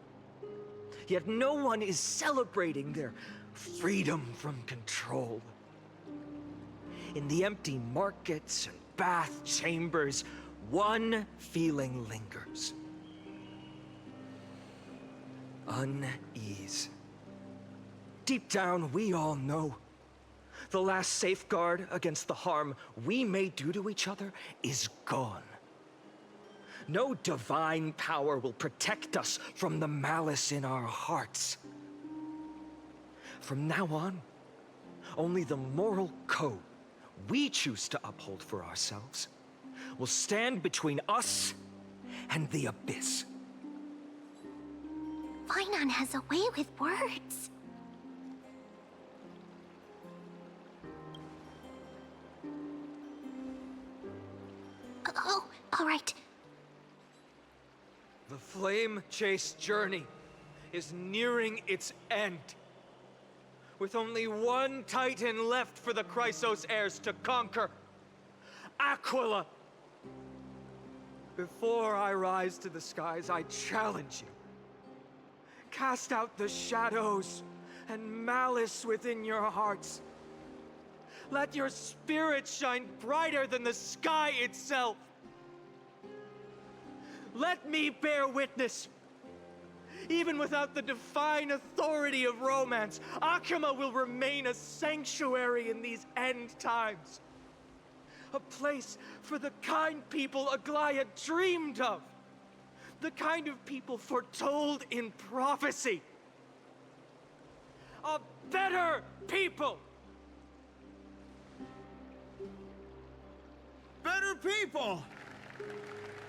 Yet no one is celebrating their freedom from control. In the empty markets and bath chambers, one feeling lingers. Unease. Deep down, we all know the last safeguard against the harm we may do to each other is gone. No divine power will protect us from the malice in our hearts. From now on, only the moral code we choose to uphold for ourselves will stand between us and the abyss. Fainan has a way with words. Oh, all right. The flame chase journey is nearing its end. With only one Titan left for the Chrysos heirs to conquer, Aquila. Before I rise to the skies, I challenge you. Cast out the shadows and malice within your hearts. Let your spirit shine brighter than the sky itself. Let me bear witness. Even without the divine authority of romance, Akima will remain a sanctuary in these end times. A place for the kind people Aglaya dreamed of. The kind of people foretold in prophecy. A better people! Better people!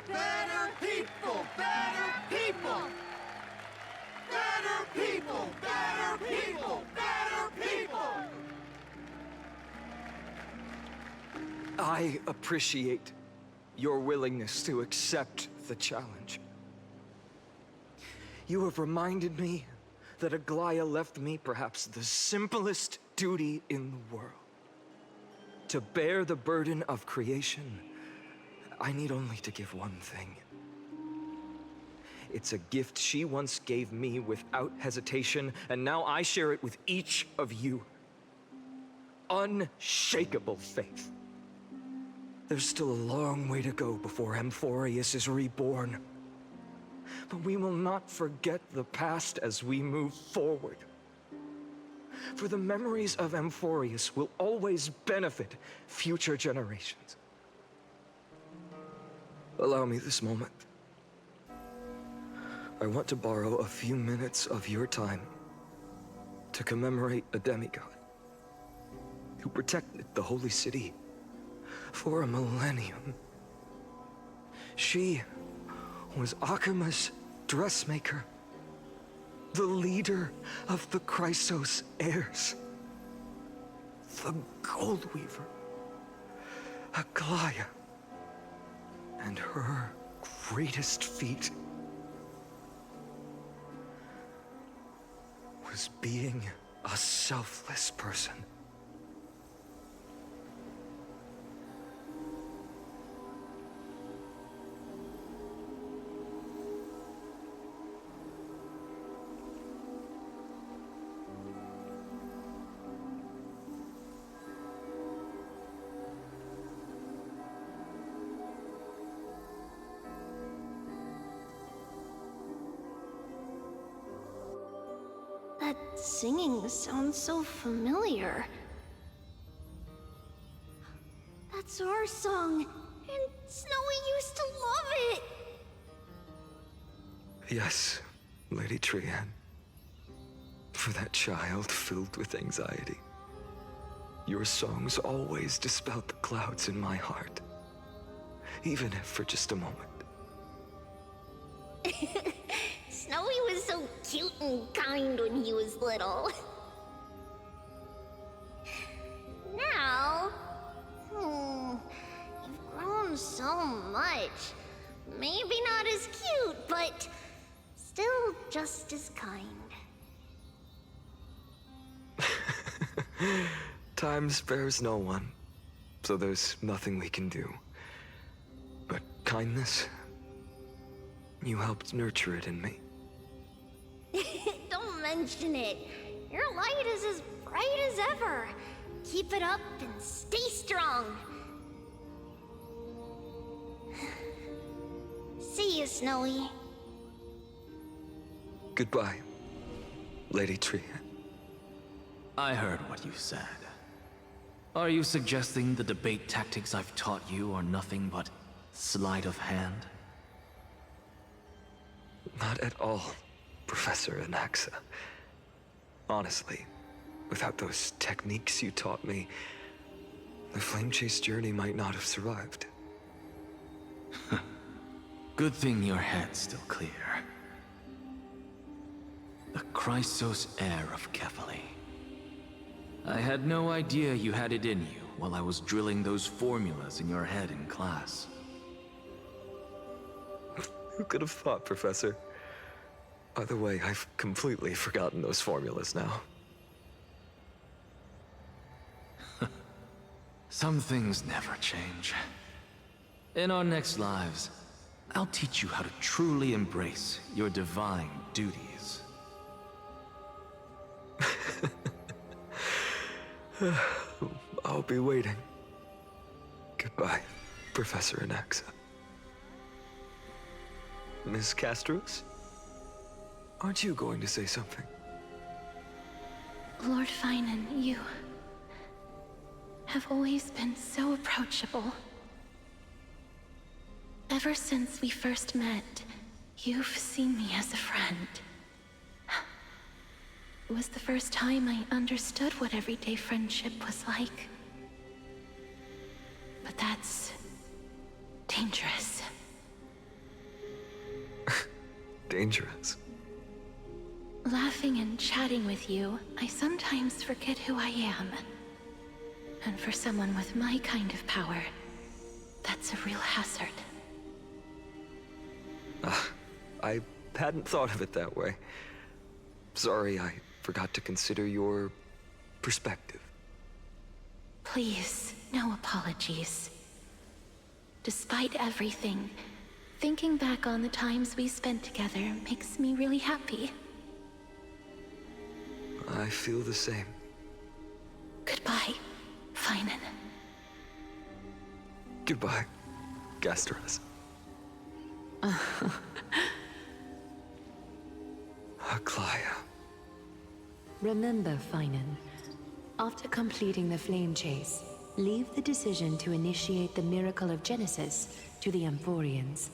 Better people! Better people! Better people! Better people! Better people! I appreciate your willingness to accept the challenge. You have reminded me that Aglaya left me perhaps the simplest duty in the world. To bear the burden of creation, I need only to give one thing. It's a gift she once gave me without hesitation, and now I share it with each of you. Unshakable faith. There's still a long way to go before Amphorius is reborn. But we will not forget the past as we move forward. For the memories of Amphorius will always benefit future generations. Allow me this moment. I want to borrow a few minutes of your time to commemorate a demigod who protected the holy city for a millennium. She was Akima's dressmaker, the leader of the Chrysos heirs, the Goldweaver, Aglaya, and her greatest feat was being a selfless person. That singing sounds so familiar. That's our song, and Snowy used to love it! Yes, Lady Trian. For that child filled with anxiety. Your songs always dispelled the clouds in my heart. Even if for just a moment. Snowy was so cute and kind when he was little. Now, you've grown so much. Maybe not as cute, but still just as kind. Time spares no one, so there's nothing we can do. But kindness, you helped nurture it in me. Don't mention it. Your light is as bright as ever. Keep it up and stay strong. See you, Snowy. Goodbye, Lady Tree. I heard what you said. Are you suggesting the debate tactics I've taught you are nothing but sleight of hand? Not at all, Professor Anaxa. Honestly, without those techniques you taught me, the Flame Chase journey might not have survived. Good thing your head's still clear. The Chrysos heir of Kefali. I had no idea you had it in you while I was drilling those formulas in your head in class. Who could have thought, Professor? By the way, I've completely forgotten those formulas now. Some things never change. In our next lives, I'll teach you how to truly embrace your divine duties. I'll be waiting. Goodbye, Professor Anaxa. Miss Castros? Aren't you going to say something? Lord Finan, you have always been so approachable. Ever since we first met, you've seen me as a friend. It was the first time I understood what everyday friendship was like. But that's dangerous. Dangerous? Laughing and chatting with you, I sometimes forget who I am. And for someone with my kind of power, that's a real hazard. I hadn't thought of it that way. Sorry, I forgot to consider your perspective. Please, no apologies. Despite everything, thinking back on the times we spent together makes me really happy. I feel the same. Goodbye, Finan. Goodbye, Gastras. Aglaya. Remember, Finan, after completing the Flame Chase, leave the decision to initiate the Miracle of Genesis to the Amphorians.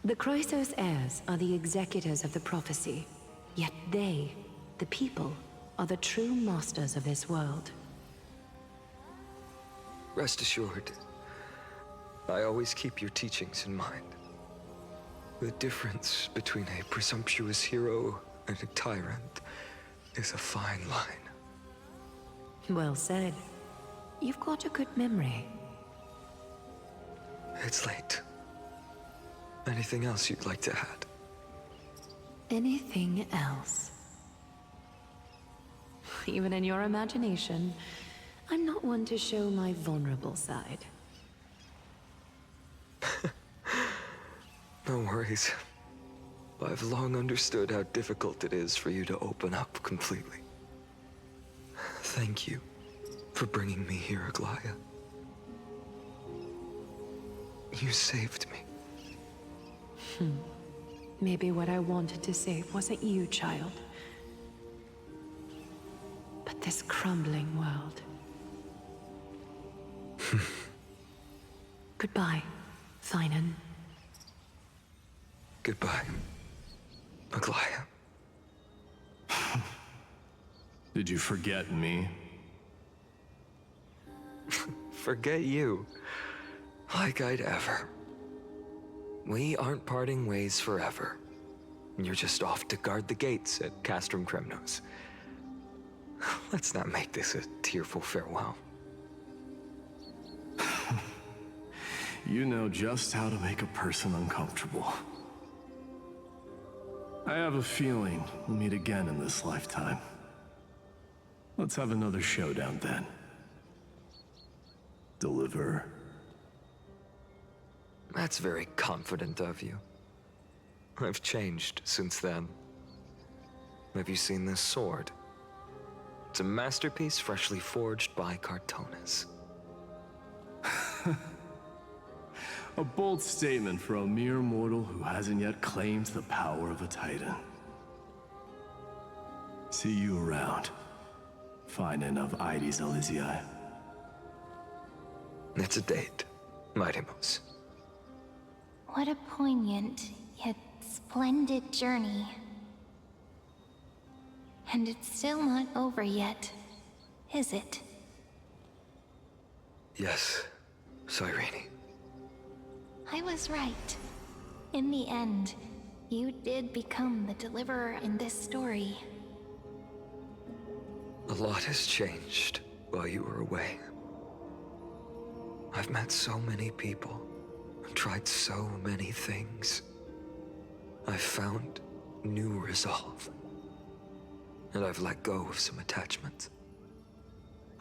The Chrysos heirs are the executors of the prophecy, yet they, the people, are the true masters of this world. Rest assured, I always keep your teachings in mind. The difference between a presumptuous hero and a tyrant is a fine line. Well said. You've got a good memory. It's late. Anything else you'd like to add? Anything else? Even in your imagination, I'm not one to show my vulnerable side. No worries. I've long understood how difficult it is for you to open up completely. Thank you for bringing me here, Aglaya. You saved me. Maybe what I wanted to save wasn't you, child, but this crumbling world. Goodbye, Finan. Goodbye, Aglaya. Did you forget me? Forget you. Like I'd ever. We aren't parting ways forever. You're just off to guard the gates at Castrum Kremnos. Let's not make this a tearful farewell. You know just how to make a person uncomfortable. I have a feeling we'll meet again in this lifetime. Let's have another showdown then. Deliver. That's very confident of you. I've changed since then. Have you seen this sword? It's a masterpiece freshly forged by Cartonis. A bold statement for a mere mortal who hasn't yet claimed the power of a Titan. See you around, Finan of Ides Elysiae. It's a date, Mighty Moose. What a poignant, yet splendid journey. And it's still not over yet, is it? Yes, Cyrene. I was right. In the end, you did become the deliverer in this story. A lot has changed while you were away. I've met so many people, and tried so many things. I've found new resolve. And I've let go of some attachments.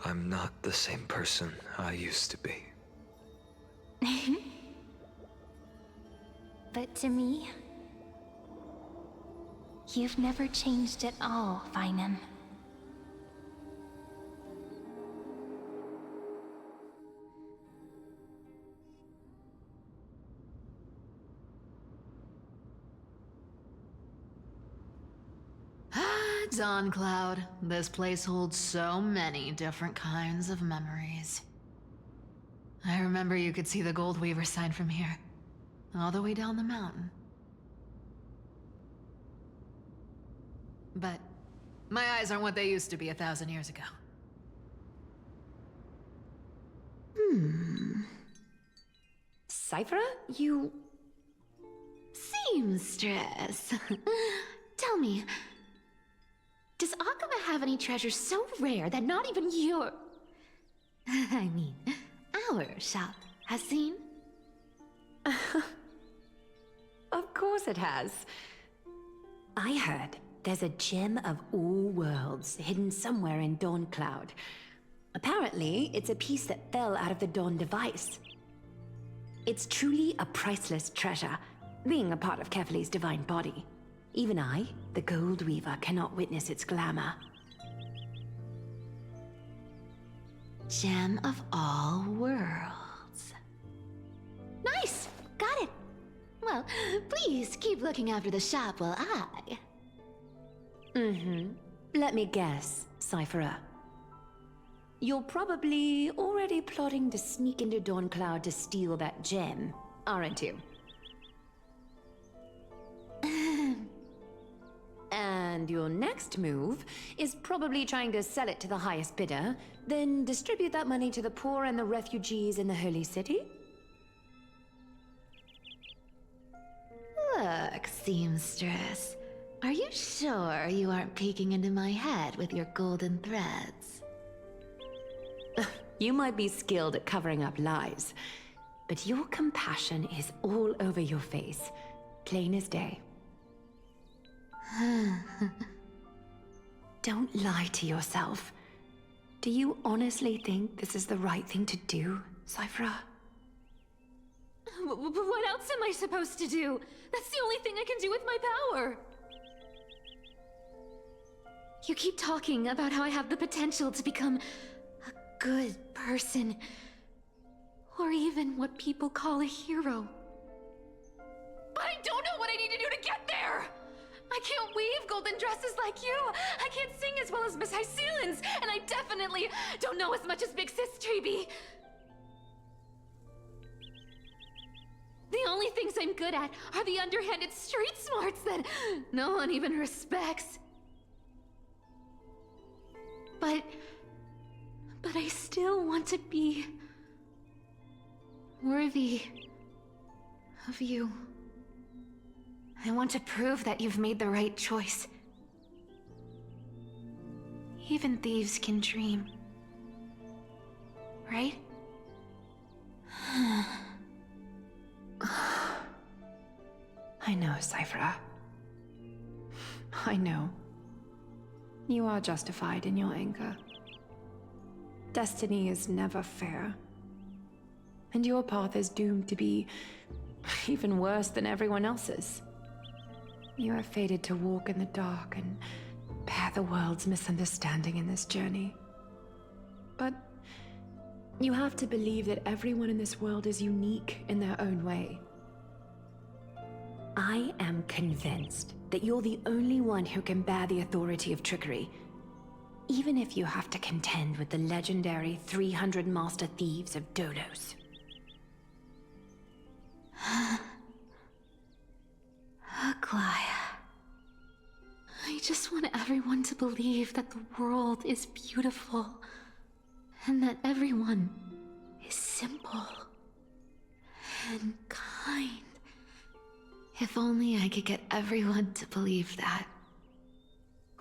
I'm not the same person I used to be. But to me, you've never changed at all, Finan. Dawn Cloud. This place holds so many different kinds of memories. I remember you could see the Goldweaver sign from here, all the way down the mountain. But my eyes aren't what they used to be 1,000 years ago. Cyphera, you... Seamstress. Tell me, does Akama have any treasures so rare that not even your... I mean, our shop has seen? Of course it has. I heard there's a gem of all worlds hidden somewhere in Dawn Cloud. Apparently, it's a piece that fell out of the Dawn device. It's truly a priceless treasure, being a part of Kefali's divine body. Even I, the Goldweaver, cannot witness its glamour. Gem of all worlds. Nice! Got it! Well, please keep looking after the shop while I... Let me guess, Cyphera. You're probably already plotting to sneak into Dawn Cloud to steal that gem, aren't you? And your next move is probably trying to sell it to the highest bidder, then distribute that money to the poor and the refugees in the Holy City? Look, Seamstress. Are you sure you aren't peeking into my head with your golden threads? You might be skilled at covering up lies, but your compassion is all over your face, plain as day. Don't lie to yourself. Do you honestly think this is the right thing to do, Cyphera? What else am I supposed to do? That's the only thing I can do with my power. You keep talking about how I have the potential to become a good person, or even what people call a hero. But I don't know what I need to do to get there! I can't weave golden dresses like you! I can't sing as well as Miss Hyceelens! And I definitely don't know as much as Big Sis Treeby! The only things I'm good at are the underhanded street smarts that no one even respects. But I still want to be worthy of you. I want to prove that you've made the right choice. Even thieves can dream. Right? I know, Cyphera. I know. You are justified in your anger. Destiny is never fair. And your path is doomed to be even worse than everyone else's. You are fated to walk in the dark and repair the world's misunderstanding in this journey. But you have to believe that everyone in this world is unique in their own way. I am convinced that you're the only one who can bear the authority of trickery, even if you have to contend with the legendary 300 master thieves of Dolos. Aglaya. I just want everyone to believe that the world is beautiful, and that everyone is simple and kind. If only I could get everyone to believe that.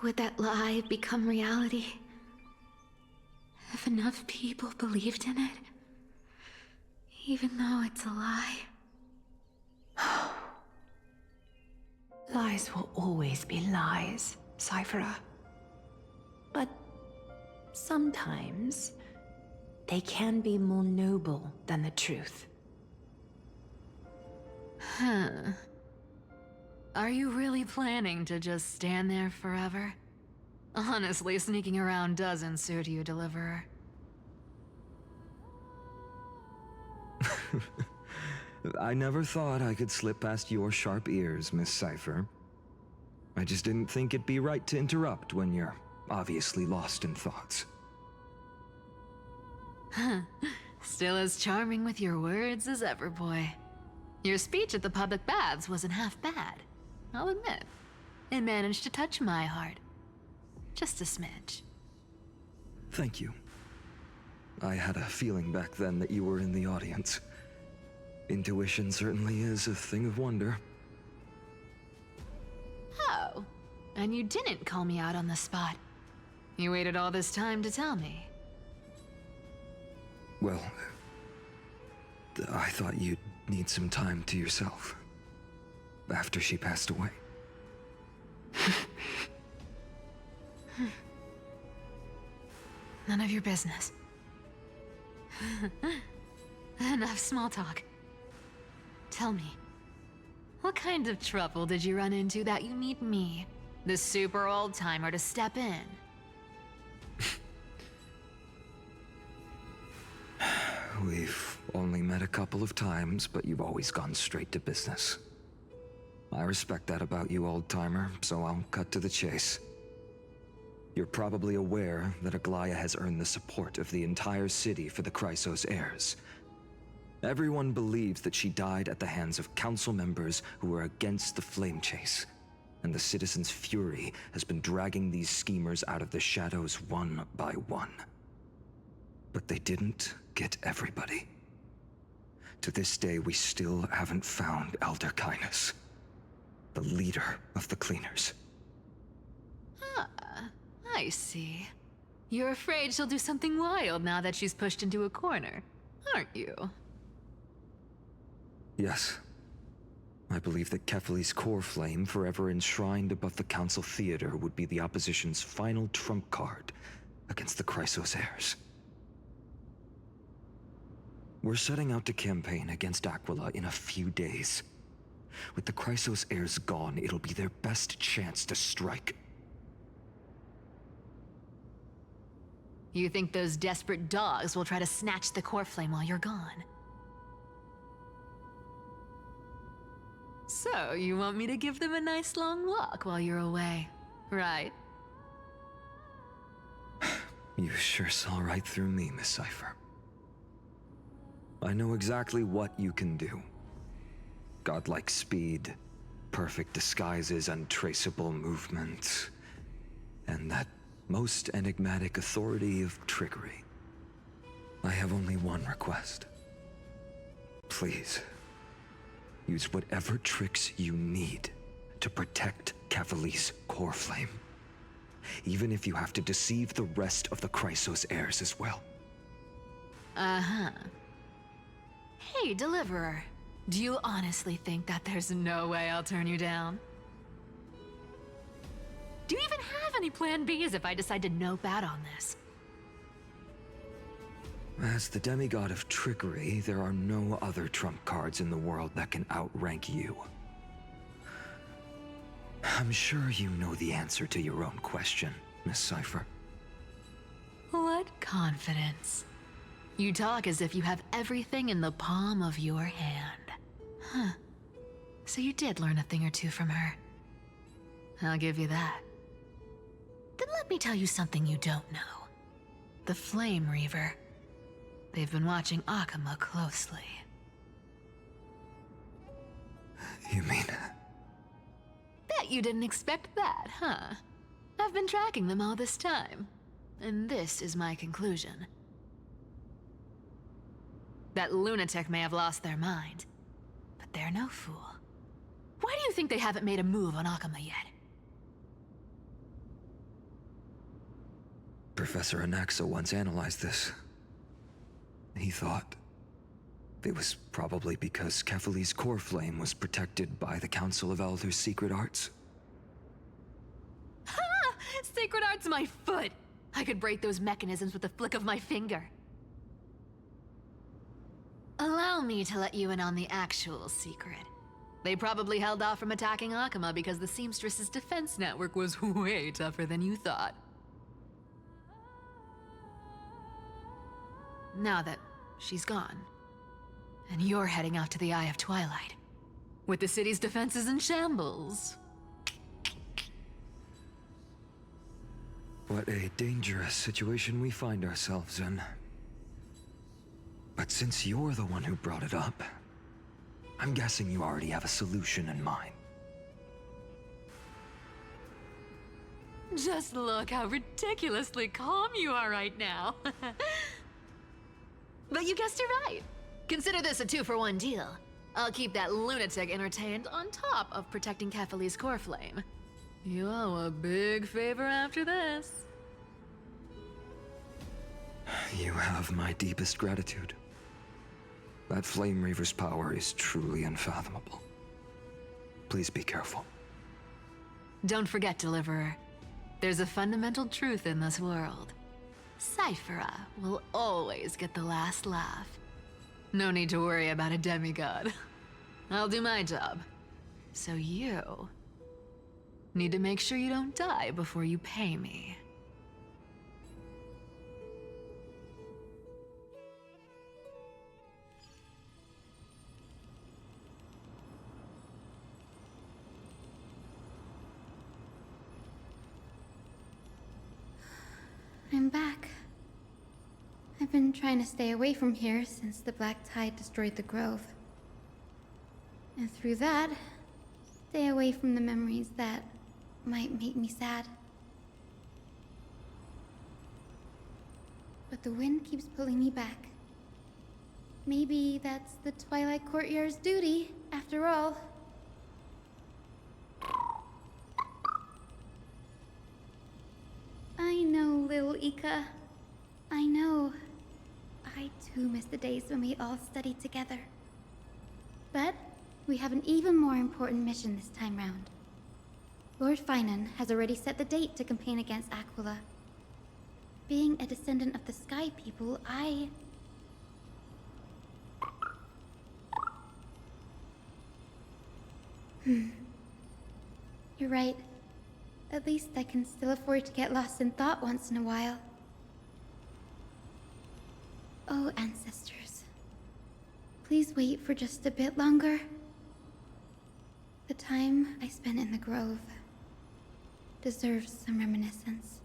Would that lie become reality? If enough people believed in it, even though it's a lie. Lies will always be lies, Cyphera. But sometimes they can be more noble than the truth. Huh. Are you really planning to just stand there forever? Honestly, sneaking around doesn't suit you, Deliverer. I never thought I could slip past your sharp ears, Miss Cypher. I just didn't think it'd be right to interrupt when you're obviously lost in thoughts. Still as charming with your words as ever, boy. Your speech at the public baths wasn't half bad, I'll admit. It managed to touch my heart. Just a smidge. Thank you. I had a feeling back then that you were in the audience. Intuition certainly is a thing of wonder. Oh, and you didn't call me out on the spot. You waited all this time to tell me. Well, I thought you'd need some time to yourself. After she passed away. None of your business. Enough small talk. Tell me, what kind of trouble did you run into that you need me, the super old-timer, to step in? We've only met a couple of times, but you've always gone straight to business. I respect that about you, old-timer, so I'll cut to the chase. You're probably aware that Aglaya has earned the support of the entire city for the Chrysos heirs. Everyone believes that she died at the hands of council members who were against the flame chase, and the citizens' fury has been dragging these schemers out of the shadows one by one. But they didn't get everybody. To this day, we still haven't found Elder Kynus, the leader of the Cleaners. I see. You're afraid she'll do something wild now that she's pushed into a corner, aren't you? Yes. I believe that Kefali's core flame, forever enshrined above the Council Theater, would be the opposition's final trump card against the Chrysos heirs. We're setting out to campaign against Aquila in a few days. With the Chrysos heirs gone, it'll be their best chance to strike. You think those desperate dogs will try to snatch the core flame while you're gone? So, you want me to give them a nice long walk while you're away, right? You sure saw right through me, Miss Cypher. I know exactly what you can do. Godlike speed, perfect disguises, untraceable movement, and that most enigmatic authority of trickery. I have only one request. Please, use whatever tricks you need to protect Kefali's core flame. Even if you have to deceive the rest of the Chrysos heirs as well. Uh-huh. Hey, Deliverer. Do you honestly think that there's no way I'll turn you down? Do you even have any plan Bs if I decide to nope out on this? As the demigod of trickery, there are no other trump cards in the world that can outrank you. I'm sure you know the answer to your own question, Miss Cipher. What confidence. You talk as if you have everything in the palm of your hand. Huh. So you did learn a thing or two from her. I'll give you that. Then let me tell you something you don't know. The Flame Reaver. They've been watching Akama closely. You mean... Bet you didn't expect that, huh? I've been tracking them all this time. And this is my conclusion. That lunatic may have lost their mind, but they're no fool. Why do you think they haven't made a move on Akama yet? Professor Anaxa once analyzed this. He thought it was probably because Kefali's core flame was protected by the Council of Elders' secret arts. Ha! Sacred art's my foot! I could break those mechanisms with the flick of my finger. Allow me to let you in on the actual secret. They probably held off from attacking Akama because the Seamstress's defense network was way tougher than you thought. Now that she's gone, and you're heading out to the Eye of Twilight, with the city's defenses in shambles. What a dangerous situation we find ourselves in. But since you're the one who brought it up, I'm guessing you already have a solution in mind. Just look how ridiculously calm you are right now. But you guessed it right. Consider this a 2-for-1 deal. I'll keep that lunatic entertained on top of protecting Kefali's core flame. You owe a big favor after this. You have my deepest gratitude. That Flame Reaver's power is truly unfathomable. Please be careful. Don't forget, Deliverer. There's a fundamental truth in this world. Cyphera will always get the last laugh. No need to worry about a demigod. I'll do my job. So you need to make sure you don't die before you pay me. I'm back. I've been trying to stay away from here since the Black Tide destroyed the Grove. And through that, stay away from the memories that might make me sad. But the wind keeps pulling me back. Maybe that's the Twilight Courtyard's duty, after all. I know, little Ika. I know. I too miss the days when we all studied together. But we have an even more important mission this time round. Lord Finan has already set the date to campaign against Aquila. Being a descendant of the Sky People, You're right. At least I can still afford to get lost in thought once in a while. Oh, ancestors. Please wait for just a bit longer. The time I spent in the Grove deserves some reminiscence.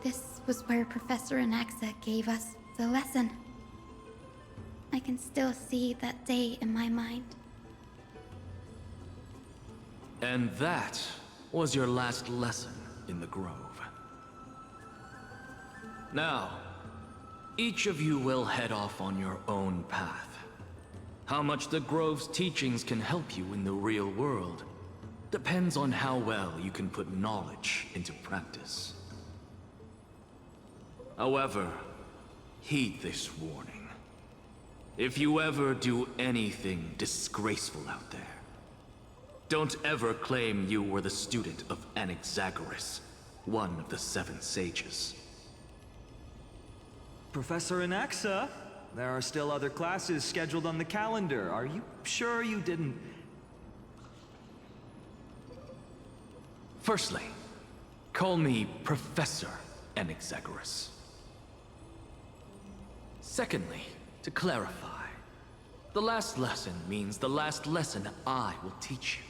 This was where Professor Anaxa gave us the lesson. I can still see that day in my mind. And that was your last lesson in the Grove. Now, each of you will head off on your own path. How much the Grove's teachings can help you in the real world depends on how well you can put knowledge into practice. However, heed this warning. If you ever do anything disgraceful out there, don't ever claim you were the student of Anaxagoras, one of the 7 sages. Professor Anaxa, there are still other classes scheduled on the calendar. Are you sure you didn't... Firstly, call me Professor Anaxagoras. Secondly, to clarify, the last lesson means the last lesson I will teach you.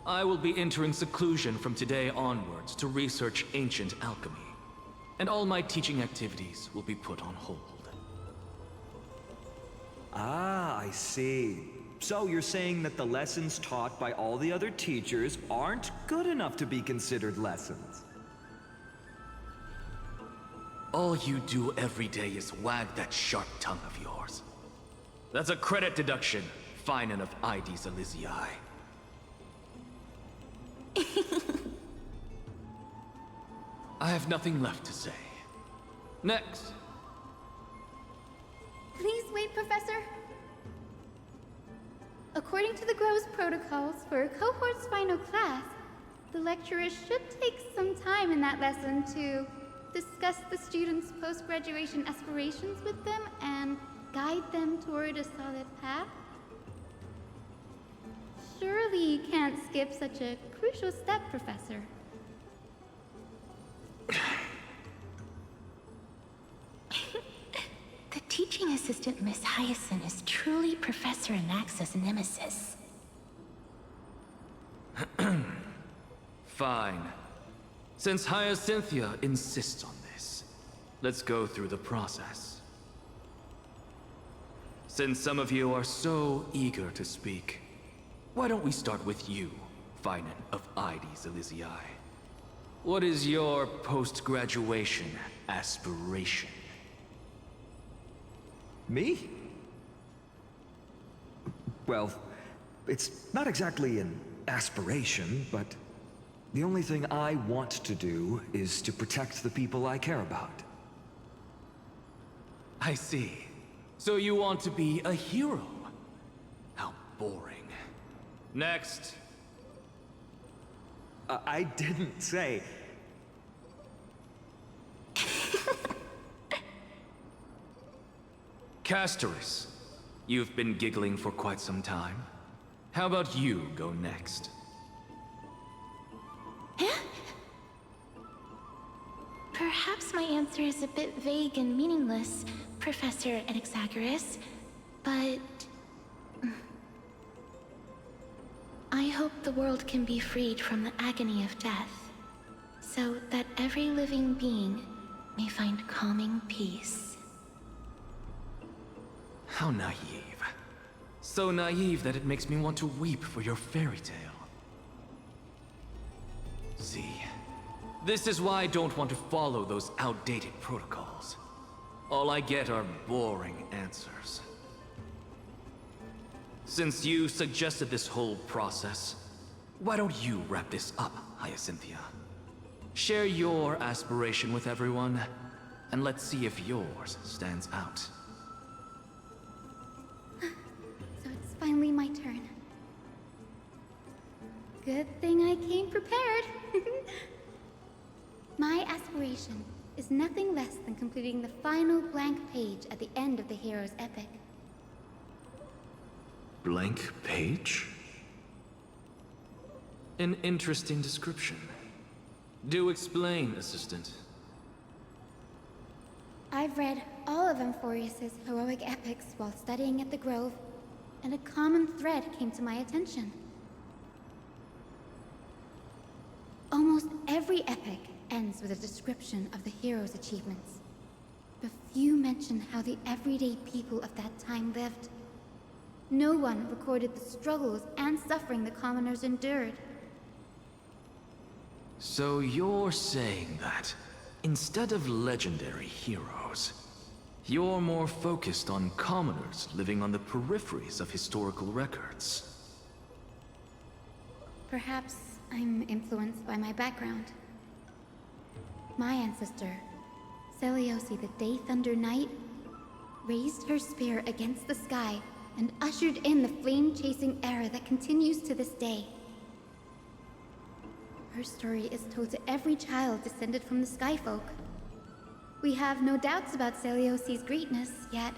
I will be entering seclusion from today onwards to research ancient alchemy, and all my teaching activities will be put on hold. Ah, I see. So you're saying that the lessons taught by all the other teachers aren't good enough to be considered lessons? All you do every day is wag that sharp tongue of yours. That's a credit deduction, fine enough Ides Elysiae. I have nothing left to say. Next. Please wait, Professor. According to the Grove's protocols for a cohort's final class, the lecturer should take some time in that lesson to discuss the students' post-graduation aspirations with them and guide them toward a solid path. Surely you can't skip such a crucial step, Professor. The teacher teaching assistant Miss Hyacinth is truly Professor Anaxa's nemesis. Fine. Since Hyacinthia insists on this, let's go through the process. Since some of you are so eager to speak, why don't we start with you, Finan of Ides Elysiae? What is your post-graduation aspiration? Me? Well, it's not exactly an aspiration, but the only thing I want to do is to protect the people I care about. I see. So you want to be a hero? How boring. Next. I didn't say... Castoris, you've been giggling for quite some time. How about you go next? Perhaps my answer is a bit vague and meaningless, Professor Anaxagoras, but... I hope the world can be freed from the agony of death, so that every living being may find calming peace. How naive. So naive that it makes me want to weep for your fairy tale. See, this is why I don't want to follow those outdated protocols. All I get are boring answers. Since you suggested this whole process, why don't you wrap this up, Hyacinthia? Share your aspiration with everyone, and let's see if yours stands out. So it's finally my turn. Good thing I came prepared. My aspiration is nothing less than completing the final blank page at the end of the hero's epic. Blank page? An interesting description. Do explain, Assistant. I've read all of Amphorius's heroic epics while studying at the Grove, and a common thread came to my attention. Almost every epic ends with a description of the hero's achievements. But few mention how the everyday people of that time lived. No one recorded the struggles and suffering the commoners endured. So you're saying that, instead of legendary heroes, you're more focused on commoners living on the peripheries of historical records. Perhaps I'm influenced by my background. My ancestor, Seliosi the Day Thunder Knight, raised her spear against the sky and ushered in the flame-chasing era that continues to this day. Her story is told to every child descended from the Skyfolk. We have no doubts about Seliosi's greatness, yet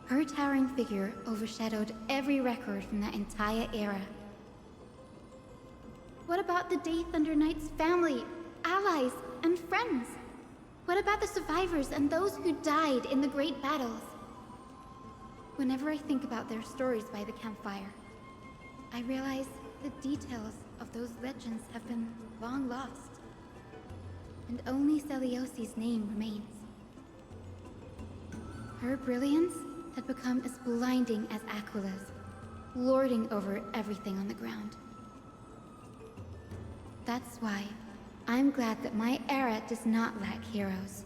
her towering figure overshadowed every record from that entire era. What about the Day Thunder Knight's family, allies, and friends? What about the survivors and those who died in the great battles? Whenever I think about their stories by the campfire, I realize the details of those legends have been long lost. And only Seliosi's name remains. Her brilliance had become as blinding as Aquila's, lording over everything on the ground. That's why I'm glad that my era does not lack heroes.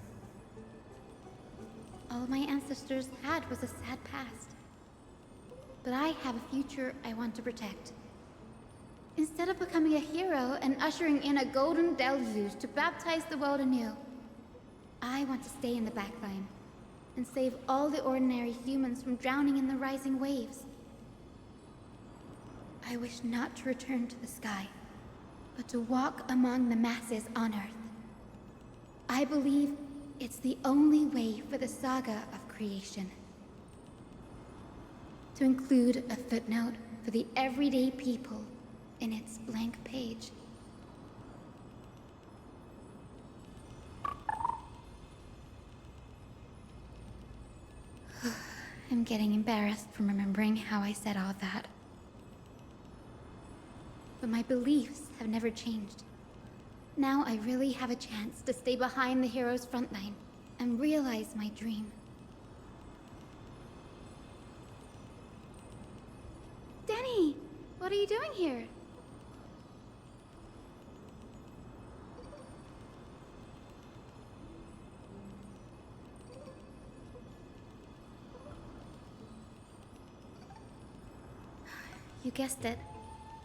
All my ancestors had was a sad past. But I have a future I want to protect. Instead of becoming a hero and ushering in a golden deluge to baptize the world anew, I want to stay in the backline and save all the ordinary humans from drowning in the rising waves. I wish not to return to the sky, but to walk among the masses on Earth. I believe it's the only way for the saga of creation. To include a footnote for the everyday people in its blank page. I'm getting embarrassed from remembering how I said all that. But my beliefs have never changed. Now I really have a chance to stay behind the hero's front line and realize my dream. Danny! What are you doing here? You guessed it.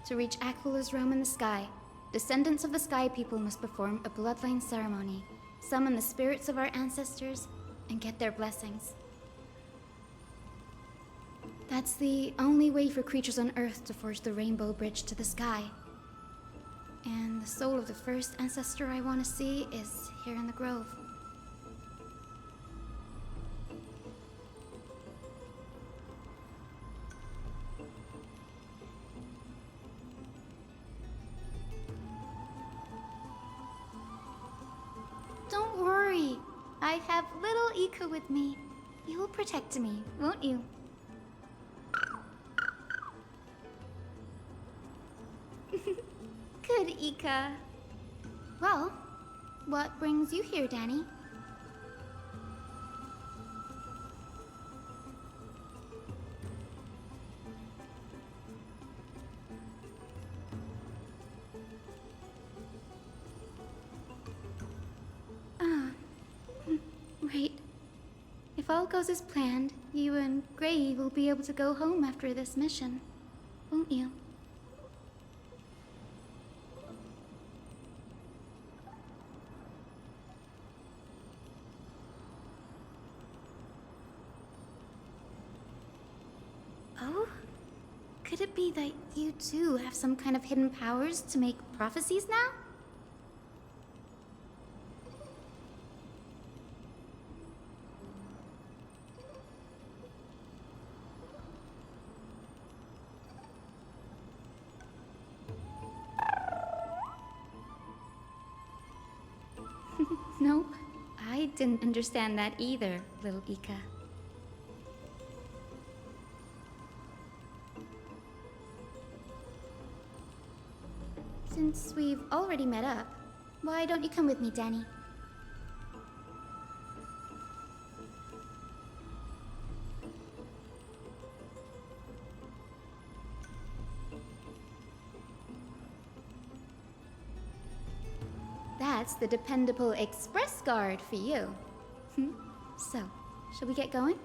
To reach Aquala's realm in the sky, descendants of the Sky People must perform a bloodline ceremony, summon the spirits of our ancestors, and get their blessings. That's the only way for creatures on Earth to forge the Rainbow Bridge to the sky. And the soul of the first ancestor I want to see is here in the grove. Don't worry. I have little Ika with me. You will protect me, won't you? Good, Ika. Well, what brings you here, Danny? Right. If all goes as planned, you and Gray will be able to go home after this mission, won't you? Oh? Could it be that you too have some kind of hidden powers to make prophecies now? Nope. I didn't understand that either, little Ika. Since we've already met up, why don't you come with me, Danny? That's the dependable express guard for you. So, shall we get going?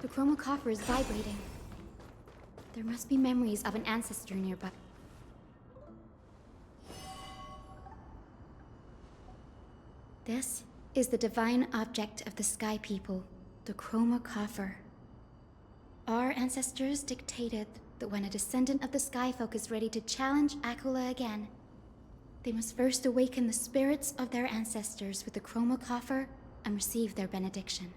The chroma coffer is vibrating. There must be memories of an ancestor nearby. This is the divine object of the Sky People, the chroma coffer. Our ancestors dictated that when a descendant of the Skyfolk is ready to challenge Aquila again, they must first awaken the spirits of their ancestors with the chroma coffer and receive their benediction.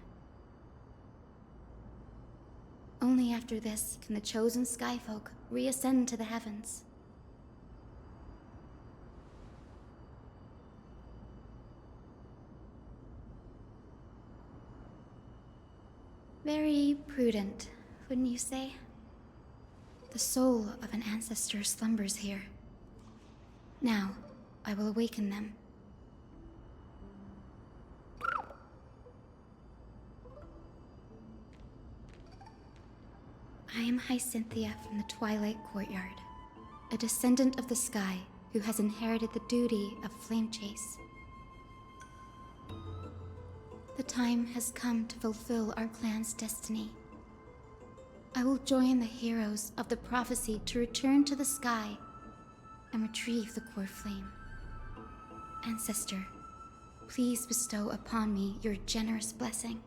Only after this can the chosen Skyfolk reascend to the heavens. Very prudent, wouldn't you say? The soul of an ancestor slumbers here. Now, I will awaken them. I am Hyacinthia from the Twilight Courtyard, a descendant of the sky who has inherited the duty of Flame Chase. The time has come to fulfill our clan's destiny. I will join the heroes of the prophecy to return to the sky and retrieve the core flame. Ancestor, please bestow upon me your generous blessing.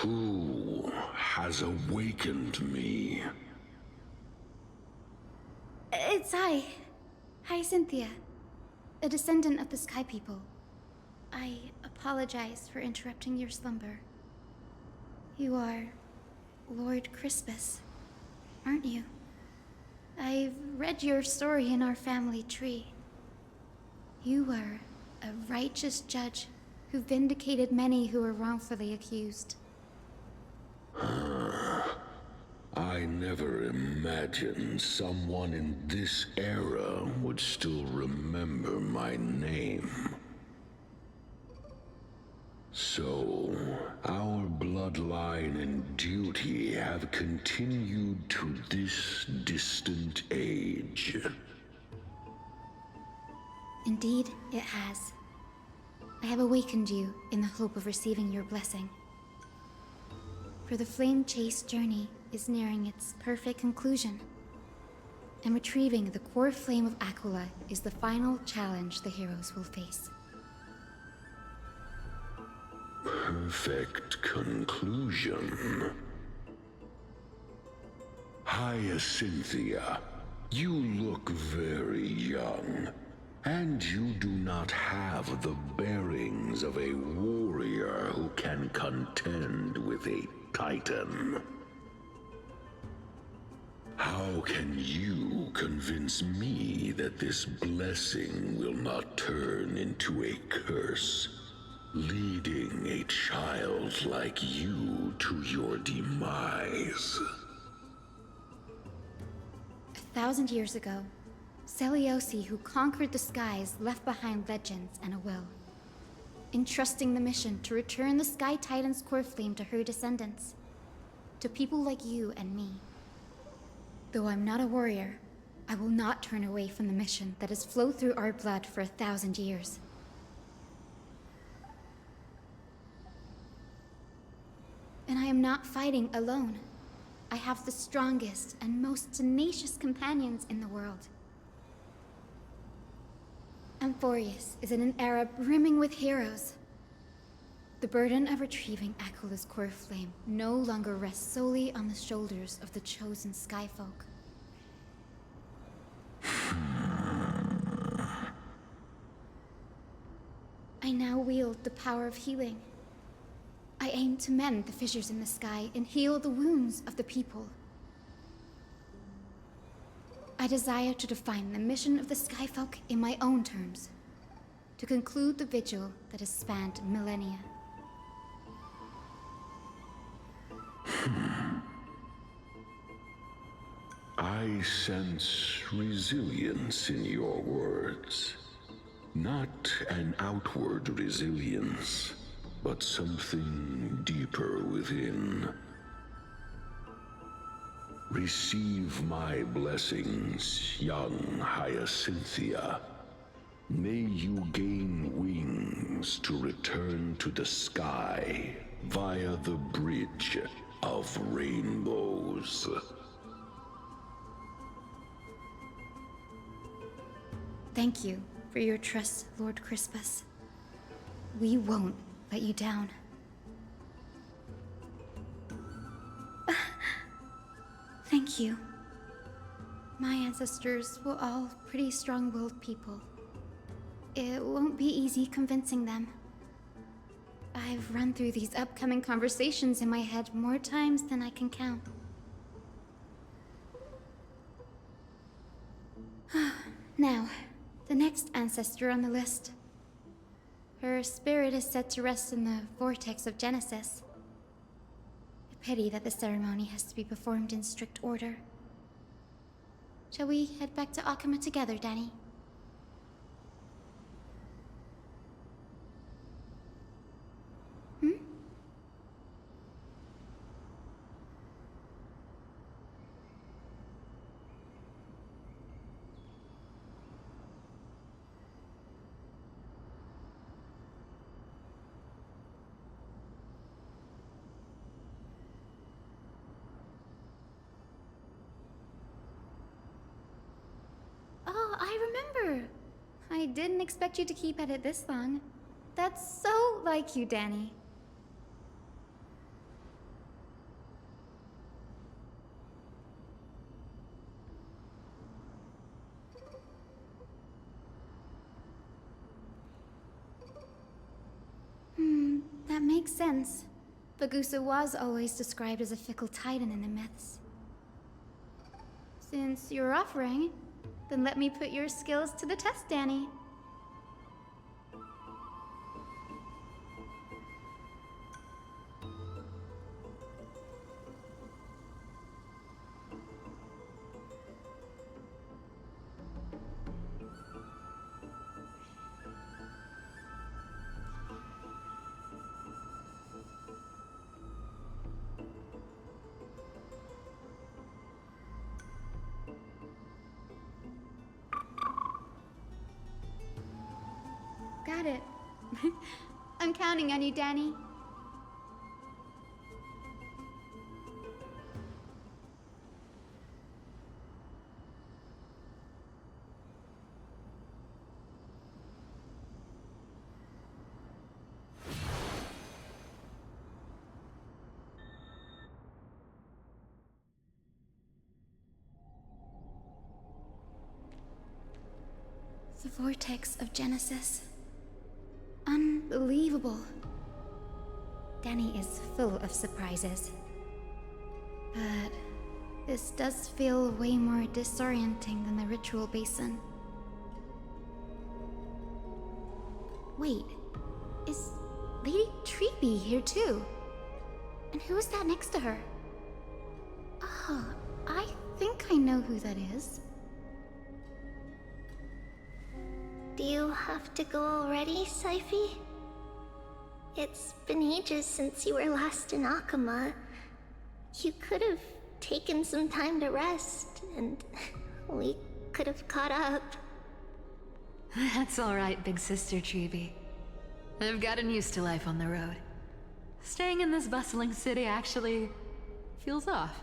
Who has awakened me? It's I. Hi, Cynthia. A descendant of the Sky People. I apologize for interrupting your slumber. You are Lord Crispus, aren't you? I've read your story in our family tree. You were a righteous judge who vindicated many who were wrongfully accused. I never imagined someone in this era would still remember my name. So, our bloodline and duty have continued to this distant age. Indeed, it has. I have awakened you in the hope of receiving your blessing. For the Flame Chase journey is nearing its perfect conclusion, and retrieving the core flame of Aquila is the final challenge the heroes will face. Perfect conclusion. Hyacinthia, you look very young, and you do not have the bearings of a warrior who can contend with a titan. How can you convince me that this blessing will not turn into a curse, leading a child like you to your demise? 1,000 years ago, Seliosi, who conquered the skies, left behind legends and a will, entrusting the mission to return the Sky Titan's core flame to her descendants, to people like you and me. Though I'm not a warrior, I will not turn away from the mission that has flowed through our blood for 1,000 years. And I am not fighting alone. I have the strongest and most tenacious companions in the world. Amphorius is in an era brimming with heroes. The burden of retrieving Aquila's core flame no longer rests solely on the shoulders of the chosen Skyfolk. I now wield the power of healing. I aim to mend the fissures in the sky and heal the wounds of the people. I desire to define the mission of the Skyfolk in my own terms, to conclude the vigil that has spanned millennia. I sense resilience in your words. Not an outward resilience, but something deeper within. Receive my blessings, young Hyacinthia. May you gain wings to return to the sky via the Bridge of Rainbows. Thank you for your trust, Lord Crispus. We won't let you down. Thank you. My ancestors were all pretty strong-willed people. It won't be easy convincing them. I've run through these upcoming conversations in my head more times than I can count. Now, the next ancestor on the list. Her spirit is set to rest in the vortex of Genesis. A pity that the ceremony has to be performed in strict order. Shall we head back to Akama together, Danny? Oh, I remember. I didn't expect you to keep at it this long. That's so like you, Danny. makes sense. Bagusa was always described as a fickle titan in the myths. Since you're offering, then let me put your skills to the test, Danny. Got it. I'm counting on you, Danny. The vortex of Genesis. Unbelievable. Danny is full of surprises. But this does feel way more disorienting than the ritual basin. Wait, is Lady Treeby here too? And who is that next to her? Oh, I think I know who that is. Do you have to go already, Saifi? It's been ages since you were last in Akama. You could have taken some time to rest, and we could have caught up. That's alright, big sister Treeby. I've gotten used to life on the road. Staying in this bustling city actually feels off.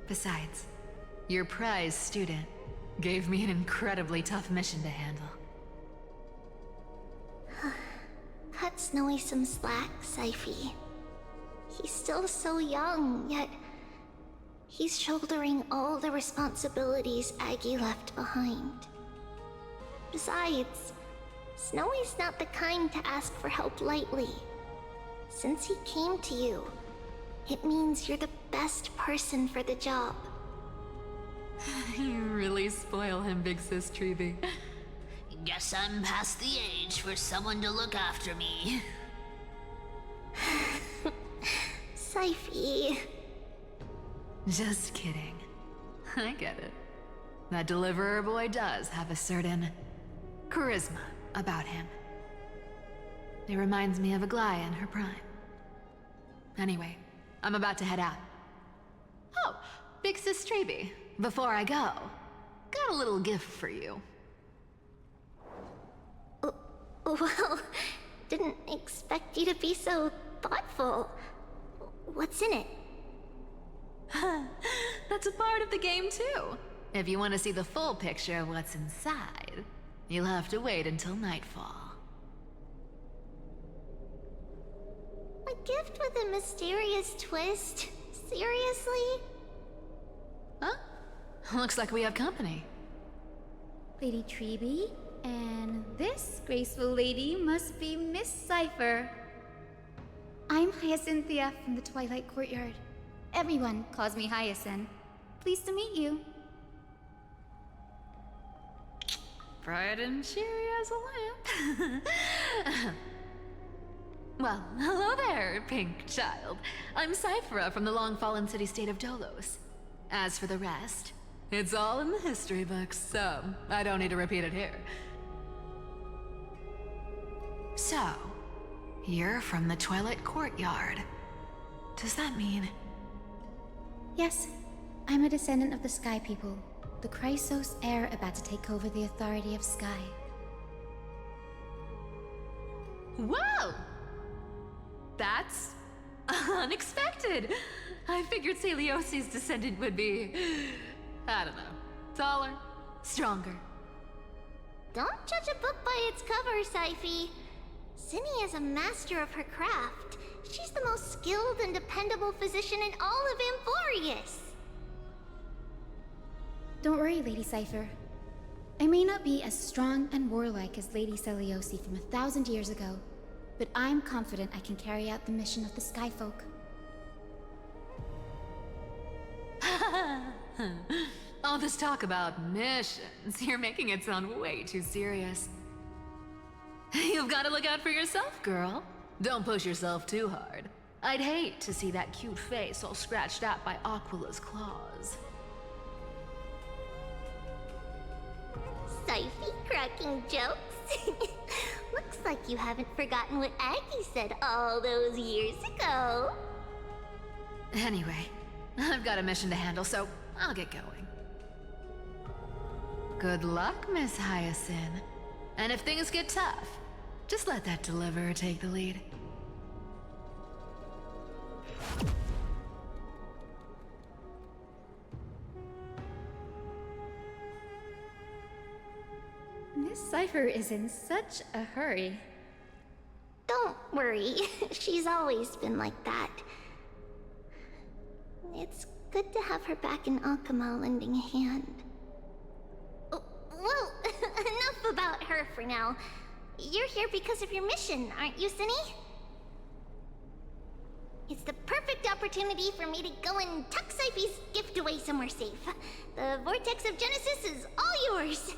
Besides, your prize student gave me an incredibly tough mission to handle. Cut Snowy some slack, Saifi. He's still so young, yet he's shouldering all the responsibilities Aggie left behind. Besides, Snowy's not the kind to ask for help lightly. Since he came to you, it means you're the best person for the job. You really spoil him, big sis Treeby. Guess I'm past the age for someone to look after me. Saifi. Just kidding. I get it. That deliverer boy does have a certain charisma about him. It reminds me of Aglaia in her prime. Anyway, I'm about to head out. Oh, big sis Treeby. Before I go, got a little gift for you. Well, didn't expect you to be so thoughtful. What's in it? That's a part of the game too. If you want to see the full picture of what's inside, you'll have to wait until nightfall. A gift with a mysterious twist? Seriously? Huh? Looks like we have company. Lady Treeby, and this graceful lady must be Miss Cypher. I'm Hyacinthia from the Twilight Courtyard. Everyone calls me Hyacinth. Pleased to meet you. Bright and cheery as a lamp. Well, hello there, pink child. I'm Cyphera from the long-fallen city-state of Dolos. As for the rest, it's all in the history books, so I don't need to repeat it here. So, you're from the Twilight Courtyard. Does that mean... Yes, I'm a descendant of the Sky People, the Chrysos heir about to take over the authority of Sky. Whoa! That's unexpected. I figured Celiosi's descendant would be, I don't know, taller, stronger. Don't judge a book by its cover, Saifi. Zinni is a master of her craft. She's the most skilled and dependable physician in all of Amphorius. Don't worry, Lady Cypher. I may not be as strong and warlike as Lady Celiosi from 1,000 years ago, but I'm confident I can carry out the mission of the Skyfolk. All this talk about missions, you're making it sound way too serious. You've got to look out for yourself, girl. Don't push yourself too hard. I'd hate to see that cute face all scratched out by Aquila's claws. Siphy cracking jokes? Looks like you haven't forgotten what Aggie said all those years ago. Anyway, I've got a mission to handle, so I'll get going. Good luck, Miss Hyacinth. And if things get tough, just let that deliverer take the lead. Miss Cypher is in such a hurry. Don't worry, she's always been like that. It's good to have her back in Akama lending a hand. Oh, well, enough about her for now. You're here because of your mission, aren't you, Cinny? It's the perfect opportunity for me to go and tuck Siphy's gift away somewhere safe. The Vortex of Genesis is all yours.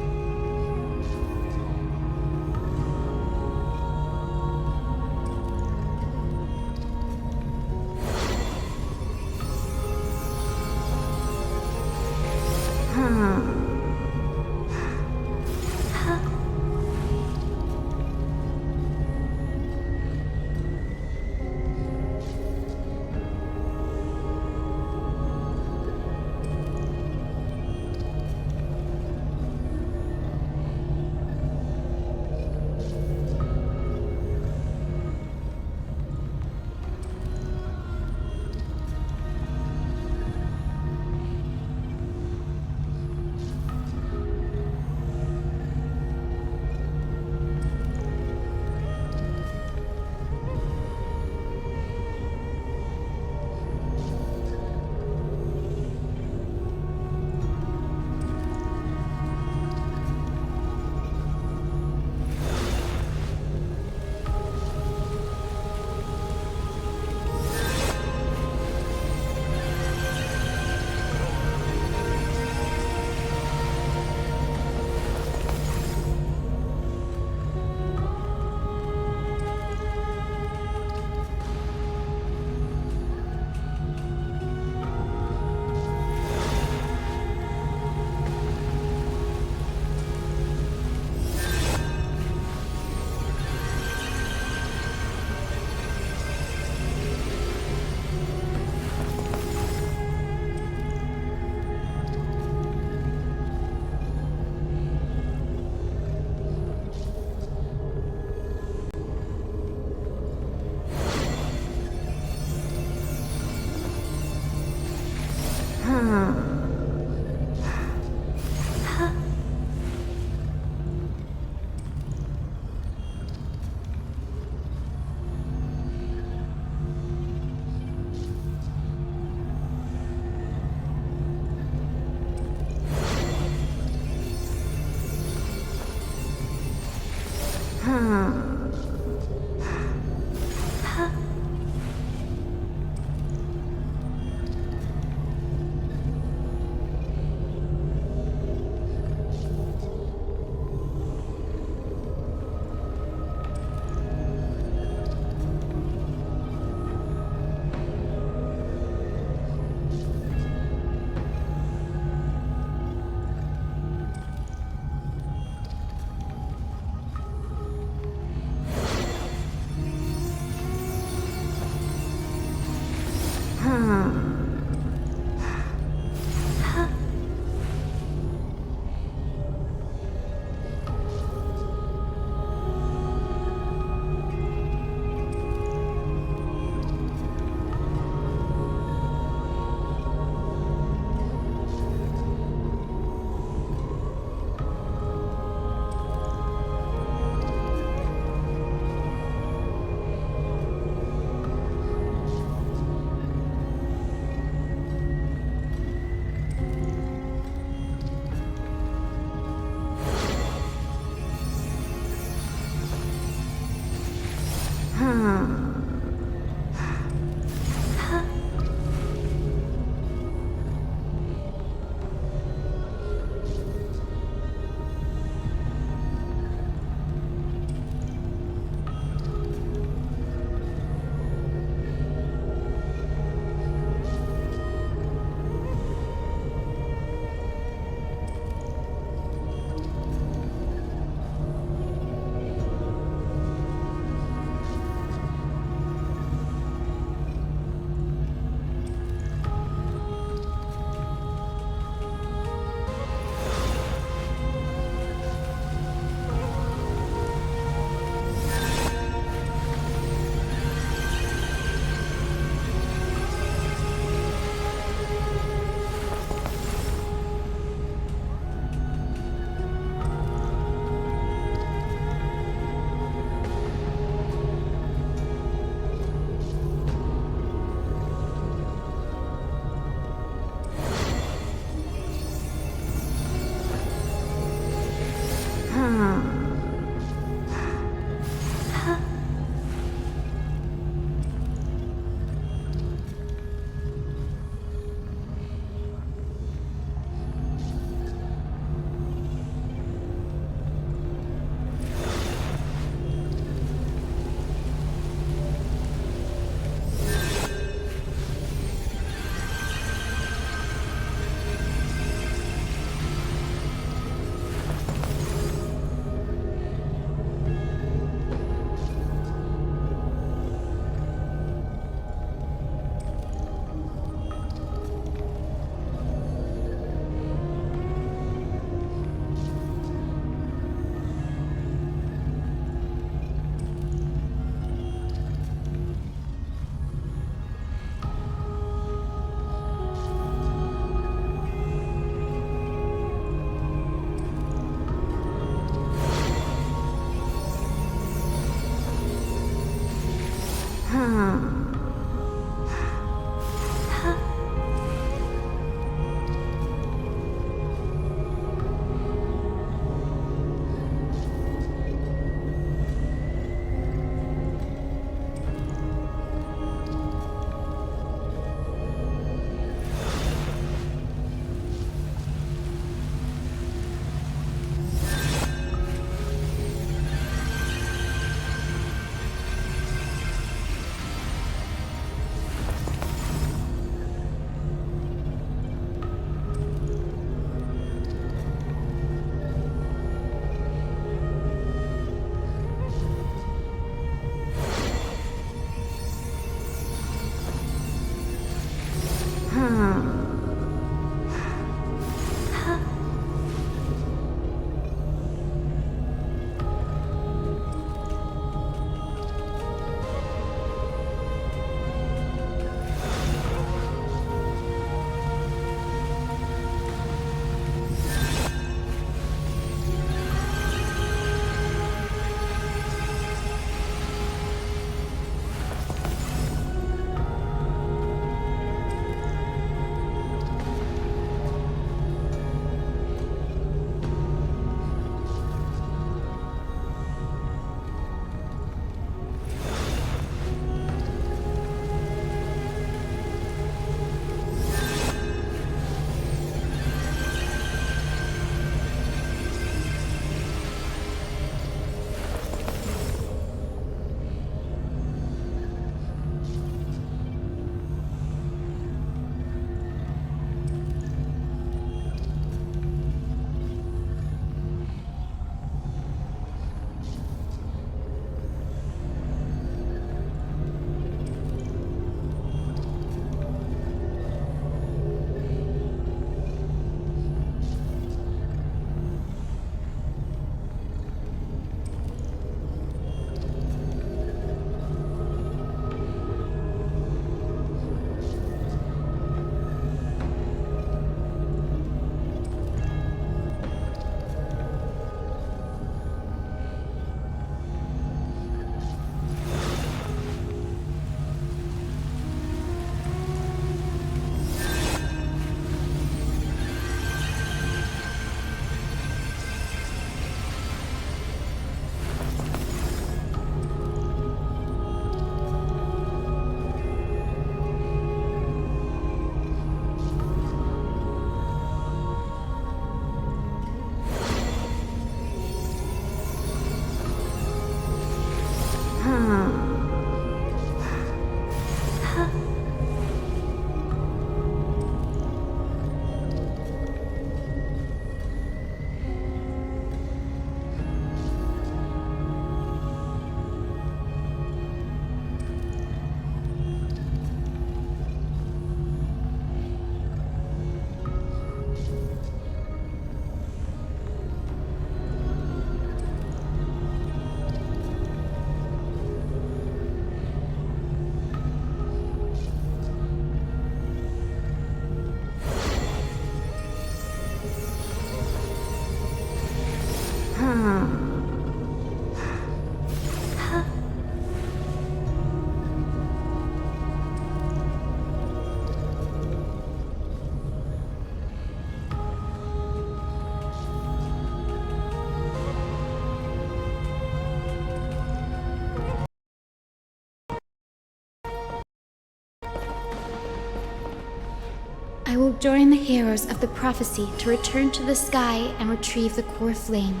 I will join the heroes of the prophecy to return to the sky and retrieve the core flame.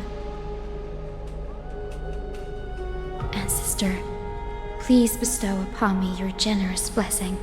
Ancestor, please bestow upon me your generous blessing.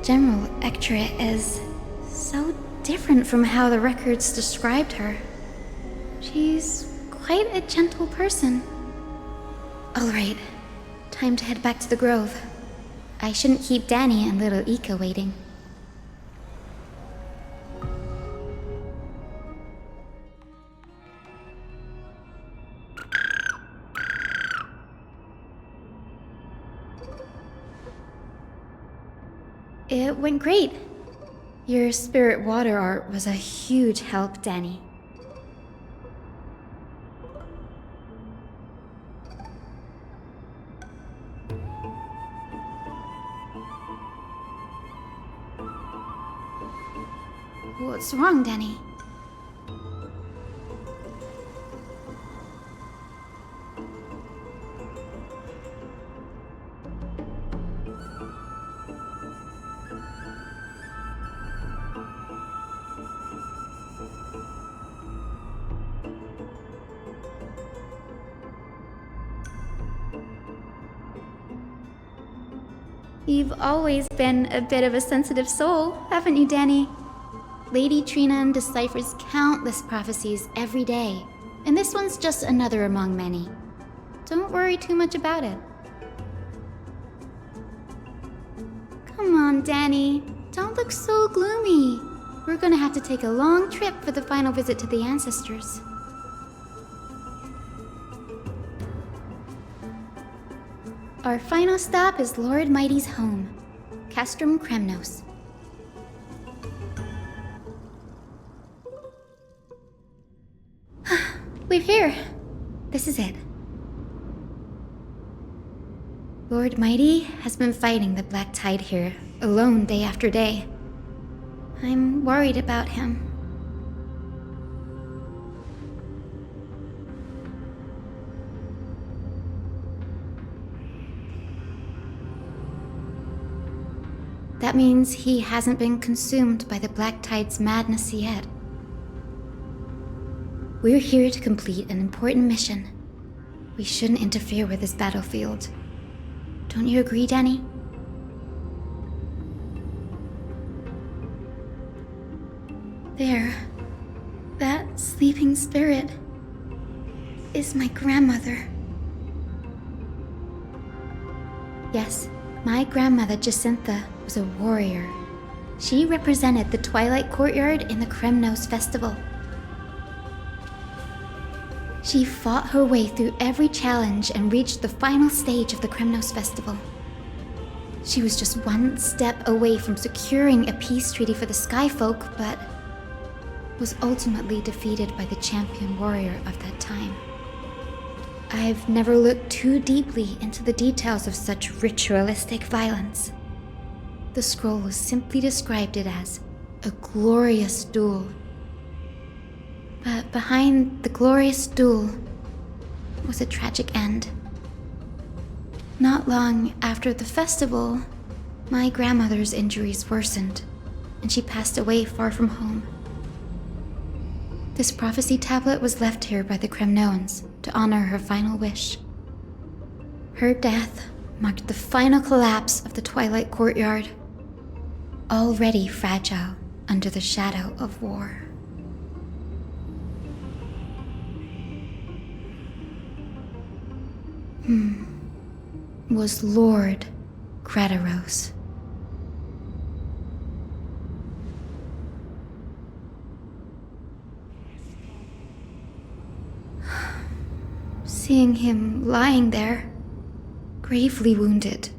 General Ectra is so different from how the records described her. She's quite a gentle person. All right, time to head back to the grove. I shouldn't keep Danny and little Ika waiting. It went great. Your spirit water art was a huge help, Danny. What's wrong, Danny? You've always been a bit of a sensitive soul, haven't you, Danny? Lady Trina deciphers countless prophecies every day, and this one's just another among many. Don't worry too much about it. Come on, Danny. Don't look so gloomy. We're gonna have to take a long trip for the final visit to the ancestors. Our final stop is Lord Mighty's home, Castrum Kremnos. We're here. This is it. Lord Mighty has been fighting the Black Tide here, alone day after day. I'm worried about him. That means he hasn't been consumed by the Black Tide's madness yet. We're here to complete an important mission. We shouldn't interfere with this battlefield. Don't you agree, Danny? There. That sleeping spirit is my grandmother. Yes, my grandmother Jacintha was a warrior. She represented the Twilight Courtyard in the Kremnos Festival. She fought her way through every challenge and reached the final stage of the Kremnos Festival. She was just one step away from securing a peace treaty for the Skyfolk, but was ultimately defeated by the champion warrior of that time. I've never looked too deeply into the details of such ritualistic violence. The scroll simply described it as a glorious duel. But behind the glorious duel was a tragic end. Not long after the festival, my grandmother's injuries worsened, and she passed away far from home. This prophecy tablet was left here by the Kremnoans to honor her final wish. Her death marked the final collapse of the Twilight Courtyard, already fragile under the shadow of war. Was Lord Grataros. Seeing him lying there, gravely wounded,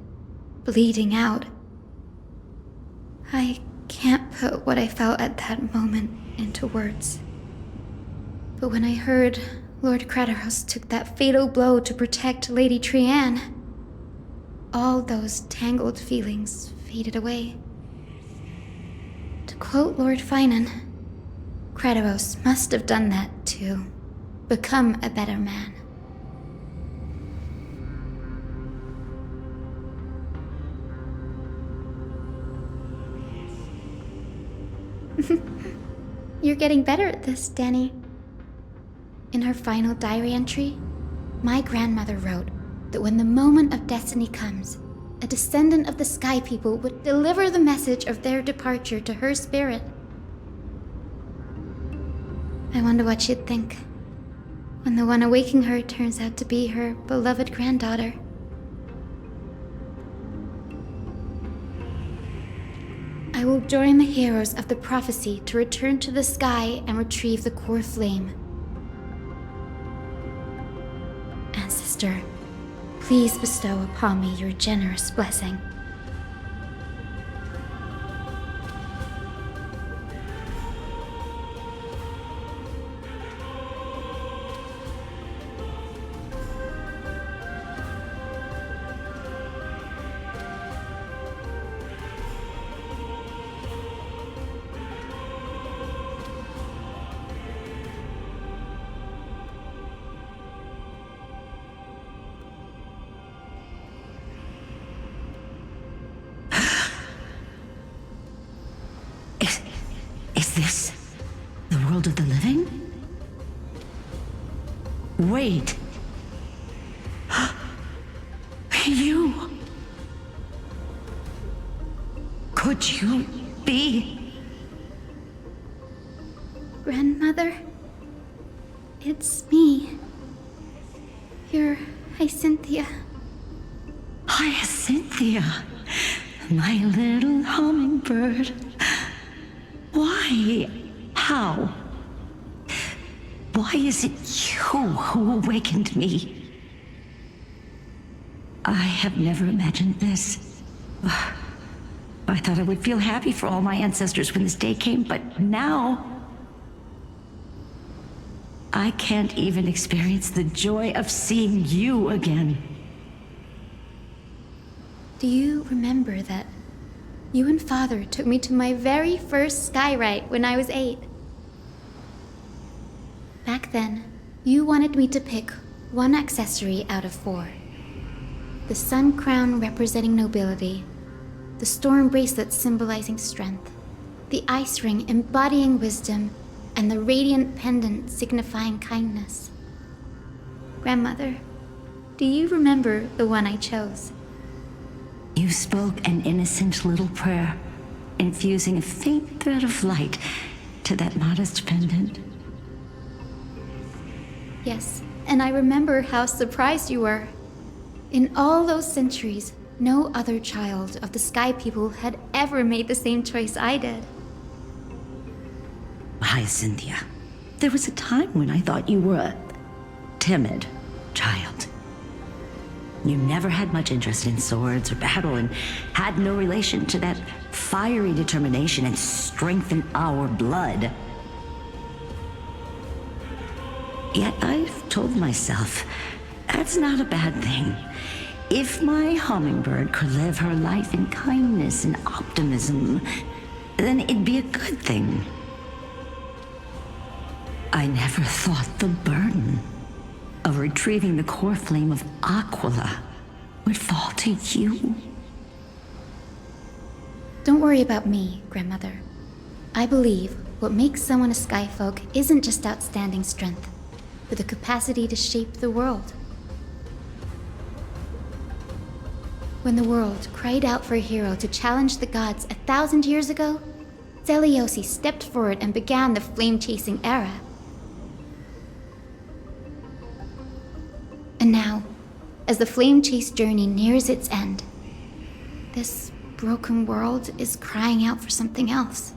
bleeding out, I can't put what I felt at that moment into words. But when I heard Lord Grataros took that fatal blow to protect Lady Trianne, all those tangled feelings faded away. To quote Lord Finan, Grataros must have done that to become a better man. You're getting better at this, Danny. In her final diary entry, my grandmother wrote that when the moment of destiny comes, a descendant of the Sky People, would deliver the message of their departure to her spirit. I wonder what she'd think when the one awaking her turns out to be her beloved granddaughter. I will join the heroes of the prophecy to return to the sky and retrieve the core flame. Ancestor, please bestow upon me your generous blessing. Is this the world of the living? Wait. You. Could you be? Grandmother? It's me. You're Hyacinthia. Hyacinthia, my little hummingbird. Why? How? Why is it you who awakened me? I have never imagined this. I thought I would feel happy for all my ancestors when this day came, but now I can't even experience the joy of seeing you again. Do you remember that you and Father took me to my very first skyride when I was 8? Back then, you wanted me to pick one accessory out of 4. The sun crown representing nobility, the storm bracelet symbolizing strength, the ice ring embodying wisdom, and the radiant pendant signifying kindness. Grandmother, do you remember the one I chose? You spoke an innocent little prayer, infusing a faint thread of light to that modest pendant. Yes, and I remember how surprised you were. In all those centuries, no other child of the Sky People had ever made the same choice I did. Hyacinthia, there was a time when I thought you were a timid child. You never had much interest in swords or battle and had no relation to that fiery determination and strength in our blood. Yet I've told myself, that's not a bad thing. If my hummingbird could live her life in kindness and optimism, then it'd be a good thing. I never thought the burden of retrieving the core flame of Aquila would fall to you. Don't worry about me, Grandmother. I believe what makes someone a Skyfolk isn't just outstanding strength, but the capacity to shape the world. When the world cried out for a hero to challenge the gods 1,000 years ago, Zeliosi stepped forward and began the flame-chasing era. And now, as the flame chase journey nears its end, this broken world is crying out for something else.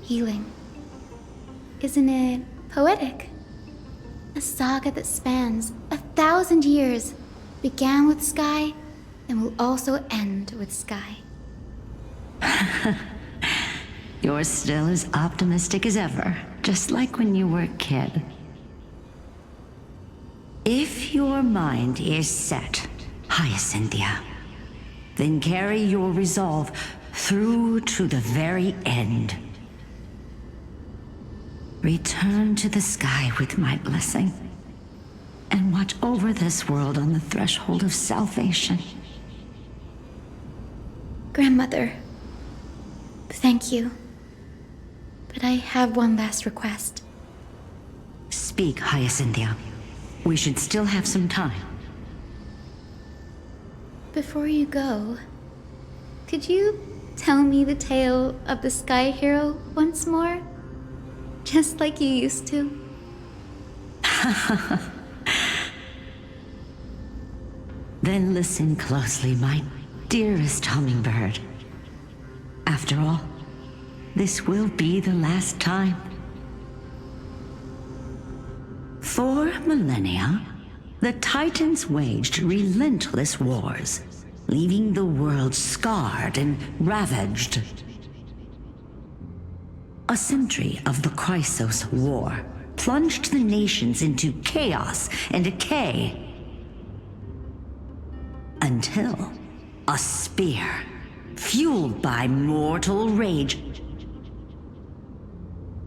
Healing. Isn't it poetic? A saga that spans 1,000 years, began with Sky, and will also end with Sky. You're still as optimistic as ever, just like when you were a kid. If your mind is set, Hyacinthia, then carry your resolve through to the very end. Return to the sky with my blessing, and watch over this world on the threshold of salvation. Grandmother, thank you. But I have one last request. Speak, Hyacinthia. We should still have some time. Before you go, could you tell me the tale of the Sky Hero once more? Just like you used to. Then listen closely, my dearest hummingbird. After all, this will be the last time. For millennia, the Titans waged relentless wars, leaving the world scarred and ravaged. A century of the Chrysos War plunged the nations into chaos and decay. Until a spear, fueled by mortal rage,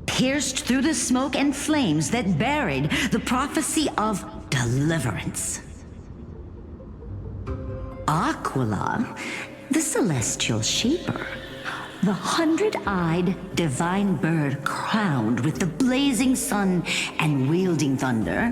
pierced through the smoke and flames that buried the prophecy of deliverance. Aquila, the celestial shaper, the 100-eyed divine bird crowned with the blazing sun and wielding thunder.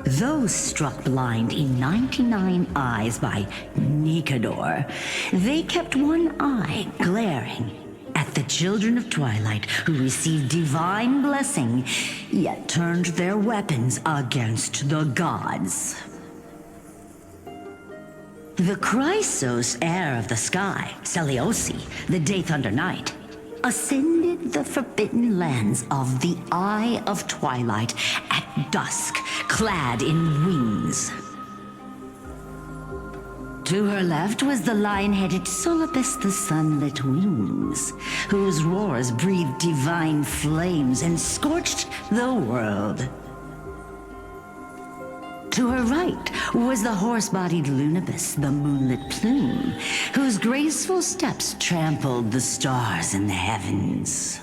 Those struck blind in 99 eyes by Nikador, they kept one eye glaring at the children of Twilight who received divine blessing, yet turned their weapons against the gods. The Chrysos heir of the sky, Seliosi, the Day Thunder Knight, ascended the forbidden lands of the Eye of Twilight at dusk, clad in wings. To her left was the lion-headed Solibus the Sunlit Wings, whose roars breathed divine flames and scorched the world. To her right was the horse-bodied Lunibus, the Moonlit Plume, whose graceful steps trampled the stars in the heavens.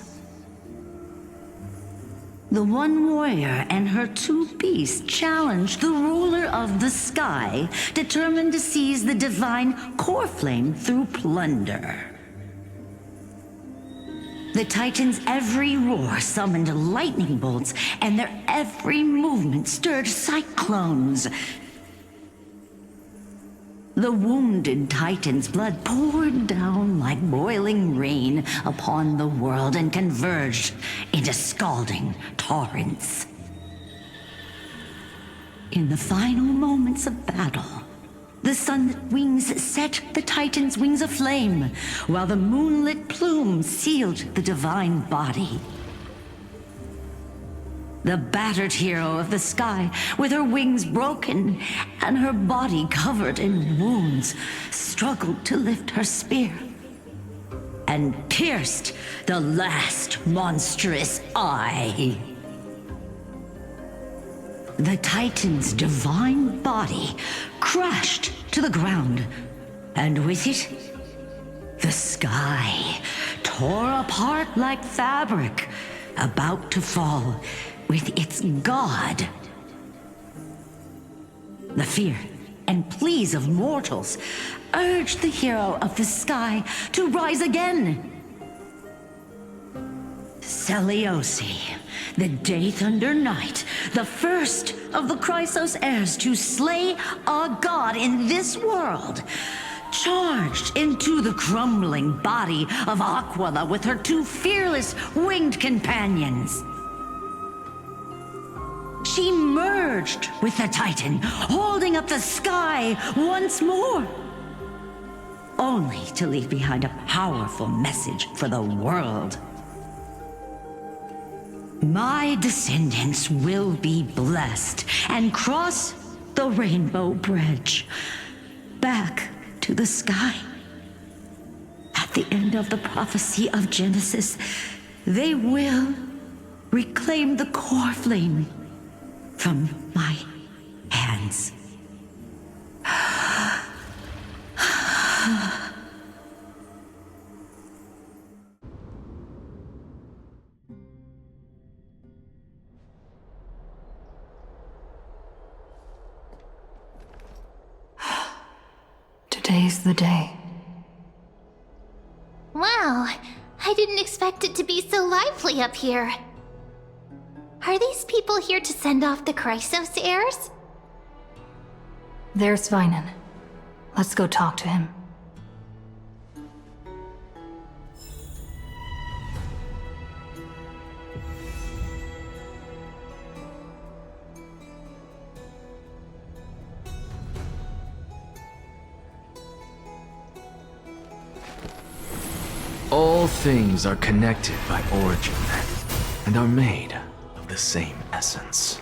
The one warrior and her two beasts challenged the ruler of the sky, determined to seize the divine core flame through plunder. The Titans' every roar summoned lightning bolts, and their every movement stirred cyclones. The wounded Titan's blood poured down like boiling rain upon the world and converged into scalding torrents. In the final moments of battle, the Sunlit Wings set the Titan's wings aflame, while the Moonlit Plume sealed the divine body. The battered hero of the sky, with her wings broken and her body covered in wounds, struggled to lift her spear and pierced the last monstrous eye. The Titan's divine body crashed to the ground, and with it, the sky tore apart like fabric, about to fall with its god. The fear and pleas of mortals urged the hero of the sky to rise again. Seliosi, the Day Thunder Knight, the first of the Chrysos heirs to slay a god in this world, charged into the crumbling body of Aquila with her two fearless winged companions. She merged with the Titan, holding up the sky once more, only to leave behind a powerful message for the world. My descendants will be blessed and cross the Rainbow Bridge back to the sky. At the end of the prophecy of Genesis, they will reclaim the core flame from my hands. Today's the day. Wow, I didn't expect it to be so lively up here. Are these people here to send off the Chrysos heirs? There's Vinan. Let's go talk to him. All things are connected by origin, and are made of the same essence.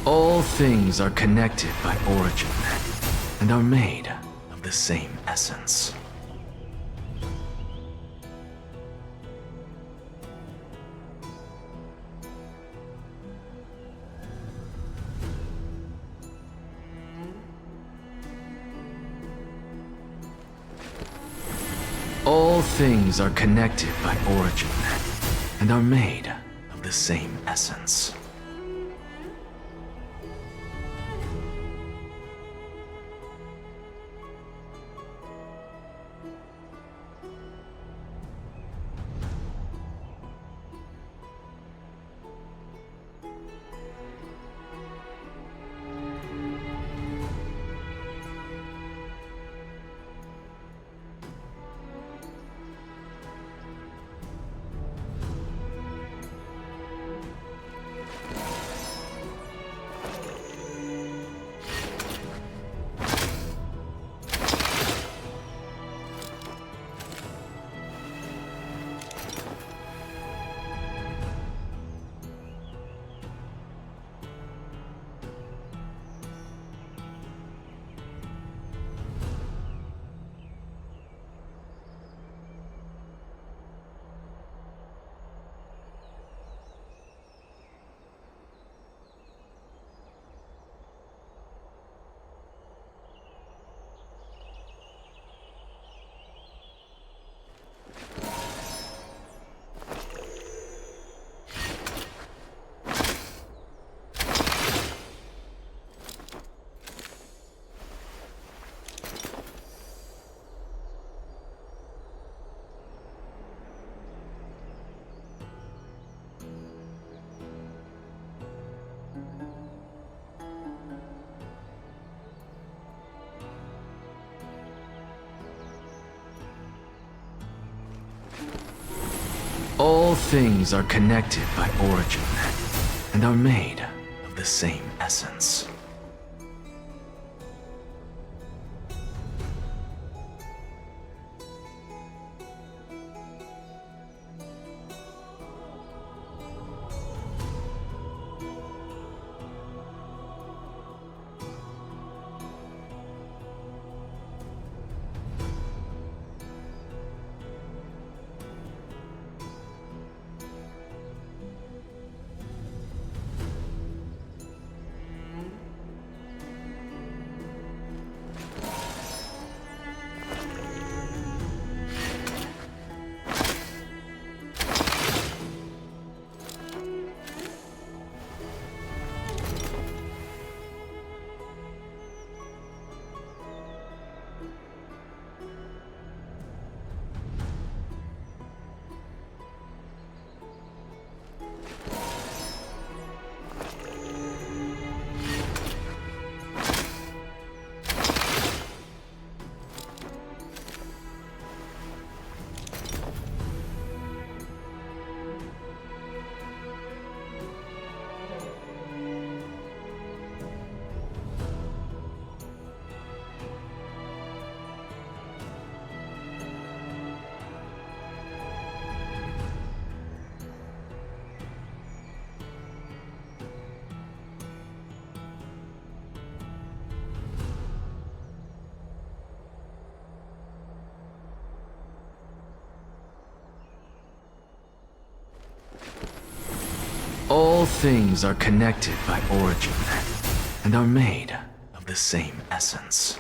All things are connected by origin, and are made of the same essence. All things are connected by origin, and are made of the same essence. All things are connected by origin, and are made of the same essence. All things are connected by origin, and are made of the same essence.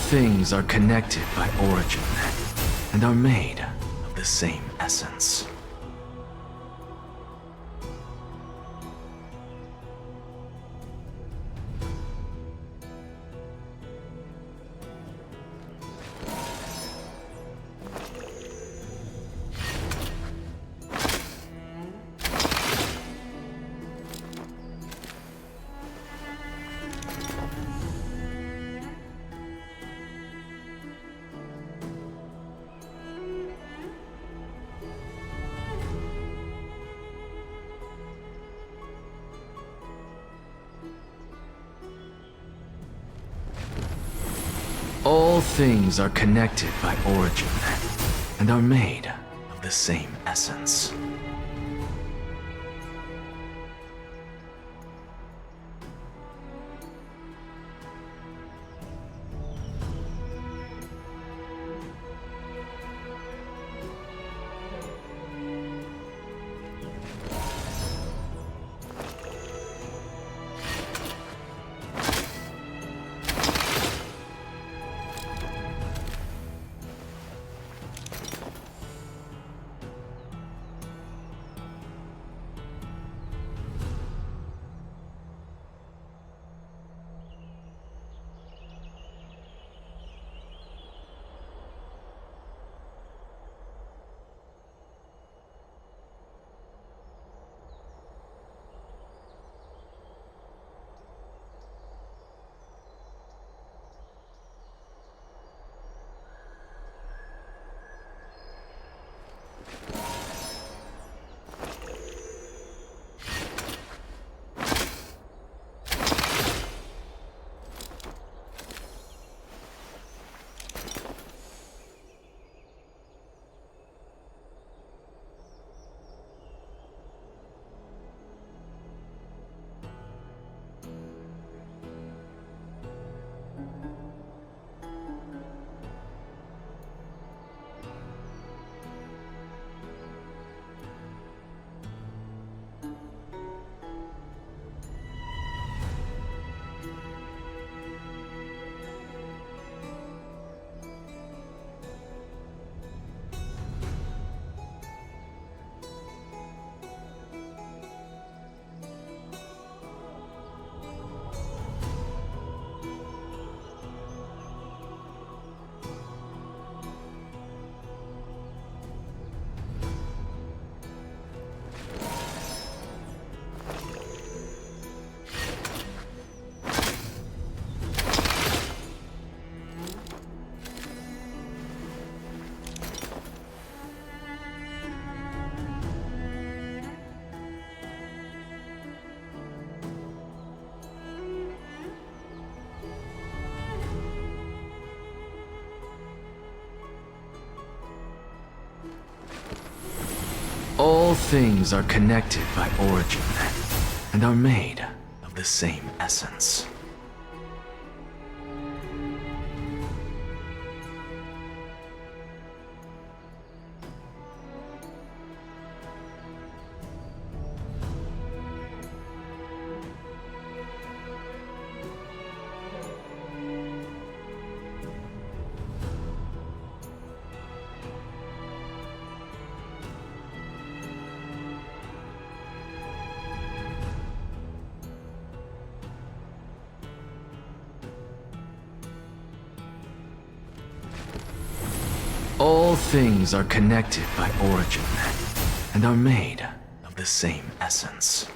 things are connected by origin, and are made of the same essence. All things are connected by origin, and are made of the same essence. All things are connected by origin, and are made of the same essence. All things are connected by origin, and are made of the same essence.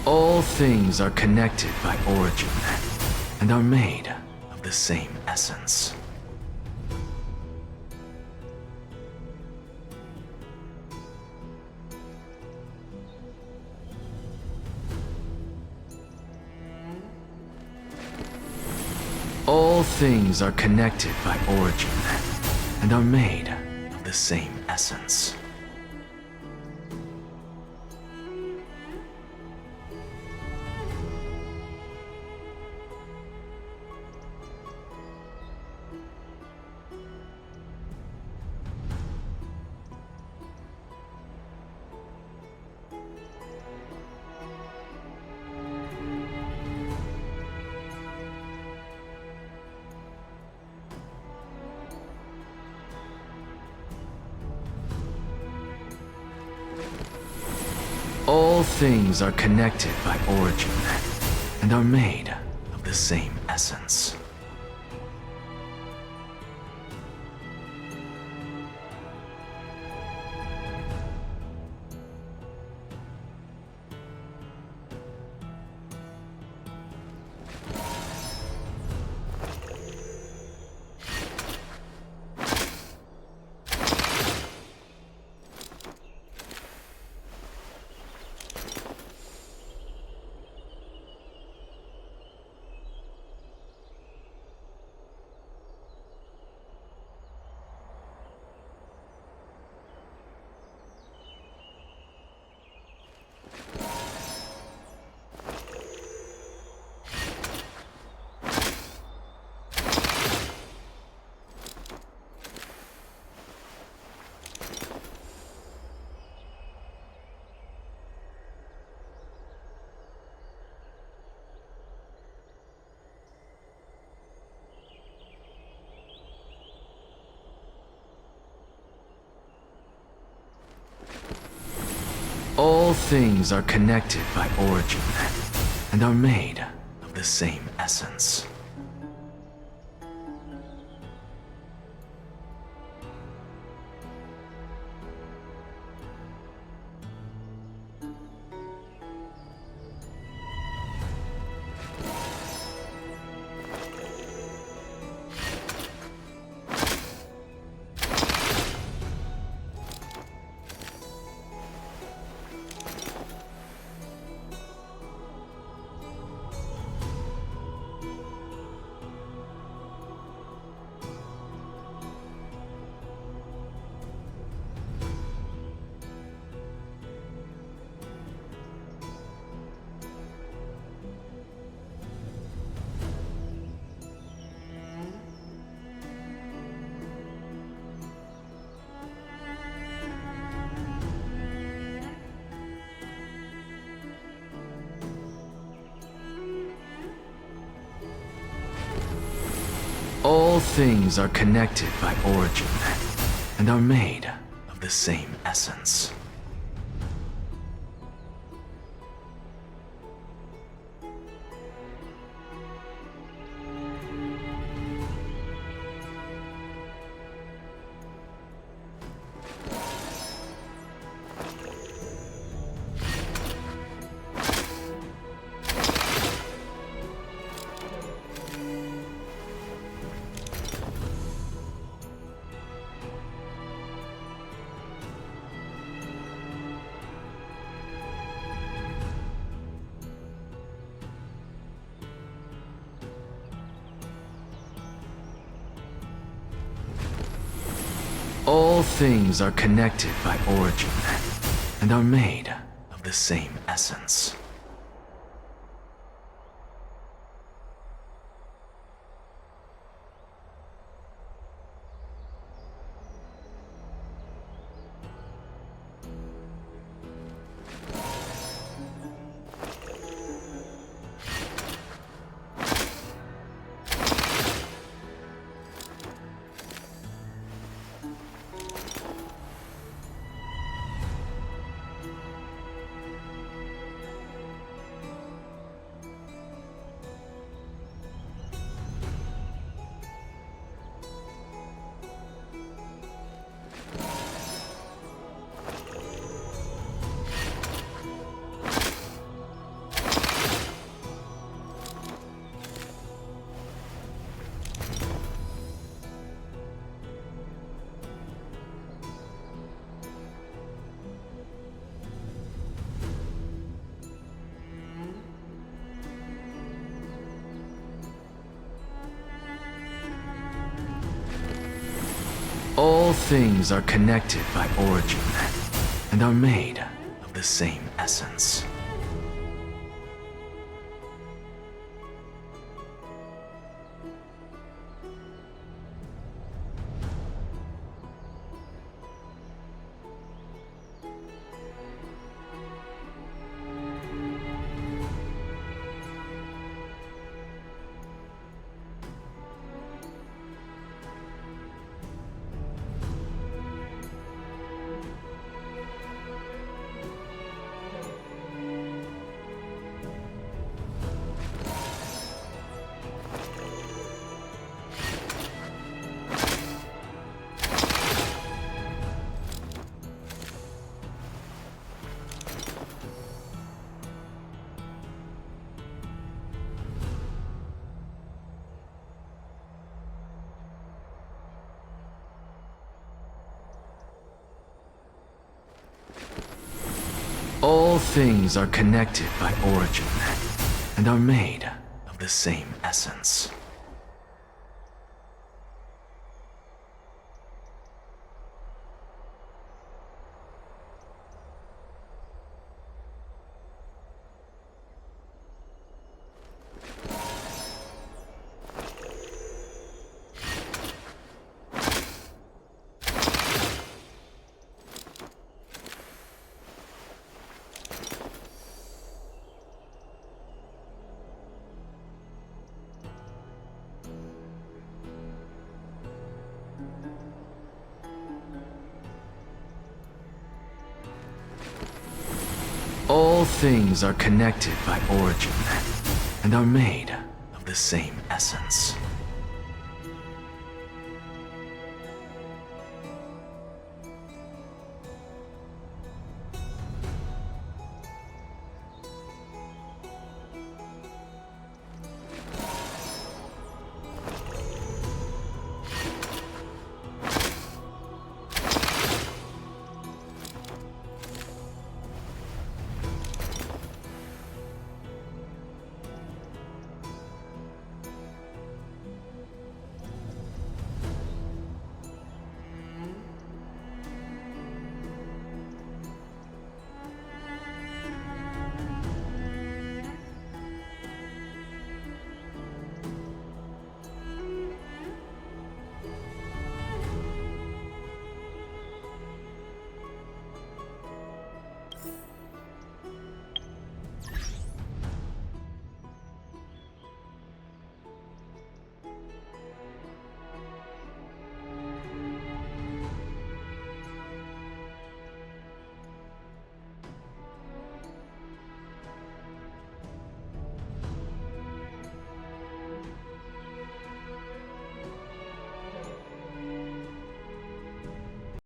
All things are connected by origin, and are made of the same essence. All things are connected by origin, and are made of the same essence. All things are connected by origin, and are made of the same essence. All things are connected by origin, and are made of the same essence. All things are connected by origin, and are made of the same essence. All things are connected by origin, and are made of the same essence. things are connected by origin, and are made of the same essence. All things are connected by origin, and are made of the same essence. All things are connected by origin, and are made of the same essence.